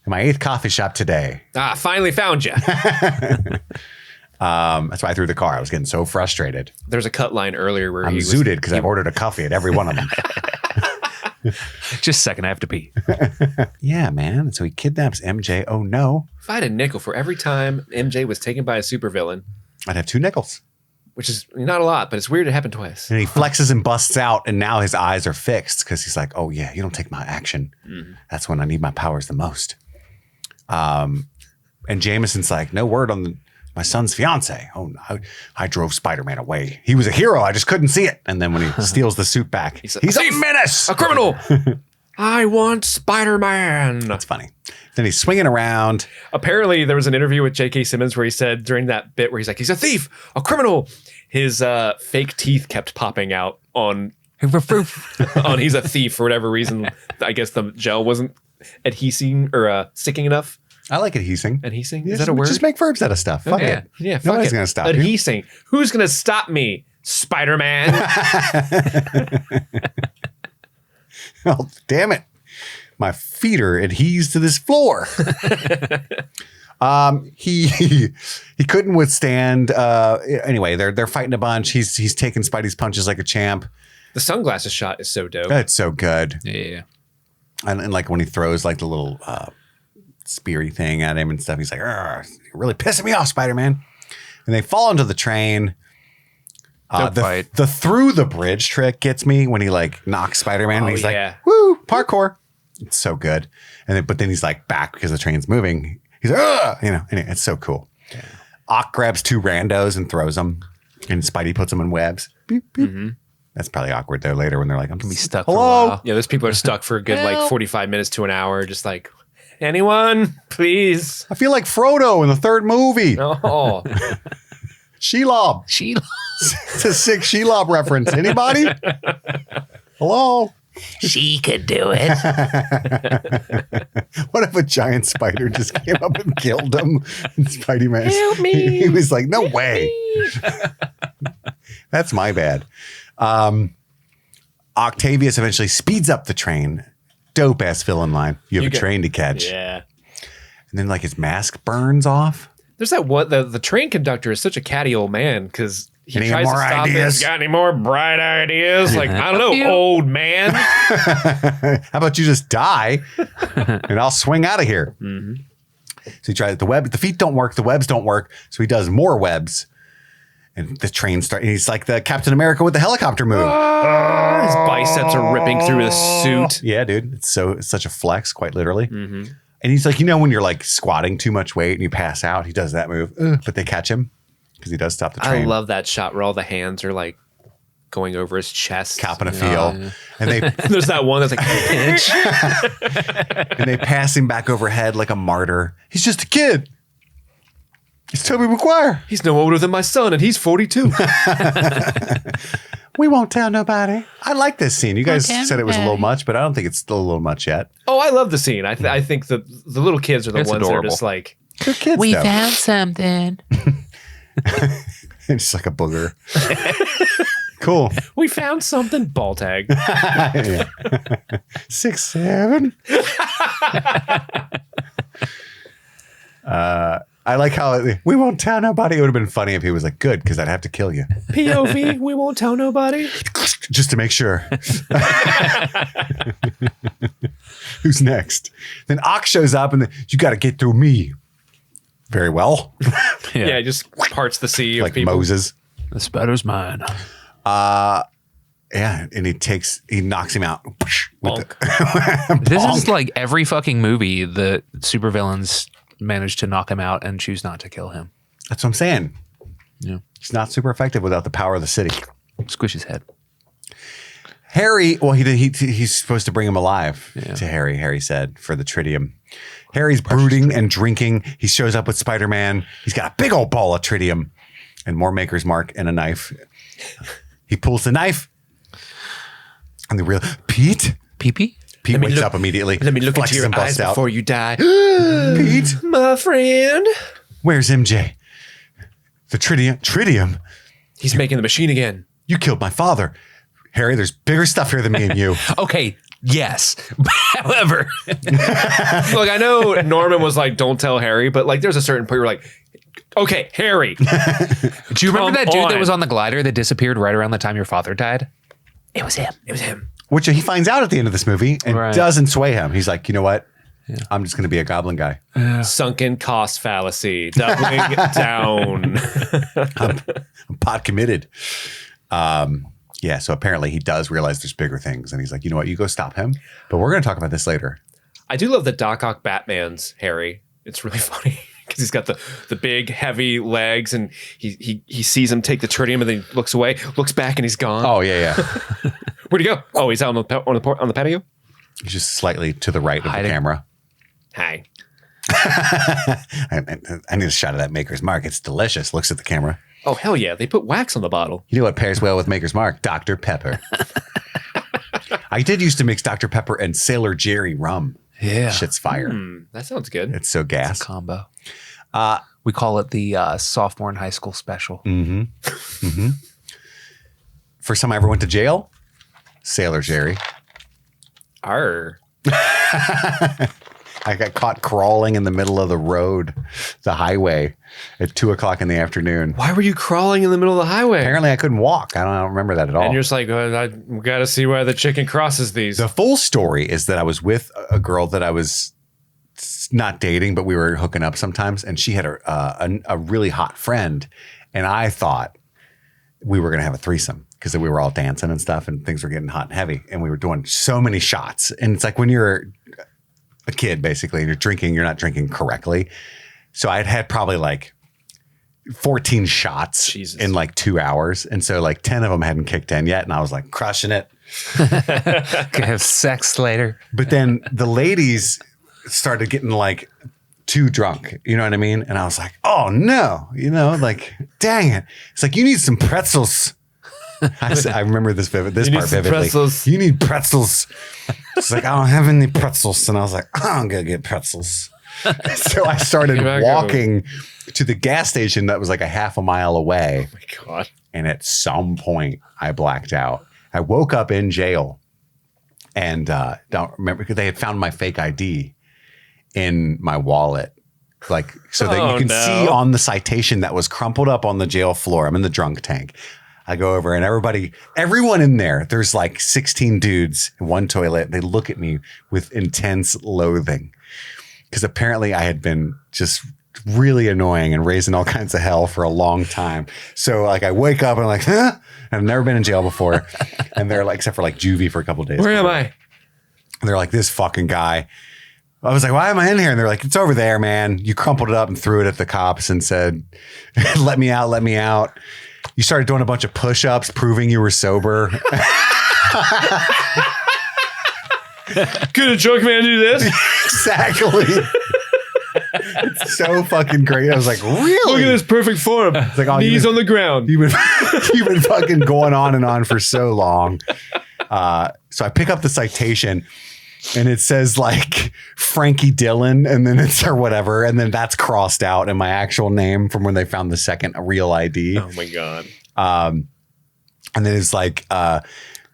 my 8th coffee shop today. Finally found you. That's why I threw the car. I was getting so frustrated. There's a cut line earlier where I'm zooted because I've ordered a coffee at every one of them. Just a second, I have to pee. Yeah, man. So he kidnaps MJ. Oh, no. If I had a nickel for every time MJ was taken by a supervillain, I'd have 2 nickels. which is not a lot, but it's weird it happened twice. And he flexes and busts out, and now his eyes are fixed because he's like, oh, yeah, you don't take my action. That's when I need my powers the most. And Jameson's like, no word on my son's fiance. Oh, no, I drove Spider-Man away. He was a hero. I just couldn't see it. And then when he steals the suit back, he's a menace. A criminal. I want Spider-Man. That's funny. Then he's swinging around. Apparently, there was an interview with J.K. Simmons where he said during that bit where he's like, he's a thief, a criminal. His fake teeth kept popping out on he's a thief for whatever reason. I guess the gel wasn't adhesing or sticking enough. I like adhesing. Adhesing? Yeah, Is that a word? Just make verbs out of stuff. Fuck it. Yeah, fuck Nobody's it. going to stop you. Adhesing. Who's going to stop me? Spider-Man. Oh, damn it. My feet are adhesed to this floor. He couldn't withstand. Anyway, they're fighting a bunch. He's taking Spidey's punches like a champ. The sunglasses shot is so dope. That's so good. Yeah. And like when he throws like the little speary thing at him and stuff, he's like, you're really pissing me off, Spider-Man. And they fall into the train. The through the bridge trick gets me when he like knocks Spider-Man and he's like, woo, parkour. It's so good. But then he's like back because the train's moving. He's like, anyway, it's so cool. Yeah. Ock grabs 2 randos and throws them, and Spidey puts them in webs. Beep, beep. Mm-hmm. That's probably awkward though later when they're like, I'm Can be stuck hello? for a while. Yeah, those people are stuck for a good like 45 minutes to an hour, just like, anyone, please. I feel like Frodo in the 3rd movie. Oh, Shelob. It's a sick Shelob reference. Anybody? Hello? She could do it. What if a giant spider just came up and killed him? And Spidey-Man. Help me. He was like, no way. That's my bad. Octavius eventually speeds up the train. Dope ass villain line. You have a train to catch. yeah. And then like his mask burns off. There's that one, the train conductor is such a catty old man because he Any tries to more stop ideas? it. Got any more bright ideas? Like, I don't know, old man. How about you just die and I'll swing out of here? So he tries the feet don't work. The webs don't work. So he does more webs. And the train starts. He's like the Captain America with the helicopter move. His biceps are ripping through his suit. Yeah, dude. It's such a flex, quite literally. Mm-hmm. And he's like, when you're like squatting too much weight and you pass out, he does that move. But they catch him because he does stop the train. I love that shot where all the hands are like going over his chest. Copping a feel. Yeah. And they there's that one that's like pinch. And they pass him back overhead like a martyr. He's just a kid. He's Tobey Maguire. He's no older than my son, and he's 42. We won't tell nobody. I like this scene. You guys said it was a little much, but I don't think it's still a little much yet. Oh, I love the scene. I think the little kids are the ones adorable. that are just like, they're kids. We though. found something. It's just like a booger. Cool. we found something. Ball tag. 6, 7. I like how we won't tell nobody. It would have been funny if he was like, good, because I'd have to kill you. POV, we won't tell nobody. Just to make sure. Who's next? Then Ox shows up and you got to get through me. Very well. Yeah, just parts the sea of Like people. Moses. The spider's mine. Yeah, and he knocks him out. This is like every fucking movie the supervillains manage to knock him out and choose not to kill him. That's what I'm saying. Yeah. He's not super effective without the power of the city. Squish his head. Harry, well, he's supposed to bring him alive to Harry. Harry said for the tritium. Harry's brooding and drinking. He shows up with Spider-Man. He's got a big old ball of tritium and more Maker's Mark and a knife. He pulls the knife and the real Pete. Pee-pee? Pete wakes up immediately. Let me look into flexes your and busts eyes out. before you die. Pete, My friend. where's MJ? The tritium. He's making the machine again. You killed my father. Harry, there's bigger stuff here than me and you. Okay, yes. However, Look, I know Norman was like, don't tell Harry, but like there's a certain point where like, okay, Harry. do you remember Come that dude that on. was on the glider that disappeared right around the time your father died? It was him. It was him. Which he finds out at the end of this movie and Right. doesn't sway him. He's like, you know what? I'm just going to be a goblin guy. Sunken cost fallacy. Doubling down. I'm pot committed. Yeah, so apparently he does realize there's bigger things. And he's like, you know what? You go stop him. But we're going to talk about this later. I do love the Doc Ock Batman's Harry. It's really funny because he's got the big, heavy legs and he sees him take the tritium and then he looks away, looks back and he's gone. Oh, yeah. Where'd he go? Oh, he's out on the patio? He's just slightly to the right of Hiding. the camera. Hi. I need a shot of that Maker's Mark. It's delicious. Looks at the camera. Oh, hell yeah. They put wax on the bottle. You know what pairs well with Maker's Mark? Dr. Pepper. I did used to mix Dr. Pepper and Sailor Jerry rum. Yeah. Shit's fire. That sounds good. It's so gas. Combo. We call it the sophomore in high school special. First time I ever went to jail, Sailor Jerry. Arr. I got caught crawling in the middle of the road, the highway, at 2:00 in the afternoon. Why were you crawling in the middle of the highway? Apparently, I couldn't walk. I don't remember that at all. And you're just like, I got to see why the chicken crosses these. The full story is that I was with a girl that I was not dating, but we were hooking up sometimes, and she had a really hot friend, and I thought we were going to have a threesome because we were all dancing and stuff, and things were getting hot and heavy, and we were doing so many shots. And it's like when you're a kid, basically, and you're drinking, you're not drinking correctly. So I'd had probably like 14 shots in like 2 hours. And so like 10 of them hadn't kicked in yet. And I was like crushing it. Could have sex later. But then the ladies started getting like too drunk. You know what I mean? And I was like, oh no, like, dang it. It's like, you need some pretzels. I remember this part vividly. Pretzels. You need pretzels. It's like, I don't have any pretzels. And I was like, I'm going to get pretzels. So I started walking to the gas station that was like a half a mile away. Oh my God. And at some point, I blacked out. I woke up in jail and don't remember because they had found my fake ID in my wallet. Like, so that you can see on the citation that was crumpled up on the jail floor. I'm in the drunk tank. I go over and everyone in there's like 16 dudes in one toilet. They look at me with intense loathing because apparently I had been just really annoying and raising all kinds of hell for a long time. So like I wake up and I'm like, huh? I've never been in jail before. And they're like, except for like juvie for a couple of days. Where am I? And they're like, this fucking guy. I was like, why am I in here? And they're like, it's over there, man. You crumpled it up and threw it at the cops and said, let me out, let me out. You started doing a bunch of push-ups, proving you were sober. Could a drunk man do this? Exactly. It's so fucking great. I was like, really? Look at this perfect form. It's like, oh, Knees on the ground. You've been fucking going on and on for so long. So I pick up the citation and it says like Frankie Dillon and then it's or whatever. And then that's crossed out in my actual name from when they found the second real ID. Oh my God. And then it's like,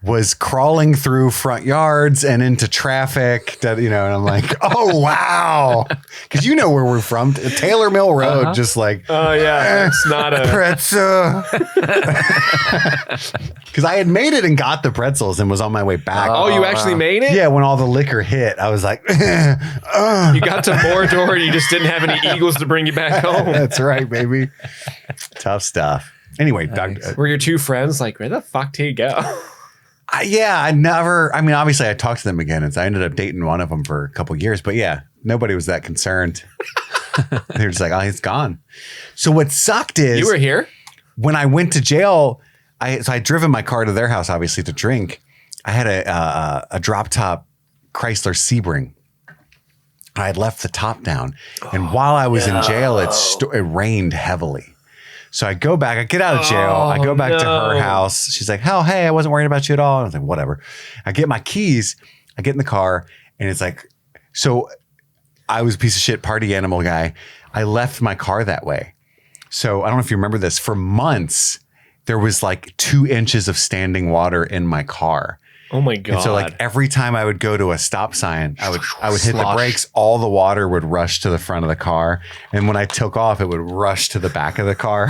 was crawling through front yards and into traffic that, you know, and I'm like, oh, wow. Cause you know where we're from. Taylor Mill Road, just like, Oh yeah. It's not a pretzel. Cause I had made it and got the pretzels and was on my way back. Oh, you actually made it? Yeah, when all the liquor hit, I was like, You got to Mordor and you just didn't have any eagles to bring you back home. that's right, baby. Tough stuff. Anyway, Were your two friends like, where the fuck did you go? I never, I mean, obviously I talked to them again and I ended up dating one of them for a couple years, but yeah, nobody was that concerned. They were just like, oh, he's gone. So what sucked is You were here? when I went to jail, I'd driven my car to their house, obviously to drink. I had a drop top Chrysler Sebring. I had left the top down. And while I was in jail, it rained heavily. So I go back, I get out of jail, I go back to her house. She's like, oh, hey, I wasn't worried about you at all. And I was like, whatever. I get my keys, I get in the car, and it's like, so I was a piece of shit party animal guy. I left my car that way. So I don't know if you remember this. For months, there was like 2 inches of standing water in my car. Oh my God. And so like every time I would go to a stop sign, I would hit the Slosh. brakes, all the water would rush to the front of the car. And when I took off, it would rush to the back of the car.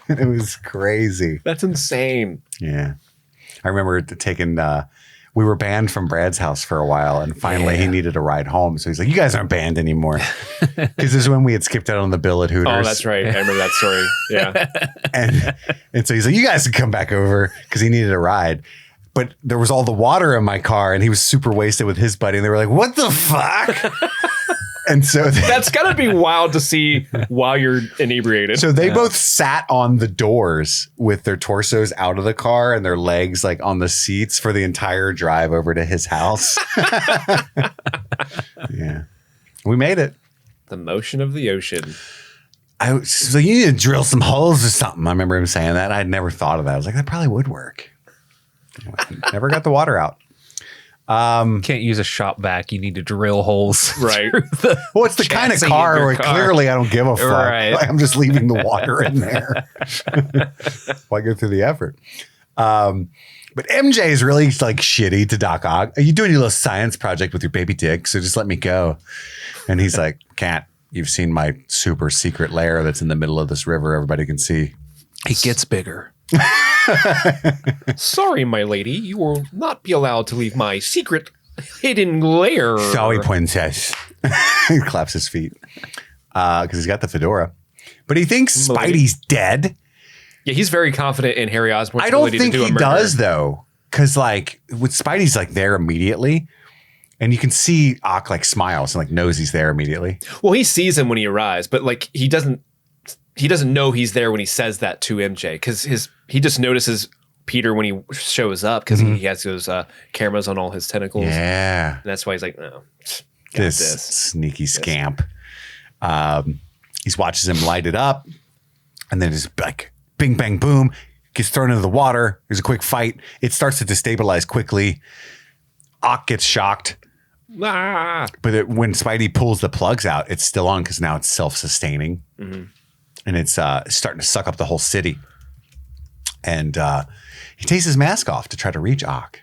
It was crazy. That's insane. Yeah. I remember taking, we were banned from Brad's house for a while and finally he needed a ride home. So he's like, you guys aren't banned anymore. Because this is when we had skipped out on the bill at Hooters. Oh, that's right. I remember that story. Yeah. And so he's like, you guys can come back over because he needed a ride. But there was all the water in my car and he was super wasted with his buddy. And they were like, what the fuck? And so That's got to be wild to see while you're inebriated. so they both sat on the doors with their torsos out of the car and their legs like on the seats for the entire drive over to his house. Yeah. We made it. The motion of the ocean. So you need to drill some holes or something. I remember him saying that. I'd never thought of that. I was like, that probably would work. Never got the water out. Can't use a shop vac. You need to drill holes. Right. Well, it's the kind of chassis car of your where car. clearly I don't give a fuck. Right. Like, I'm just leaving the water in there. Why go through the effort? But MJ is really like shitty to Doc Ock. Are you doing your little science project with your baby dick? So just let me go. And he's like, can't. You've seen my super secret lair that's in the middle of this river. Everybody can see. It gets bigger. Sorry, my lady. You will not be allowed to leave my secret hidden lair. Sorry, princess. He claps his feet because he's got the fedora. But he thinks Spidey's dead. Yeah, he's very confident in Harry Osborn's I don't ability think to do a he murder. does, though. Because, like, with Spidey's, like, there immediately. And you can see Ock, like, smiles and, like, knows he's there immediately. Well, he sees him when he arrives, but like he doesn't know he's there when he says that to MJ because he just notices Peter when he shows up because he has those cameras on all his tentacles. Yeah. And that's why he's like, no, got This this. sneaky scamp. He watches him light it up. And then just like, bing, bang, boom. Gets thrown into the water. There's a quick fight. It starts to destabilize quickly. Ock gets shocked. Ah. But when Spidey pulls the plugs out, it's still on because now it's self-sustaining. And it's starting to suck up the whole city. And he takes his mask off to try to reach Ock.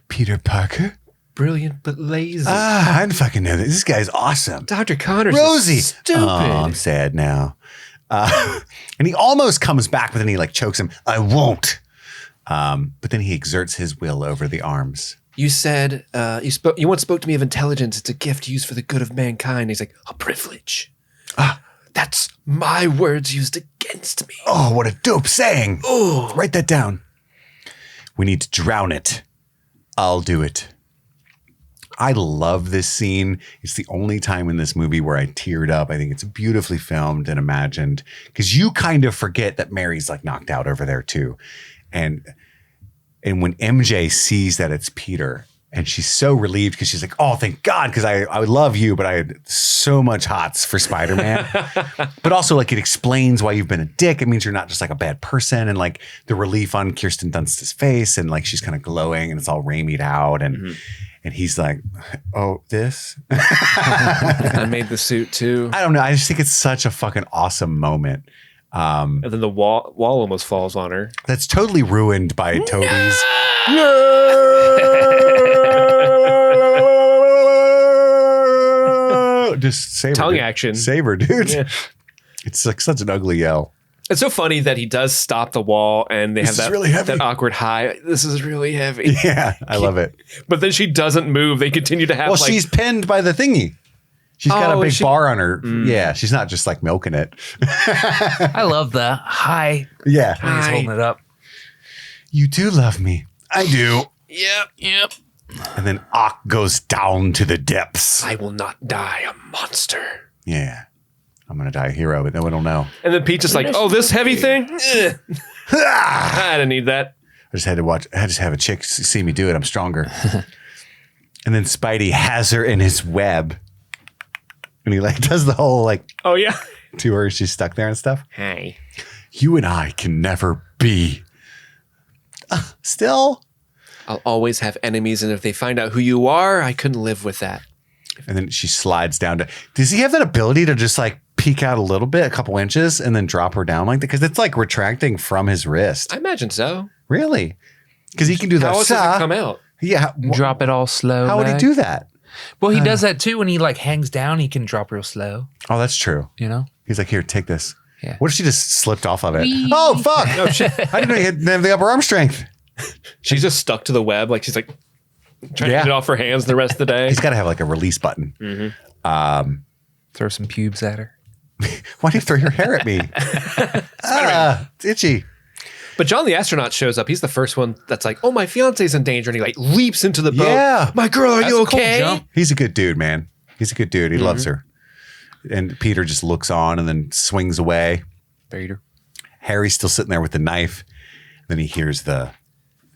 Peter Parker? Brilliant but lazy. I didn't fucking know that. This guy's awesome. Dr. Connors Rosie. is stupid. Oh, I'm sad now. And he almost comes back, but then he like chokes him. I won't. But then he exerts his will over the arms you said you once spoke to me of intelligence. It's a gift used for the good of mankind. He's like, a privilege. That's my words used against me. Oh, what a dope saying. Oh, write that down. We need to drown it. I'll do it. I love this scene. It's the only time in this movie where I teared up. I think it's beautifully filmed and imagined because you kind of forget that Mary's like knocked out over there too. And when MJ sees that it's Peter and she's so relieved because she's like, oh, thank God, because I love you, but I had so much hots for Spider-Man. But also like it explains why you've been a dick. It means you're not just like a bad person, and like the relief on Kirsten Dunst's face, and like she's kind of glowing and it's all Raimi'd out, and and he's like, oh, this? I made the suit too. I don't know. I just think it's such a fucking awesome moment. And then the wall almost falls on her. That's totally ruined by Toby's. Just save her, Tongue dude. action. Save her, dude. Yeah. It's like such an ugly yell. It's so funny that he does stop the wall and they This have is that, really heavy. that awkward high. This is really heavy. Yeah, I love it. But then she doesn't move. They continue to have Well, like, she's pinned by the thingy. She's got a Oh, big is she? bar on her. Yeah, she's not just like milking it. I love the hi. Yeah. When he's holding it up. You do love me. I do. Yep. And then Ock goes down to the depths. I will not die a monster. Yeah. I'm going to die a hero, but no one will know. And then Pete's just like, oh, this heavy thing? Ugh. I didn't need that. I just had to watch. I just have a chick see me do it. I'm stronger. And then Spidey has her in his web. And he like does the whole like Oh, yeah. to her. She's stuck there and stuff. Hey. You and I can never be. Still. I'll always have enemies. And if they find out who you are, I couldn't live with that. And then she slides down to. Does he have that ability to just like peek out a little bit, a couple inches, and then drop her down like that? Because it's like retracting from his wrist. I imagine so. Really? Because he can do that. How else does it come out? Yeah. Drop it all slow. How would he do that? Well, he does that too when he like hangs down. He can drop real slow. Oh, that's true. You know. He's like, here, take this. Yeah. What if she just slipped off of it? Oh, fuck. No, I didn't know he had the upper arm strength. she's just stuck to the web. Like she's like trying to get it off her hands the rest of the day. He's got to have like a release button. Throw some pubes at her. Why do you throw your hair at me? It's itchy. But John the astronaut shows up. He's the first one that's like, oh, my fiance's in danger. And he like leaps into the boat. Yeah. My girl, are That's you a cool okay? jump. He's a good dude, man. He's a good dude. He loves her. And Peter just looks on and then swings away. Peter. Harry's still sitting there with the knife. Then he hears the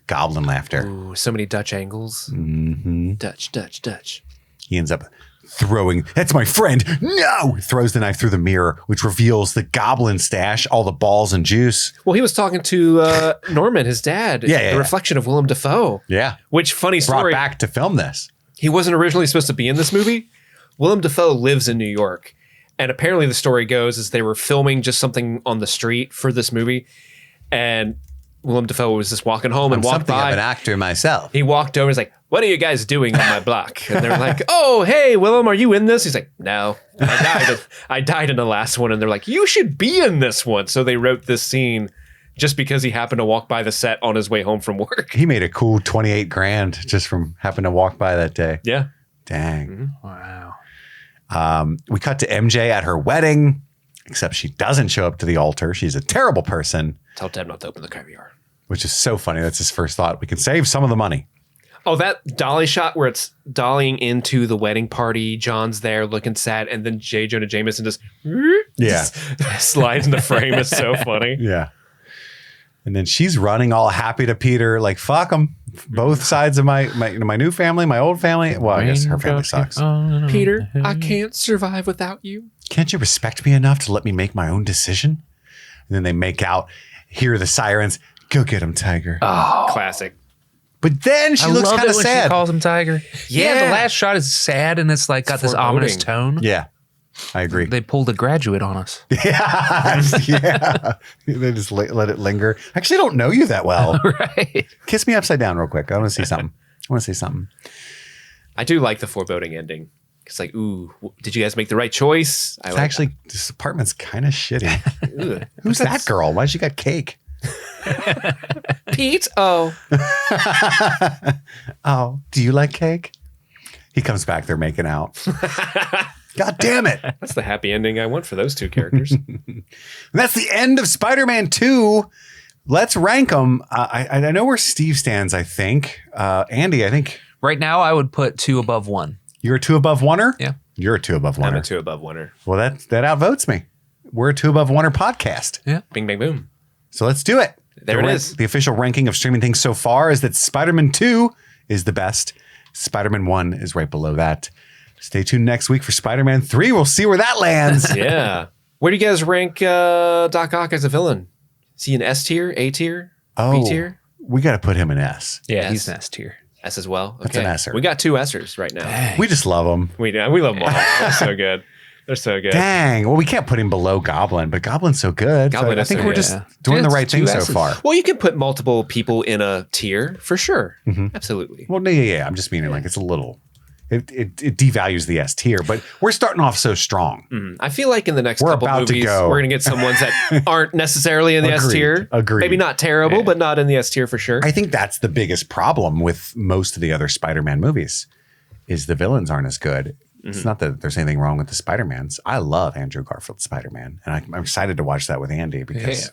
goblin laughter. Ooh, so many Dutch angles. Mm-hmm. Dutch. He ends up throwing, that's my friend. No! Throws the knife through the mirror, which reveals the goblin stash, all the balls and juice. Well, he was talking to Norman, his dad. Yeah. The reflection of Willem Dafoe. Yeah. Which, funny Brought story, back to film this. he wasn't originally supposed to be in this movie. Willem Dafoe lives in New York. And apparently the story goes is they were filming just something on the street for this movie. And Willem Dafoe was just walking home and walked Something by. of an actor myself. He walked over and was like, what are you guys doing on my block? And they're like, oh, hey, Willem, are you in this? He's like, no, I died in the last one. And they're like, you should be in this one. So they wrote this scene just because he happened to walk by the set on his way home from work. He made a cool 28 grand just from happening to walk by that day. Yeah. Dang. Wow. We cut to MJ at her wedding, except she doesn't show up to the altar. She's a terrible person, Tell Deb not to open the caviar. which is so funny. That's his first thought. We can save some of the money. Oh, that dolly shot where it's dollying into the wedding party. John's there looking sad. And then J. Jonah Jameson just, slides in the frame. It's so funny. Yeah. And then she's running all happy to Peter, like, fuck them. Both sides of my new family, my old family. Well, I guess her family sucks. Peter, I can't survive without you. Can't you respect me enough to let me make my own decision? And then they make out, hear the sirens. Go get him, Tiger. Classic. But then she looks kind of She sad. calls him Tiger. Yeah, the last shot is sad and it's like got this ominous tone. Yeah, I agree. They pulled a Graduate on us. Yeah. They just let it linger. I actually don't know you that well. Right. Kiss me upside down real quick. I want to see something. I do like the foreboding ending. It's like, ooh, did you guys make the right choice? I It's like actually, this apartment's kind of shitty. that. Who's that girl? Why she got cake? Pete? Oh. Oh, do you like cake? He comes back, they're making out. God damn it. That's the happy ending I want for those two characters. And that's the end of Spider-Man 2. Let's rank them. I know where Steve stands, I think. Andy, I think Right now, I would put 2 above 1. you're a 2 above 1er? Yeah. You're a 2 above 1er. I'm a 2 above 1er. Well, that outvotes me. We're a 2 above 1er podcast. Yeah. Bing, bang, boom. So let's do it. There it is. The official ranking of streaming things so far is that Spider-Man 2 is the best. Spider-Man 1 is right below that. Stay tuned next week for Spider-Man 3. We'll see where that lands. Yeah. Where do you guys rank Doc Ock as a villain? Is he an S tier, A tier, B tier? We got to put him in S. Yeah, Yes. he's an S tier. S as well? That's an S-er. We got 2 S'ers right now. We just love him. We love them all. They're so good. They're so good. Dang. Well, we can't put him below Goblin, but Goblin's so good. Goblin So I is think so we're good. just Yeah. doing the Just right thing 2 so S's. far. Well, you can put multiple people in a tier for sure. Absolutely. Well, yeah. I'm just meaning like it's a little, it devalues the S tier, but we're starting off so strong. I feel like in the next We're couple about to movies, go. we're going to get some ones that aren't necessarily in the S Agreed. tier. Agreed. Maybe not terrible, but not in the S tier for sure. I think that's the biggest problem with most of the other Spider-Man movies is the villains aren't as good. It's not that there's anything wrong with the Spider-Mans. I love Andrew Garfield's Spider-Man, and I'm excited to watch that with Andy because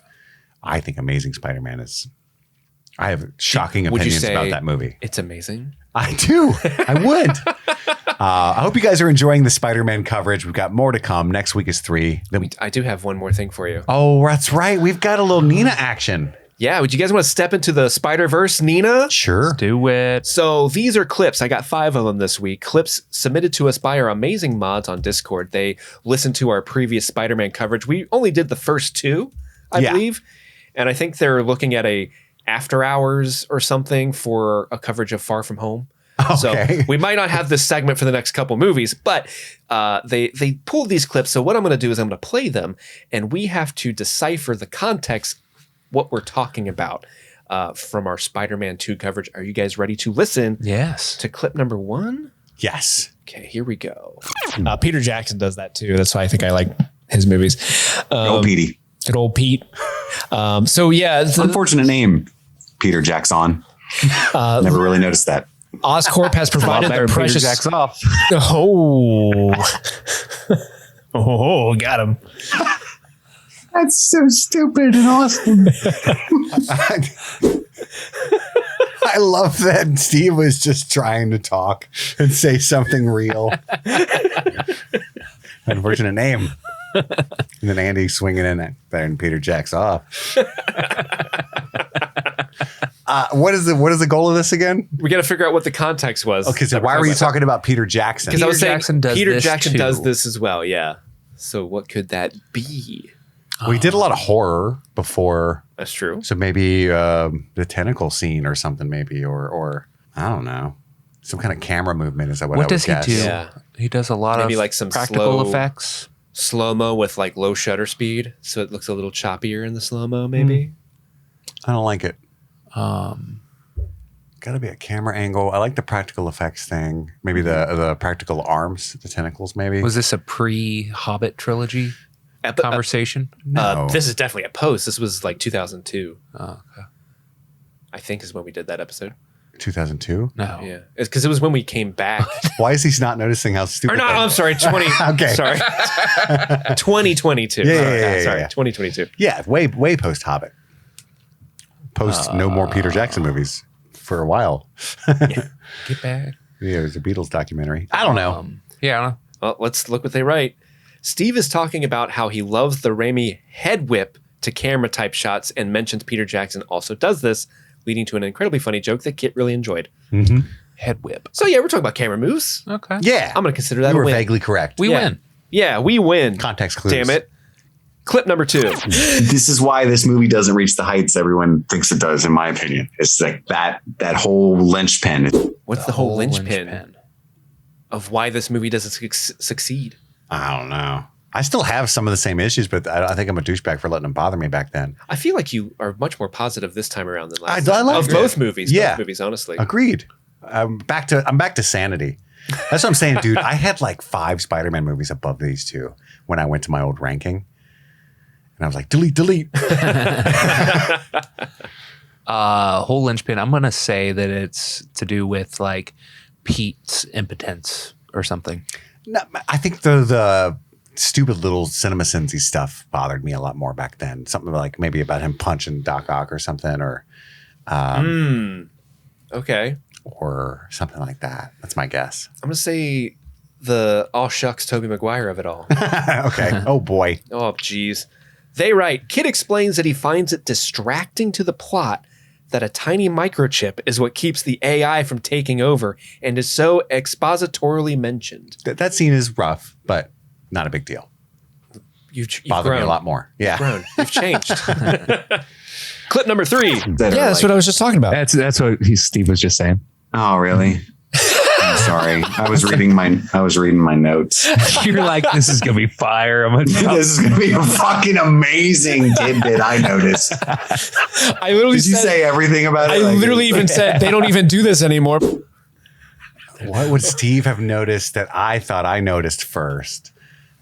I think Amazing Spider-Man is. I have shocking Would you opinions say about that movie. It's amazing. I do. I would. I hope you guys are enjoying the Spider-Man coverage. We've got more to come. Next week is 3. Then I do have one more thing for you. oh, that's right. We've got a little Nina action. Yeah, would you guys want to step into the Spider-Verse, Nina? Sure. Do it. So these are clips. I got 5 of them this week. Clips submitted to us by our amazing mods on Discord. They listened to our previous Spider-Man coverage. We only did the first 2, I Yeah. believe. And I think they're looking at a after hours or something for a coverage of Far From Home. Okay. So we might not have this segment for the next couple movies, but they pulled these clips. So what I'm going to do is I'm going to play them, and we have to decipher the context, what we're talking about from our Spider-Man 2 coverage. Are you guys ready to listen Yes. to clip number 1? Yes. Okay, here we go. Peter Jackson does that too. That's why I think I like his movies. Old Petey. Good old Pete. So yeah, Unfortunate name, Peter Jackson. Never really noticed that. Oscorp has provided the precious. Jacks off. Oh, oh, got him. That's so stupid and awesome. I love that Steve was just trying to talk and say something real. Unfortunate name. And then Andy swinging in it better than Peter Jacks off. What is the goal of this again? We got to figure out what the context was. Okay, so why were you talking about Peter Jackson? Because I was Peter saying Jackson does Peter this Jackson too. does this as well. Yeah. So what could that be? We did a lot of horror before, That's true. so maybe the tentacle scene or something, maybe, or I don't know, some kind of camera movement. Is that what I What would does he guess? do? Yeah. He does a lot Maybe of like some practical slow- effects. Slow-mo with like low shutter speed. So it looks a little choppier in the slow-mo maybe. I don't like it. Got to be a camera angle. I like the practical effects thing. Maybe the practical arms, the tentacles. Maybe Was this a pre-Hobbit trilogy conversation? No. This is definitely a post. This was like 2002. Oh, okay. I think is when we did that episode. 2002. No. Yeah. It's because it was when we came back. Why is he not noticing how stupid? Or no, that I'm is? sorry, 20. Okay. Sorry. 2022. Yeah, Sorry, yeah. 2022. Yeah, way post Hobbit. Post no more Peter Jackson movies for a while. Get back. Yeah, it was a Beatles documentary. I don't know. Yeah, I don't know. Well, let's look what they write. Steve is talking about how he loves the Raimi head whip to camera type shots and mentions Peter Jackson also does this, leading to an incredibly funny joke that Kit really enjoyed. Head whip. So yeah, we're talking about camera moves. Okay. Yeah, I'm going to consider that you a were win. vaguely correct. We Yeah. win. Yeah, we win. Context clues. Damn it. Clip number 2. This is why this movie doesn't reach the heights everyone thinks it does, in my opinion. It's like that whole linchpin. What's the whole linchpin of why this movie doesn't succeed? I don't know. I still have some of the same issues, but I think I'm a douchebag for letting them bother me back then. I feel like you are much more positive this time around than last I time. loved Of it. both movies. Yeah. Both movies, honestly. Agreed. I'm back to sanity. That's what I'm saying, dude. I had like 5 Spider-Man movies above these 2 when I went to my old ranking. And I was like, delete. Whole linchpin. I'm gonna say that it's to do with like Pete's impotence or something. No, I think the stupid little Cinema Cincy stuff bothered me a lot more back then. Something like maybe about him punching Doc Ock or something, or Okay. or something like that. That's my guess. I'm going to say the all shucks Tobey Maguire of it all. Okay. Oh boy. Oh, geez. They write, Kit explains that he finds it distracting to the plot that a tiny microchip is what keeps the AI from taking over and is so expositorily mentioned. That scene is rough, but not a big deal. You've Bothered grown. me a lot more. Yeah. You've grown. You've changed. Clip number 3. Yeah, that's what I was just talking about. That's what Steve was just saying. Oh, really? I'm sorry. I was reading my notes. You're like, this is gonna be fire. I'm gonna This is gonna be a fucking amazing tidbit. I noticed. I literally Did you say everything about it? I literally even said they don't even do this anymore. What would Steve have noticed that I thought I noticed first?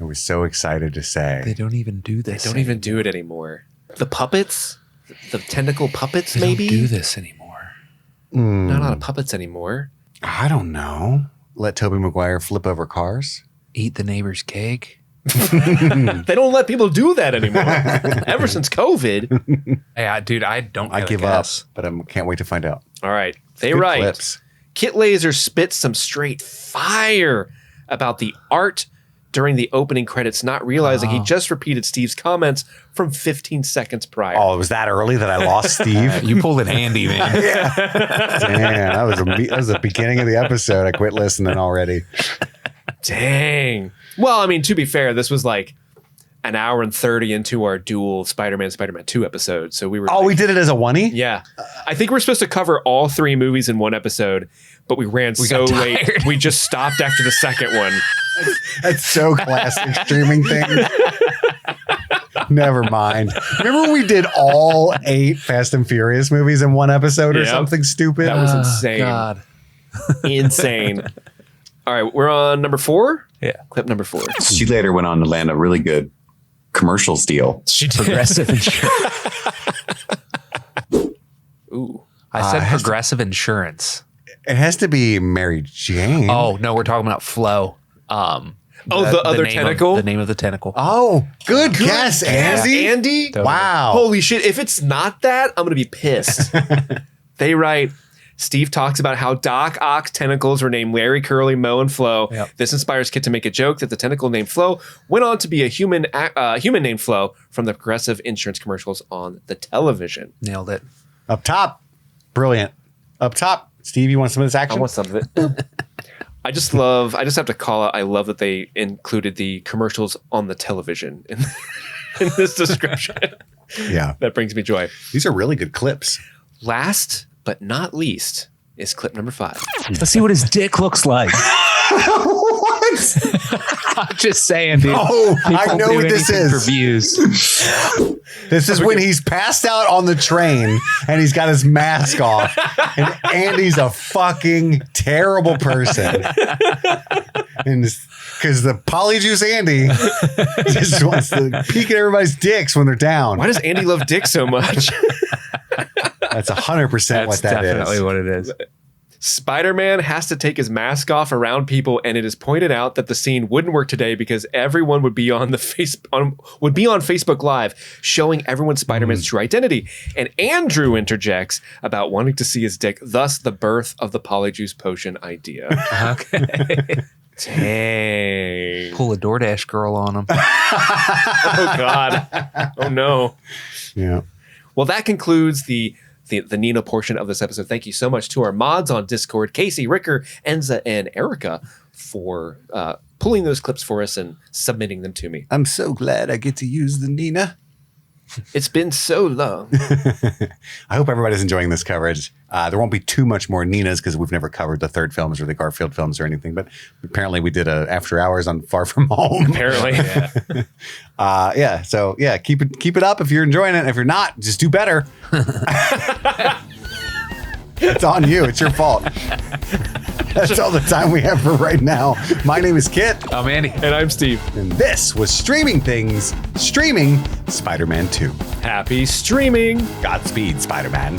I was so excited to They say. don't even do this. Don't even do it anymore. The puppets? The tentacle puppets, They maybe? don't do this anymore. Not a lot of puppets anymore. I don't know. Let Tobey Maguire flip over cars? Eat the neighbor's cake. They don't let people do that anymore. Ever since COVID. Hey, dude, I don't. I give up, but I can't wait to find out. All right. They Good write. clips. Kit Lazer spits some straight fire about the art during the opening credits, not realizing he just repeated Steve's comments from 15 seconds prior. Oh, it was that early that I lost Steve? You pulled an Andy, man. Damn, that was the beginning of the episode. I quit listening already. Dang. Well, I mean, to be fair, this was like an hour and 30 into our dual Spider-Man 2 episode. So we were. Oh, we did it as a one-y? Yeah. I think we're supposed to cover all 3 movies in one episode, but we ran so got late. tired. We just stopped after the second one. That's so classic streaming thing. Never mind. Remember when we did all 8 Fast and Furious movies in one episode or Yep. something stupid? That was insane. God. Insane. All right, we're on number 4. Yeah. Clip number 4. She later went on to land a really good commercials deal. She did. Progressive insurance. Ooh. I said it has to- progressive insurance. It has to be Mary Jane. Oh no, we're talking about Flo. The other name tentacle? the name of the tentacle. Oh, good guess, Andy. Andy? Totally. Wow. Holy shit. If it's not that, I'm going to be pissed. They write, Steve talks about how Doc Ock's tentacles were named Larry, Curly, Moe, and Flo. Yep. This inspires Kit to make a joke that the tentacle named Flo went on to be a human named Flo from the Progressive insurance commercials on the television. Nailed it. Up top. Brilliant. Up top. Steve, you want some of this action? I want some of it. I just have to call out, I love that they included the commercials on the television in this description. Yeah. That brings me joy. These are really good clips. Last but not least is clip number 5. Let's see what his dick looks like. I'm just saying, dude. Oh, I People know do what this anything is. for views. This is when he's passed out on the train and he's got his mask off. And Andy's a fucking terrible person. And because the Polyjuice Andy just wants to peek at everybody's dicks when they're down. Why does Andy love dick so much? That's 100% what that definitely is. what it is. Spider-Man has to take his mask off around people, and it is pointed out that the scene wouldn't work today because everyone would be on Facebook Live showing everyone Spider-Man's true identity. And Andrew interjects about wanting to see his dick, thus the birth of the Polyjuice potion idea. Okay. Dang. Pull a DoorDash girl on him. Oh God. Oh no. Yeah. Well, that concludes the Nina portion of this episode. Thank you so much to our mods on Discord, Casey, Ricker, Enza, and Erica, for pulling those clips for us and submitting them to me. I'm so glad I get to use the Nina. It's been so long. I hope everybody's enjoying this coverage. There won't be too much more Ninas because we've never covered the third films or the Garfield films or anything. But apparently we did a After Hours on Far From Home. Apparently. Yeah. So yeah, keep it up if you're enjoying it. If you're not, just do better. It's on you. It's your fault. That's all the time we have for right now. My name is Kit. I'm Andy. And I'm Steve. And this was Streaming Things, streaming Spider-Man 2. Happy streaming. Godspeed, Spider-Man.